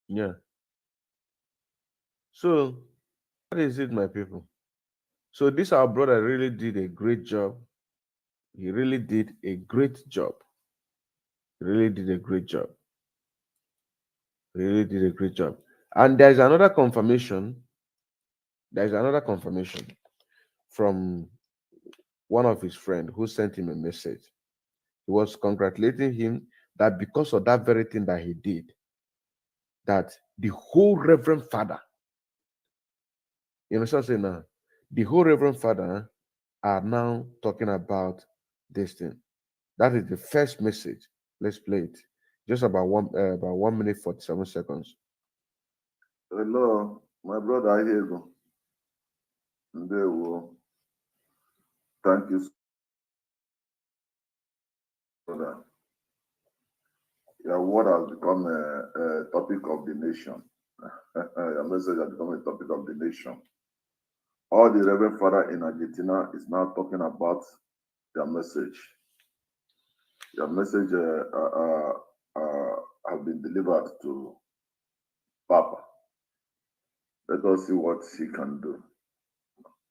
Yeah. So, what is it, my people? So, this our brother really did a great job. He really did a great job. He really did a great job. He really did a great job. And there's another confirmation. There's another confirmation from one of his friends who sent him a message. He was congratulating him that because of that very thing that he did, that the whole Reverend Father, you know what I'm saying now? The whole Reverend Father are now talking about this thing. That is the first message. Let's play it. Just about 1 minute 47 seconds. Hello, my brother Diego. Thank you for that. Your word has become a topic of the nation. Your message has become a topic of the nation. All the Reverend Father in Argentina is now talking about your message. Your message has been delivered to Papa. Let us see what he can do.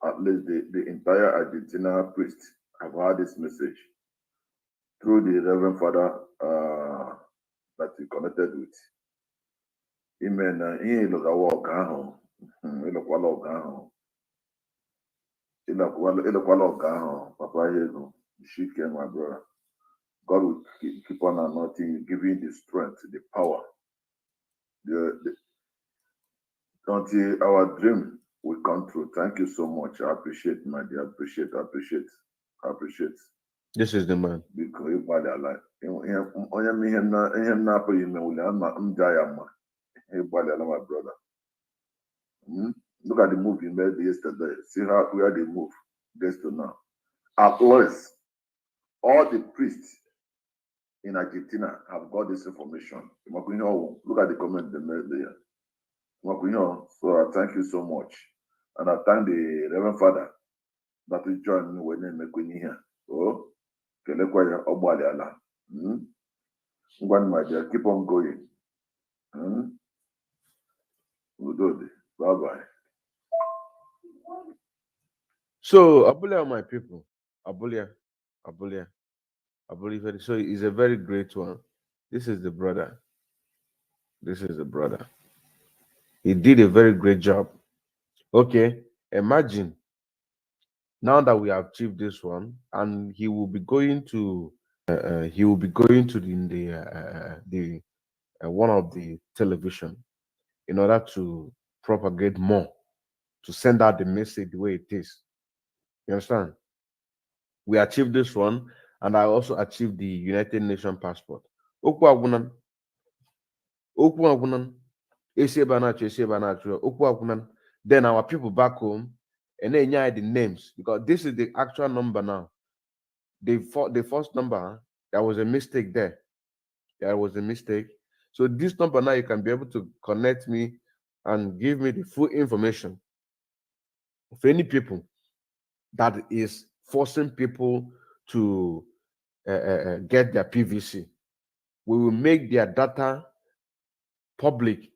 At least the entire Argentina priest have heard this message through the Reverend Father that he connected with. Amen. Ihe ịlụgawa ọgụ ahụ. Ịlụkwala ọgụ ahụ. Ịlụkwala ọgụ ahụ. Papa Diego, Shike, my brother. God will keep on anointing you, giving the strength, the power. Until our dream will come true. Thank you so much. I appreciate, my dear. Appreciate. This is the man. Because everybody alive. My brother. Look at the move you made yesterday. See where they move gets to now. At least all the priests in Argentina have got this information. Look at the comment they made there. So I thank you so much. And I thank the Reverend Father that will join me when they make me here. Oh, my dear, keep on going. Bye-bye. So, Abulia, my people. Abulia. So he's a very great one. This is the brother. He did a very great job. Okay, imagine now that we have achieved this one, and he will be going to the one of the television in order to propagate more, to send out the message the way it is. You understand? We achieved this one, and I also achieved the United Nations passport. Okwu agwunan. Then our people back home, and then the names, because this is the actual number now. The first number, there was a mistake there. So this number now, you can be able to connect me and give me the full information of any people that is forcing people to get their PVC. We will make their data public.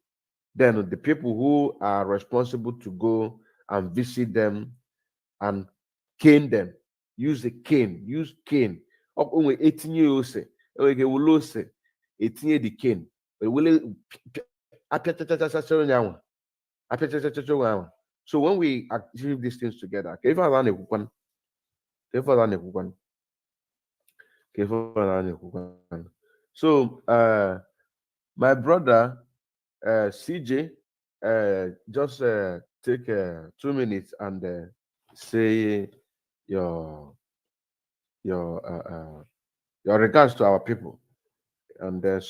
Then the people who are responsible to go and visit them and cane them, use cane. Up only 18 years, we will say 18 the cane. But so when we achieve these things together, so my brother CJ, just take 2 minutes and say your regards to our people and then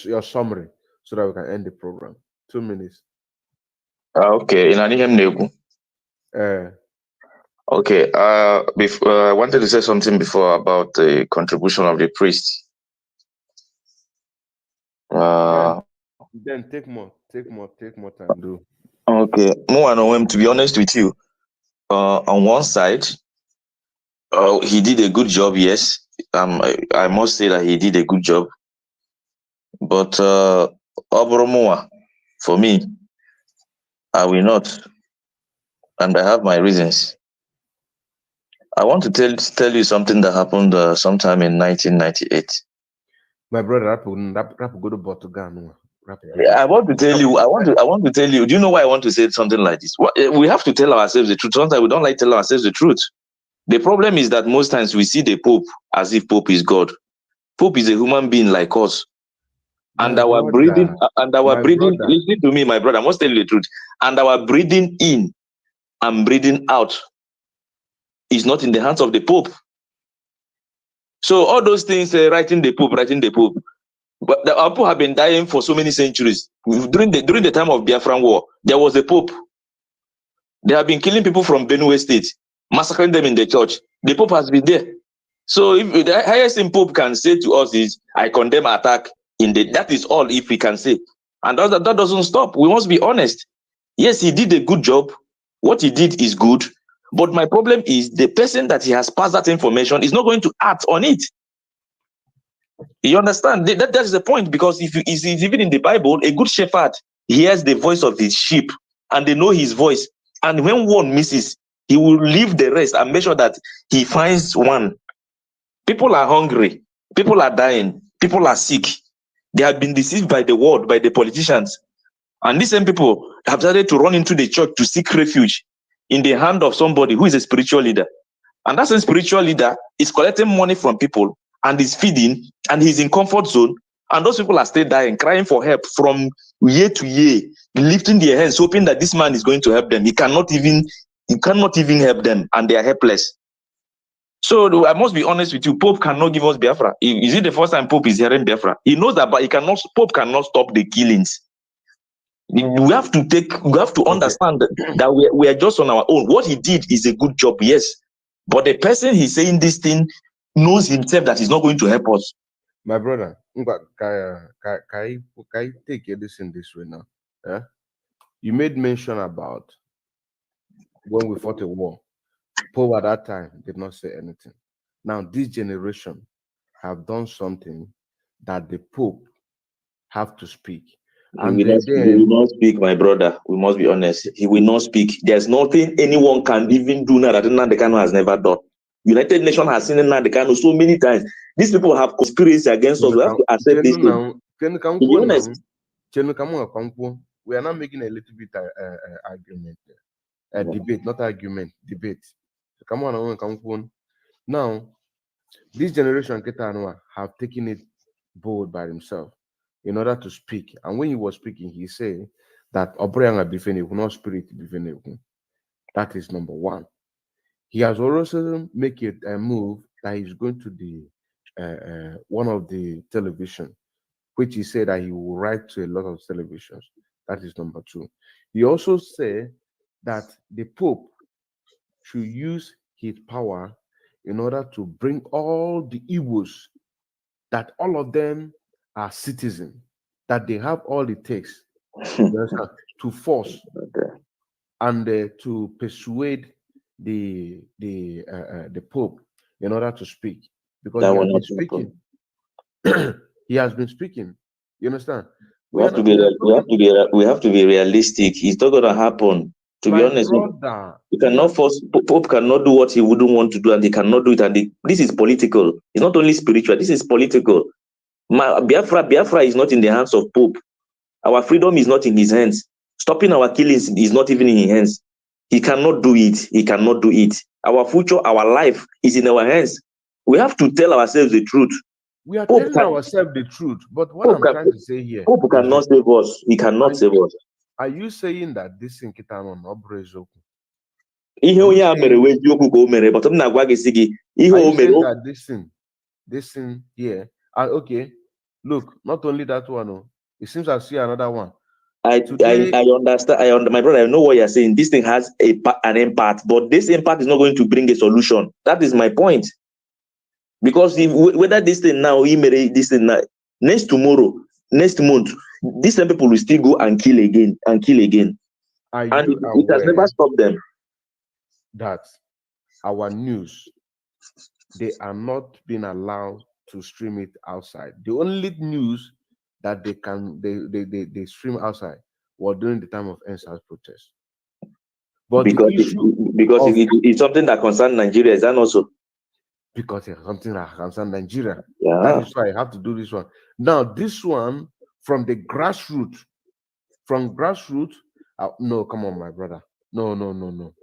your summary, so that we can end the program. 2 minutes. Okay, in Anihem okay, I wanted to say something before about the contribution of the priest. Then take more time. Do. Okay, to be honest with you, on one side, he did a good job. Yes, I must say that he did a good job. But Obromoa, for me, I will not, and I have my reasons. I want to tell you something that happened sometime in 1998. My brother, rap go to Portugal. I want to tell you. I want to tell you. Do you know why I want to say something like this? We have to tell ourselves the truth. Sometimes we don't like telling ourselves the truth. The problem is that most times we see the Pope as if Pope is God. Pope is a human being like us. And our breathing. Listen to me, my brother. I must tell you the truth. And our breathing in and breathing out is not in the hands of the Pope. So all those things, writing the Pope. But the people have been dying for so many centuries. During the time of Biafran War, there was a Pope. They have been killing people from Benue State, massacring them in the church. The Pope has been there. So if the highest thing Pope can say to us is, I condemn attack that is all if he can say. And that doesn't stop. We must be honest. Yes, he did a good job. What he did is good. But my problem is the person that he has passed that information is not going to act on it. You understand? That is the point, because if it's even in the Bible, a good shepherd hears the voice of his sheep and they know his voice. And when one misses, he will leave the rest and make sure that he finds one. People are hungry. People are dying. People are sick. They have been deceived by the world, by the politicians. And these same people have started to run into the church to seek refuge in the hand of somebody who is a spiritual leader. And that same spiritual leader is collecting money from people and is feeding, and he's in comfort zone. And those people are still dying, crying for help from year to year, lifting their hands, hoping that this man is going to help them. He cannot even help them, and they are helpless. So I must be honest with you. Pope cannot give us Biafra. Is it the first time Pope is hearing Biafra? He knows that, but Pope cannot stop the killings. We have to understand that we are just on our own. What he did is a good job, yes. But the person he's saying this thing knows himself that he's not going to help us. My brother, can I take this in this way now? Yeah? You made mention about when we fought a war. Pope at that time did not say anything. Now, this generation have done something that the Pope have to speak. And he will not speak, my brother. We must be honest. He will not speak. There's nothing anyone can even do now that Nnamdi Kanu has never done. United Nations has seen Nnamdi Kanu so many times. These people have conspiracy against us. We have to accept this thing. To be honest, we are not making a little bit argument, debate, not argument, debate. So come on. Now, this generation have taken it bold by himself in order to speak. And when he was speaking, he said that Obrayanga Bifene will not spirit Bifene. That is number one. He has also made a move that he's going to the one of the television, which he said that he will write to a lot of televisions. That is number two. He also said that the Pope should use his power in order to bring all the Igbos, that all of them are citizens, that they have all it takes to force and to persuade the Pope in order to speak, because he has been speaking. He has been speaking. You understand? We have to be realistic. It's not going to happen. To be honest, you cannot force. Pope cannot do what he wouldn't want to do, and he cannot do it. And this is political. It's not only spiritual. This is political. Biafra is not in the hands of Pope. Our freedom is not in his hands. Stopping our killings is not even in his hands. He cannot do it. He cannot do it. Our future, our life is in our hands. We have to tell ourselves the truth. We are telling ourselves the truth, but what I'm trying to say here, Pope cannot save us. He cannot save us. Are you saying that this in Kitano no brezoku? Are you saying that this thing here? Okay, look, not only that one, it seems I see another one. I understand. My brother, I know what you're saying. This thing has an impact, but this impact is not going to bring a solution. That is my point. Because whether this thing now, this thing now, next month, these same people will still go and kill again. And it has never stopped them. That our news, they are not being allowed to stream it outside. The only news that they stream outside was during the time of NSAS protest. But because it's something that concerns Nigeria, is that also? Because it's something that concerns Nigeria. Yeah. That is why I have to do this one. Now, this one from the grassroots. No, come on, my brother. No.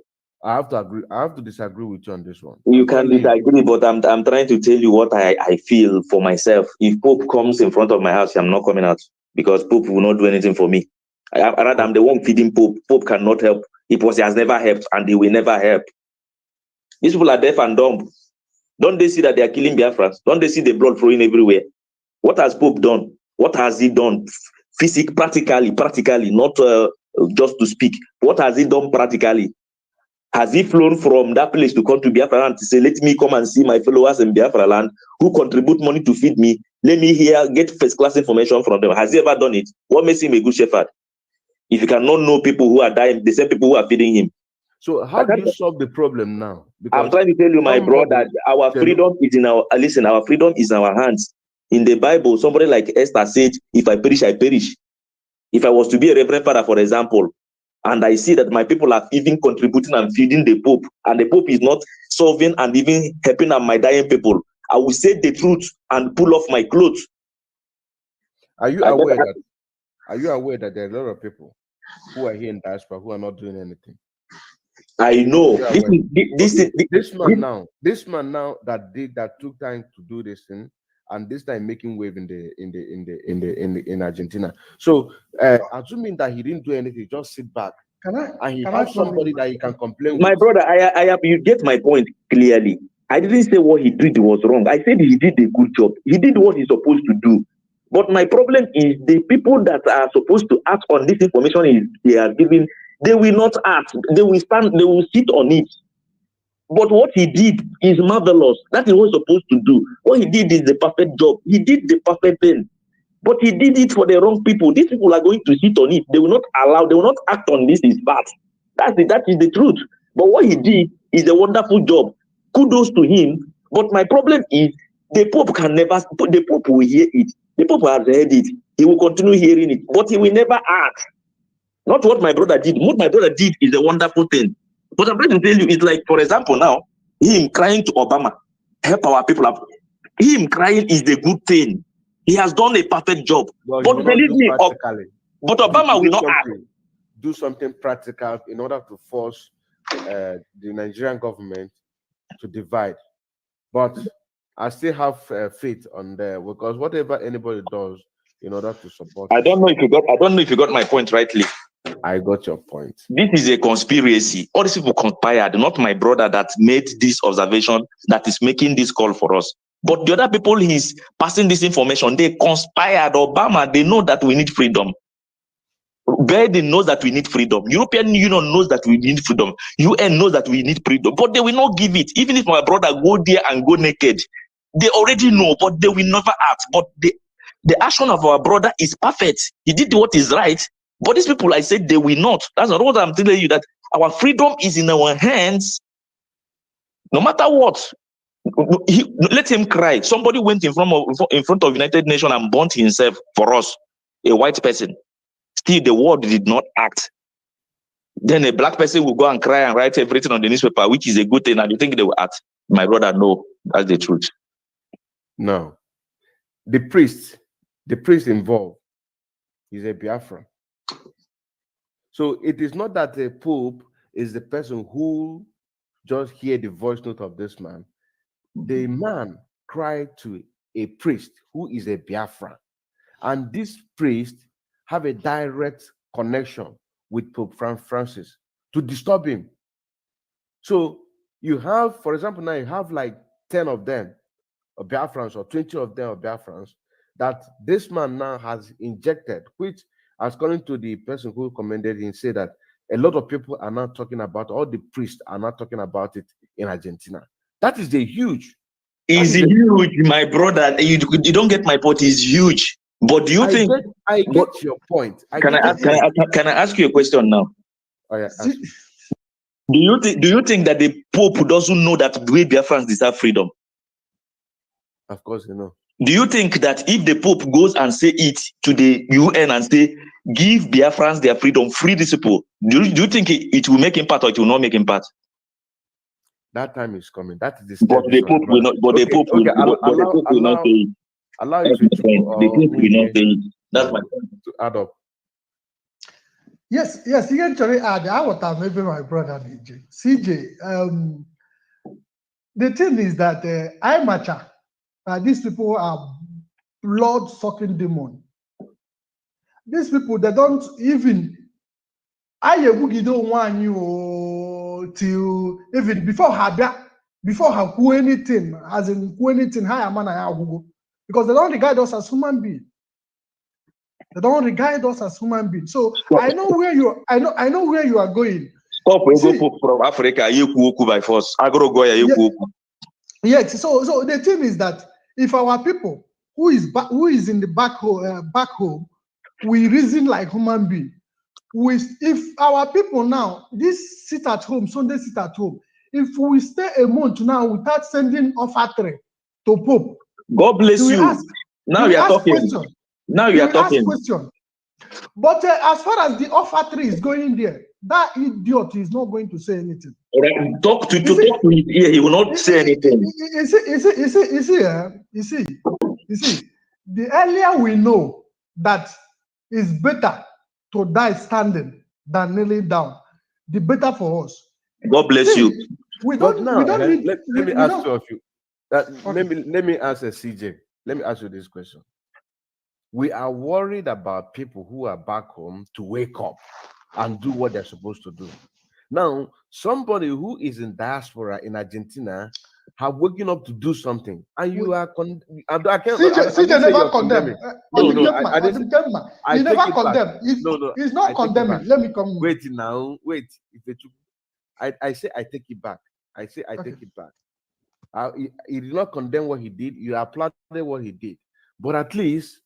I have to agree. I have to disagree with you on this one. You can disagree, but I'm trying to tell you what I feel for myself. If Pope comes in front of my house, I'm not coming out, because Pope will not do anything for me. I'm the one feeding Pope. Pope cannot help. He has never helped, and he will never help. These people are deaf and dumb. Don't they see that they are killing Biafrans? Don't they see the blood flowing everywhere? What has Pope done? What has he done? Practically, not just to speak. What has he done practically? Has he flown from that place to come to Biafra land to say, let me come and see my followers in Biafra land who contribute money to feed me? Let me get first-class information from them. Has he ever done it? What makes him a good shepherd? If you cannot know people who are dying, the same people who are feeding him. So how do you solve the problem now? Because I'm trying to tell you, my brother, our freedom is in our freedom is in our hands. In the Bible, somebody like Esther said, if I perish, I perish. If I was to be a reverend father, for example, and I see that my people are even contributing and feeding the Pope, and the Pope is not solving and even helping my dying people, I will say the truth and pull off my clothes. Are you aware that there are a lot of people who are here in diaspora who are not doing anything? I know. This man now that took time to do this thing, and this time making wave in Argentina. So assuming that he didn't do anything, just sit back. And he has somebody that he can complain with. My brother, you get my point clearly. I didn't say what he did was wrong. I said he did a good job. He did what he's supposed to do. But my problem is the people that are supposed to act on this information they are giving, they will not act. They will sit on it. But what he did is marvelous. That is what he's supposed to do. What he did is the perfect job. He did the perfect thing. But he did it for the wrong people. These people are going to sit on it. They will not act on this is bad. That is the truth. But what he did is a wonderful job. Kudos to him. But my problem is the Pope will hear it. The Pope has heard it. He will continue hearing it. But he will never act. Not what my brother did. What my brother did is a wonderful thing. But I'm trying to tell you, it's like, for example, now, him crying to Obama, help our people up. Him crying is the good thing. He has done a perfect job. Well, but believe me, but Obama will not act. Do something practical in order to force the Nigerian government to divide. But I still have faith on there, because whatever anybody does in order to support. I don't know if you got my point rightly. I got your point. This is a conspiracy. All these people conspired, not my brother that made this observation that is making this call for us. But the other people he's passing this information, they conspired. Obama, they know that we need freedom. Biden knows that we need freedom. European Union knows that we need freedom. UN knows that we need freedom. But they will not give it. Even if my brother go there and go naked, they already know, but they will never act. But the action of our brother is perfect. He did what is right. But these people, I said, they will not. That's not what I'm telling you, that our freedom is in our hands. No matter what. Let him cry. Somebody went in front of United Nations and burnt himself for us, a white person. Still, the world did not act. Then a black person will go and cry and write everything on the newspaper, which is a good thing, and you think they will act. My brother, no, that's the truth. No. The priest involved is a Biafran. So it is not that the Pope is the person who just hear the voice note of this man. The man cried to a priest who is a Biafran, and this priest have a direct connection with Pope Francis to disturb him. So you have, for example, now you have like 10 of them, or Biafrans, or 20 of them, or Biafrans, that this man now has injected, which, according to the person who commended him, said that a lot of people are now talking about, all the priests are not talking about it in Argentina. That is the huge. Is huge, my brother. You don't get my point. Is huge. But do you think? I get your point. Can I ask you a question now? Oh, yeah, do you think that the Pope doesn't know that we Biafrans deserve freedom? Of course, you know. Do you think that if the Pope goes and say it to the UN and say, give Biafrans their freedom, free these people, do you think it will make impact or it will not make impact? That time is coming. That is the But the Pope will not. But the Pope will not say it. Allow you to the Pope will not say it. That's my point. To add up. Yes, you can actually add. I would maybe my brother CJ. The thing is that I matter. These people are blood-sucking demons. These people, they don't even. I don't want you till even before her do anything, as in do anything. Because they don't regard us as human beings. They don't regard us as human beings. So I know where you. I know where you are going. Stop. We go from Africa. You go by force. I go go. You go. Yes. So the thing is that if our people who is in the back home, we reason like human beings. If our people now, this sit at home, Sunday sit at home, if we stay a month now without sending offertory to Pope, God bless you. Now you are talking. Now you are talking. But as far as the offertory is going there, that idiot is not going to say anything. Talk to his ear. He will not say anything. You see, the earlier we know that it's better to die standing than kneeling down, the better for us. God bless you. Let me ask two of you. Let me ask CJ. Let me ask you this question. We are worried about people who are back home to wake up and do what they're supposed to do. Now, somebody who is in diaspora in Argentina have woken up to do something, and you are I can't. CJ never condemn. No, I He didn't. never condemn. He's not condemning. Let me come. Wait now. Wait. I say I take it back. I say I take it back. He did not condemn what he did. You applauded what he did, but at least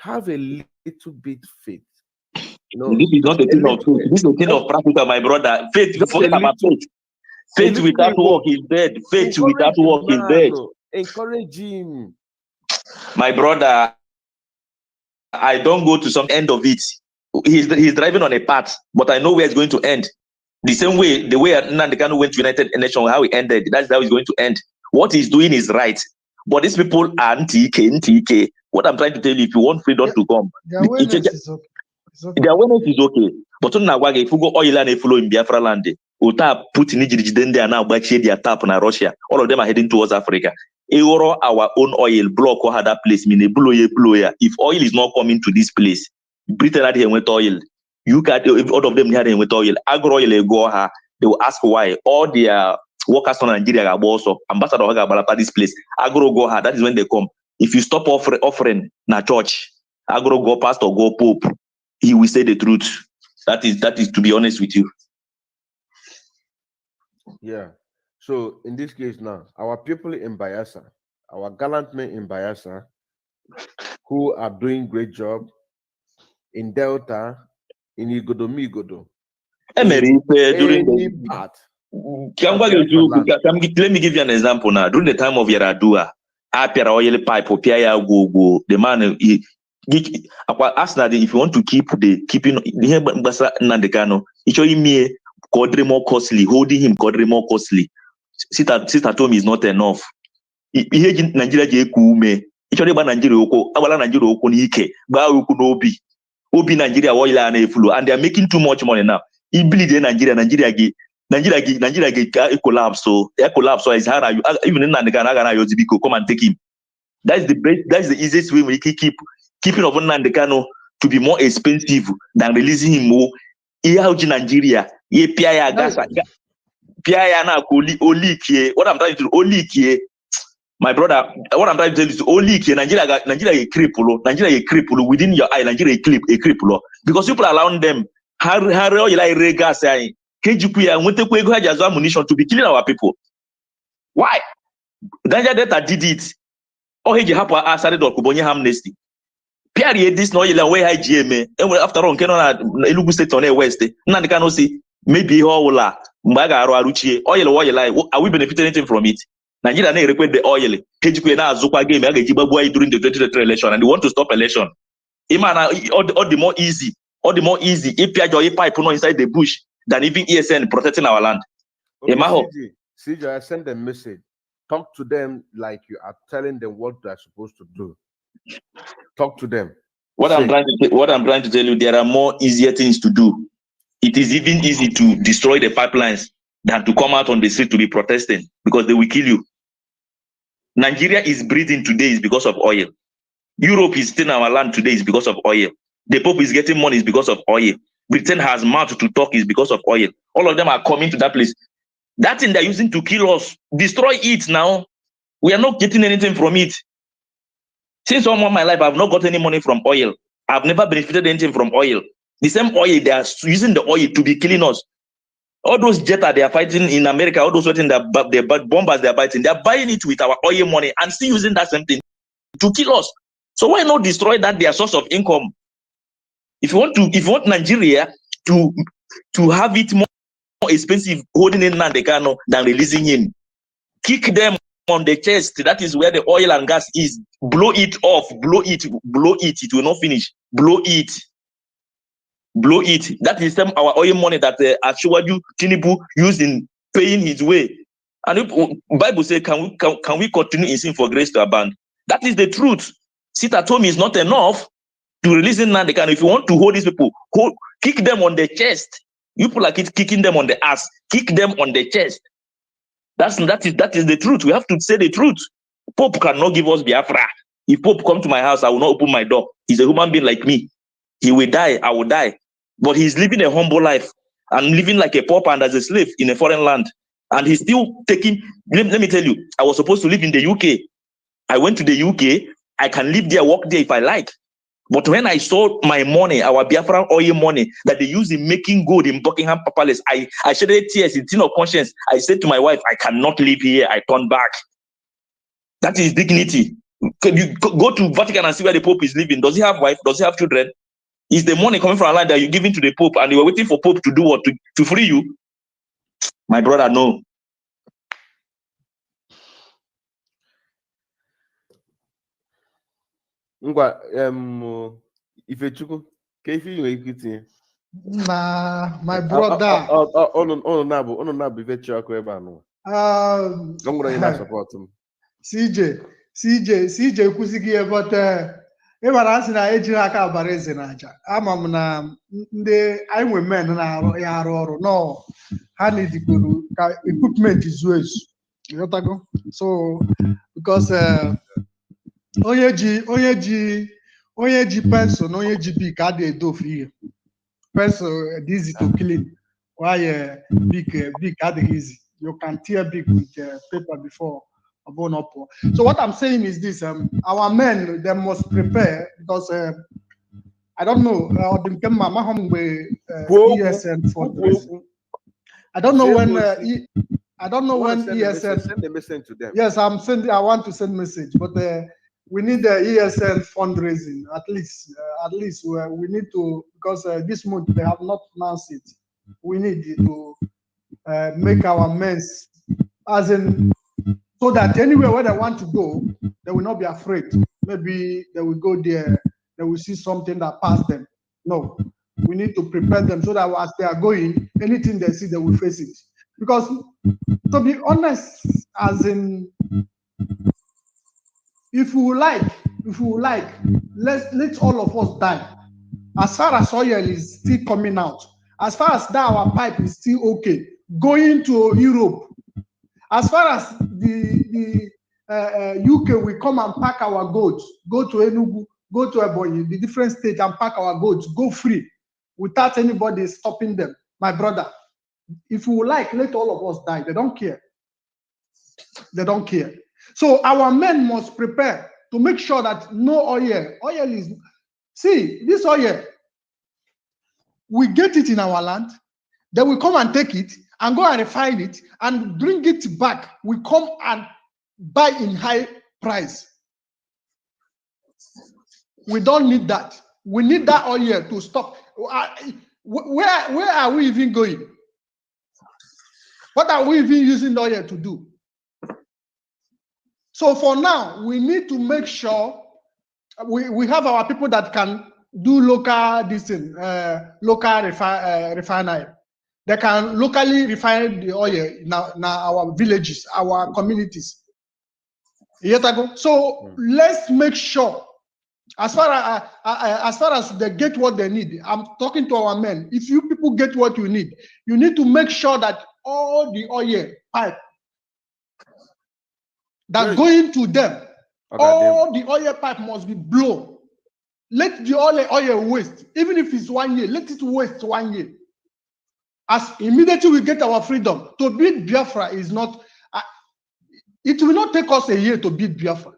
have a little bit faith. This is not a thing of faith. This is a thing of practical, my brother. Faith, forget about faith. Faith without work is dead. Faith without work is dead. Encourage him. My brother, I don't go to some end of it. He's driving on a path, but I know where it's going to end. The same way, the way Nnamdi Kanu went to United Nations, how it ended, that's how it's going to end. What he's doing is right. But these people are NTK. What I'm trying to tell you, if you want freedom to come, their awareness is okay. The awareness is okay. But if you go oil and flow in Biafra land, Putin now their tap in Russia. All of them are heading towards Africa. Our own oil block or that place, if oil is not coming to this place, Britain had with oil. You can, if all of them had with oil, agro oil go ha, they will ask why. All their workers from Nigeria are also ambassador Hagabalapa this place. Agro go ha, that is when they come. If you stop offering na church, agro go pastor go pope, he will say the truth. That is to be honest with you. Yeah. So in this case now, our people in Bayelsa, our gallant men in Bayelsa, who are doing great job in Delta, in Igodo, during the part. Let me give you an example now. During the time of Yaradua, oil pipe or go. The man ask that if you want to keeping Nandekano, it show him Kodre more costly, holding him Kodre more costly. Sister Tom is not enough. Nigeria kume. It show Nigeria abala Nigeria oko nike, ba oku nobi. Obi Nigeria oil and flow, and they are making too much money now. He bleed in Nigeria collapse. So collapse. So it's hard. Even in Nandekano, come and take him. That's the best. That's the easiest way we can keeping of Nnamdi Kanu to be more expensive than releasing him more. Nigeria, what I'm trying to do, my brother, what I'm trying to tell you is Nigeria a cripple within your eye, Nigeria a cripple because people allowing them ammunition to be killing our people. Why? Nigeria Delta did it. Oh, he happened outside the Kubonye amnesty. Period. This no yela way IGBO. And after all, cannot Enugu State on the West. Nnamdi Kanu say maybe hola mbaga aro aruchie oil. Are we benefiting anything from it? Nigeria na request the oil. Kejikwe na azukwa game aga jibagwa during the 2023 election and they want to stop election. Imana all the more easy. If you pipe no inside the bush than even ESN protecting our land. Okay, CJ, I send a message. Talk to them like you are telling them what they are supposed to do. Talk to them. What I'm trying to tell you, there are more easier things to do. It is even easy to destroy the pipelines than to come out on the street to be protesting because they will kill you. Nigeria is breathing today is because of oil. Europe is still our land today is because of oil. The Pope is getting money is because of oil. Britain has mouth to talk is because of oil. All of them are coming to that place. That thing they're using to kill us, destroy it now. We are not getting anything from it. Since all my life, I've not got any money from oil. I've never benefited anything from oil. The same oil, they are using the oil to be killing us. All those jets they are fighting in America, all those the bombers they are fighting, they are buying it with our oil money and still using that same thing to kill us. So why not destroy that their source of income? If you want Nigeria to have it more expensive holding in Nnamdi Kanu than releasing him, kick them on the chest. That is where the oil and gas is. Blow it off. Blow it. It will not finish. Blow it. That is our oil money that Asiwaju Tinubu used in paying his way. And if Bible says, can we continue in sin for grace to abound? That is the truth. Sit at home is not enough to release Nnamdi Kanu. If you want to hold these people, kick them on the chest. You people are kicking them on the ass. Kick them on the chest. That is the truth. We have to say the truth. Pope cannot give us Biafra. If Pope come to my house, I will not open my door. He's a human being like me. He will die. I will die. But he's living a humble life and living like a pauper and as a slave in a foreign land. And he's still taking, let me tell you, I was supposed to live in the UK. I went to the UK. I can live there, work there if I like. But when I saw my money, our Biafran oil money that they use in making gold in Buckingham Palace, I shedded tears, it's in of conscience. I said to my wife, I cannot live here. I turned back. That is dignity. Can you go to Vatican and see where the Pope is living? Does he have wife? Does he have children? Is the money coming from a land that you're giving to the Pope and you were waiting for Pope to do what? To free you? My brother, no. Ngwa, Ifechukwu, kefi you equity. Nah, my brother. Ono na bụ Ifechi ọkụ ebe a nụ. I'm going to support him. CJ kwụsịghị ya, but ịmara asị na ejiri aka abara eze n'aja. Ama m na ndị anyị nwe men na-arụ ya arụ ọrụ nọ ha na-edikwuru ka equipment zuo ezu. Ịghọtago? So because onye ji pencil na onye ji big ka adị edo ofu ihe. Pencil easy to clean, while big adịghị easy. You can tear big with paper before a bone up. So what I'm saying is this: our men, they must prepare because I don't know. ESN fundraising. I don't know when. I don't know when ESN. Send a message to them. Yes, I'm sending. I want to send message, but we need the ESN fundraising at least. We need to, because this month they have not announced it. We need to make our men, as in, so that anywhere where they want to go, they will not be afraid. Maybe they will go there, they will see something that pass them. No, we need to prepare them so that as they are going, anything they see, they will face it. Because to be honest, as in, if we like, let all of us die. As far as oil is still coming out, as far as that our pipe is still okay, going to Europe, as far as the UK will come and pack our goods, go to Enugu, go to Ebonyi, the different states and pack our goods, go free, without anybody stopping them. My brother, if we like, let all of us die. They don't care. They don't care. So our men must prepare to make sure that no oil. Oil is, see, this oil, we get it in our land, then we come and take it and go and refine it and bring it back. We come and buy in high price. We don't need that. We need that oil to stop. Where are we even going? What are we even using the oil to do? So for now, we need to make sure we have our people that can do local refinery. They can locally refine the oil now our villages, our communities. So let's make sure, as far as they get what they need, I'm talking to our men. If you people get what you need to make sure that all the oil pipe that going to them, all the oil pipe must be blown. Let the oil waste, even if it's 1 year, let it waste 1 year. As immediately we get our freedom, to beat Biafra is not, it will not take us a year to beat Biafra.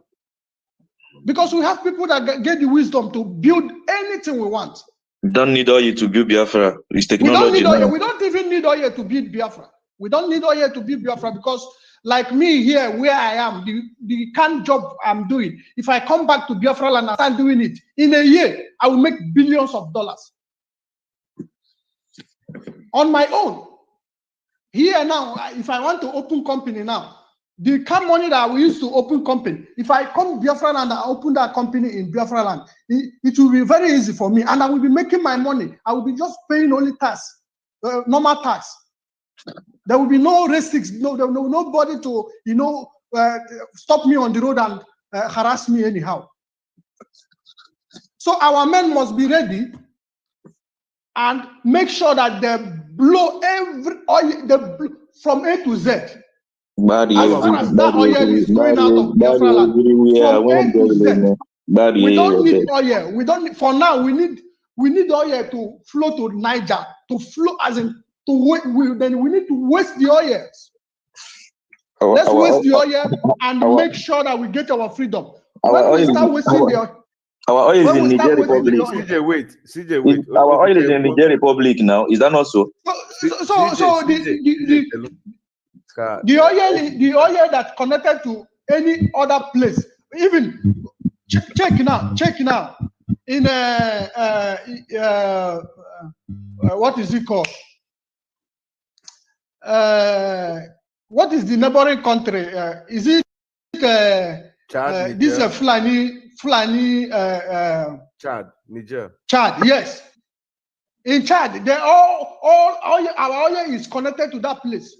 Because we have people that get the wisdom to build anything we want. We don't need oil to build Biafra. It's technology. We don't need oil. We don't even need oil to beat Biafra. We don't need oil to beat Biafra because, like me here, where I am, the kind of job I'm doing, if I come back to Biafra and I start doing it, in a year, I will make billions of dollars. On my own. Here now, if I want to open company now, the kind of money that we used to open company, if I come to Biafra land and I open that company in Biafra land, it will be very easy for me and I will be making my money. I will be just paying only tax, normal tax. There will be no risks, nobody to, stop me on the road and harass me anyhow. So our men must be ready and make sure that they blow every oil from A to Z. As far as that oil is going out of Biafra land, from A to Z, we don't need oil. We don't need, for now. We need oil to flow to Niger, to flow as in to wait. Then we need to waste the oils. Let's waste the oil and make sure that we get our freedom. When we start wasting the oil, our oil is in Niger Republic. CJ, wait. Our oil is in Niger Republic now. Is that not so? So the oil that connected to any other place, even check now. In what is it called? What is the neighboring country? Is it Chad, this is Fulani Chad, Niger. Chad, yes. In Chad, they all our oil is connected to that place.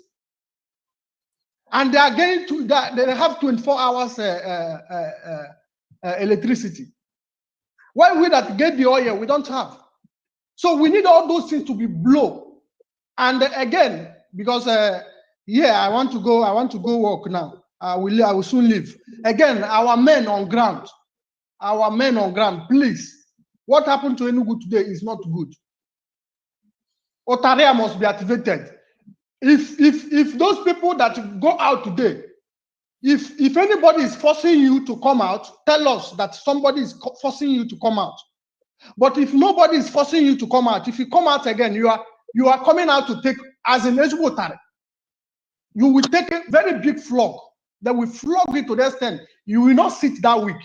And they are getting to that, they have 24 hours electricity. Why we that get the oil, we don't have. So we need all those things to be blown. And again, because I want to go work now. I will soon leave. Again, our men on ground, please. What happened to Enugu today is not good. Otaria must be activated. If those people that go out today, if anybody is forcing you to come out, tell us that somebody is forcing you to come out. But if nobody is forcing you to come out, if you come out again, you are coming out to take, as an Ejubotare, you will take a very big flog. That will flog it to the extent you will not sit that week.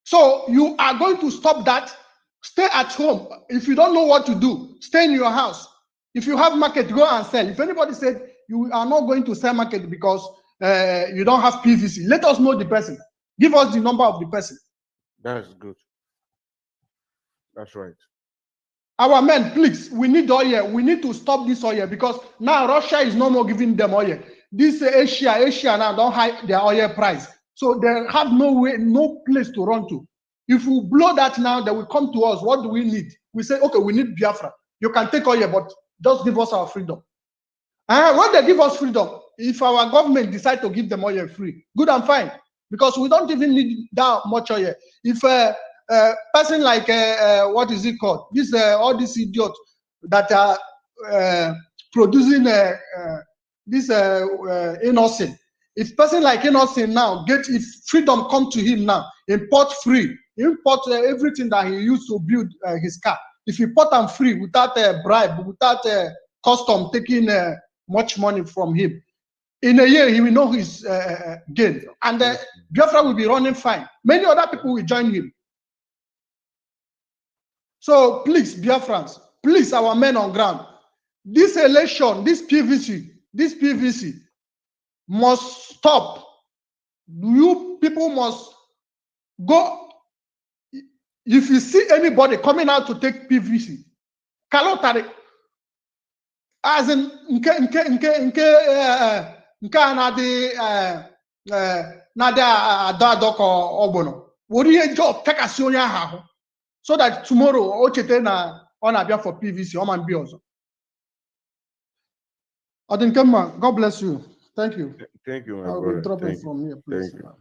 So you are going to stop that. Stay at home. If you don't know what to do, stay in your house. If you have market, go and sell. If anybody said you are not going to sell market because you don't have PVC, let us know the person. Give us the number of the person. That's good. That's right. Our men, please, we need oil. We need to stop this oil because now Russia is no more giving them oil. This Asia now don't hide their oil price. So they have no place to run to. If we blow that now, they will come to us. What do we need? We say, okay, we need Biafra. You can take oil, but just give us our freedom. And when they give us freedom, if our government decide to give them oil free, good and fine, because we don't even need that much oil. If a person like what is it called? This all these idiots that are producing this innocent. If person like innocent now if freedom come to him now, import free, import everything that he used to build his car. If he import them free without a bribe, without custom taking much money from him, in a year he will know his gain, and Biafra will be running fine. Many other people will join him. So please, Biafrans, please, our men on ground, this election, this PVC must stop. You people must go. If you see anybody coming out to take PVC, Kalotari, as in nada adadoko obono. What do you job take a sonia so that tomorrow ochete na on abia for PVC on man be also. I think God bless you. Thank you. Thank you, my I'll brother. be dropping from here, please. Thank you.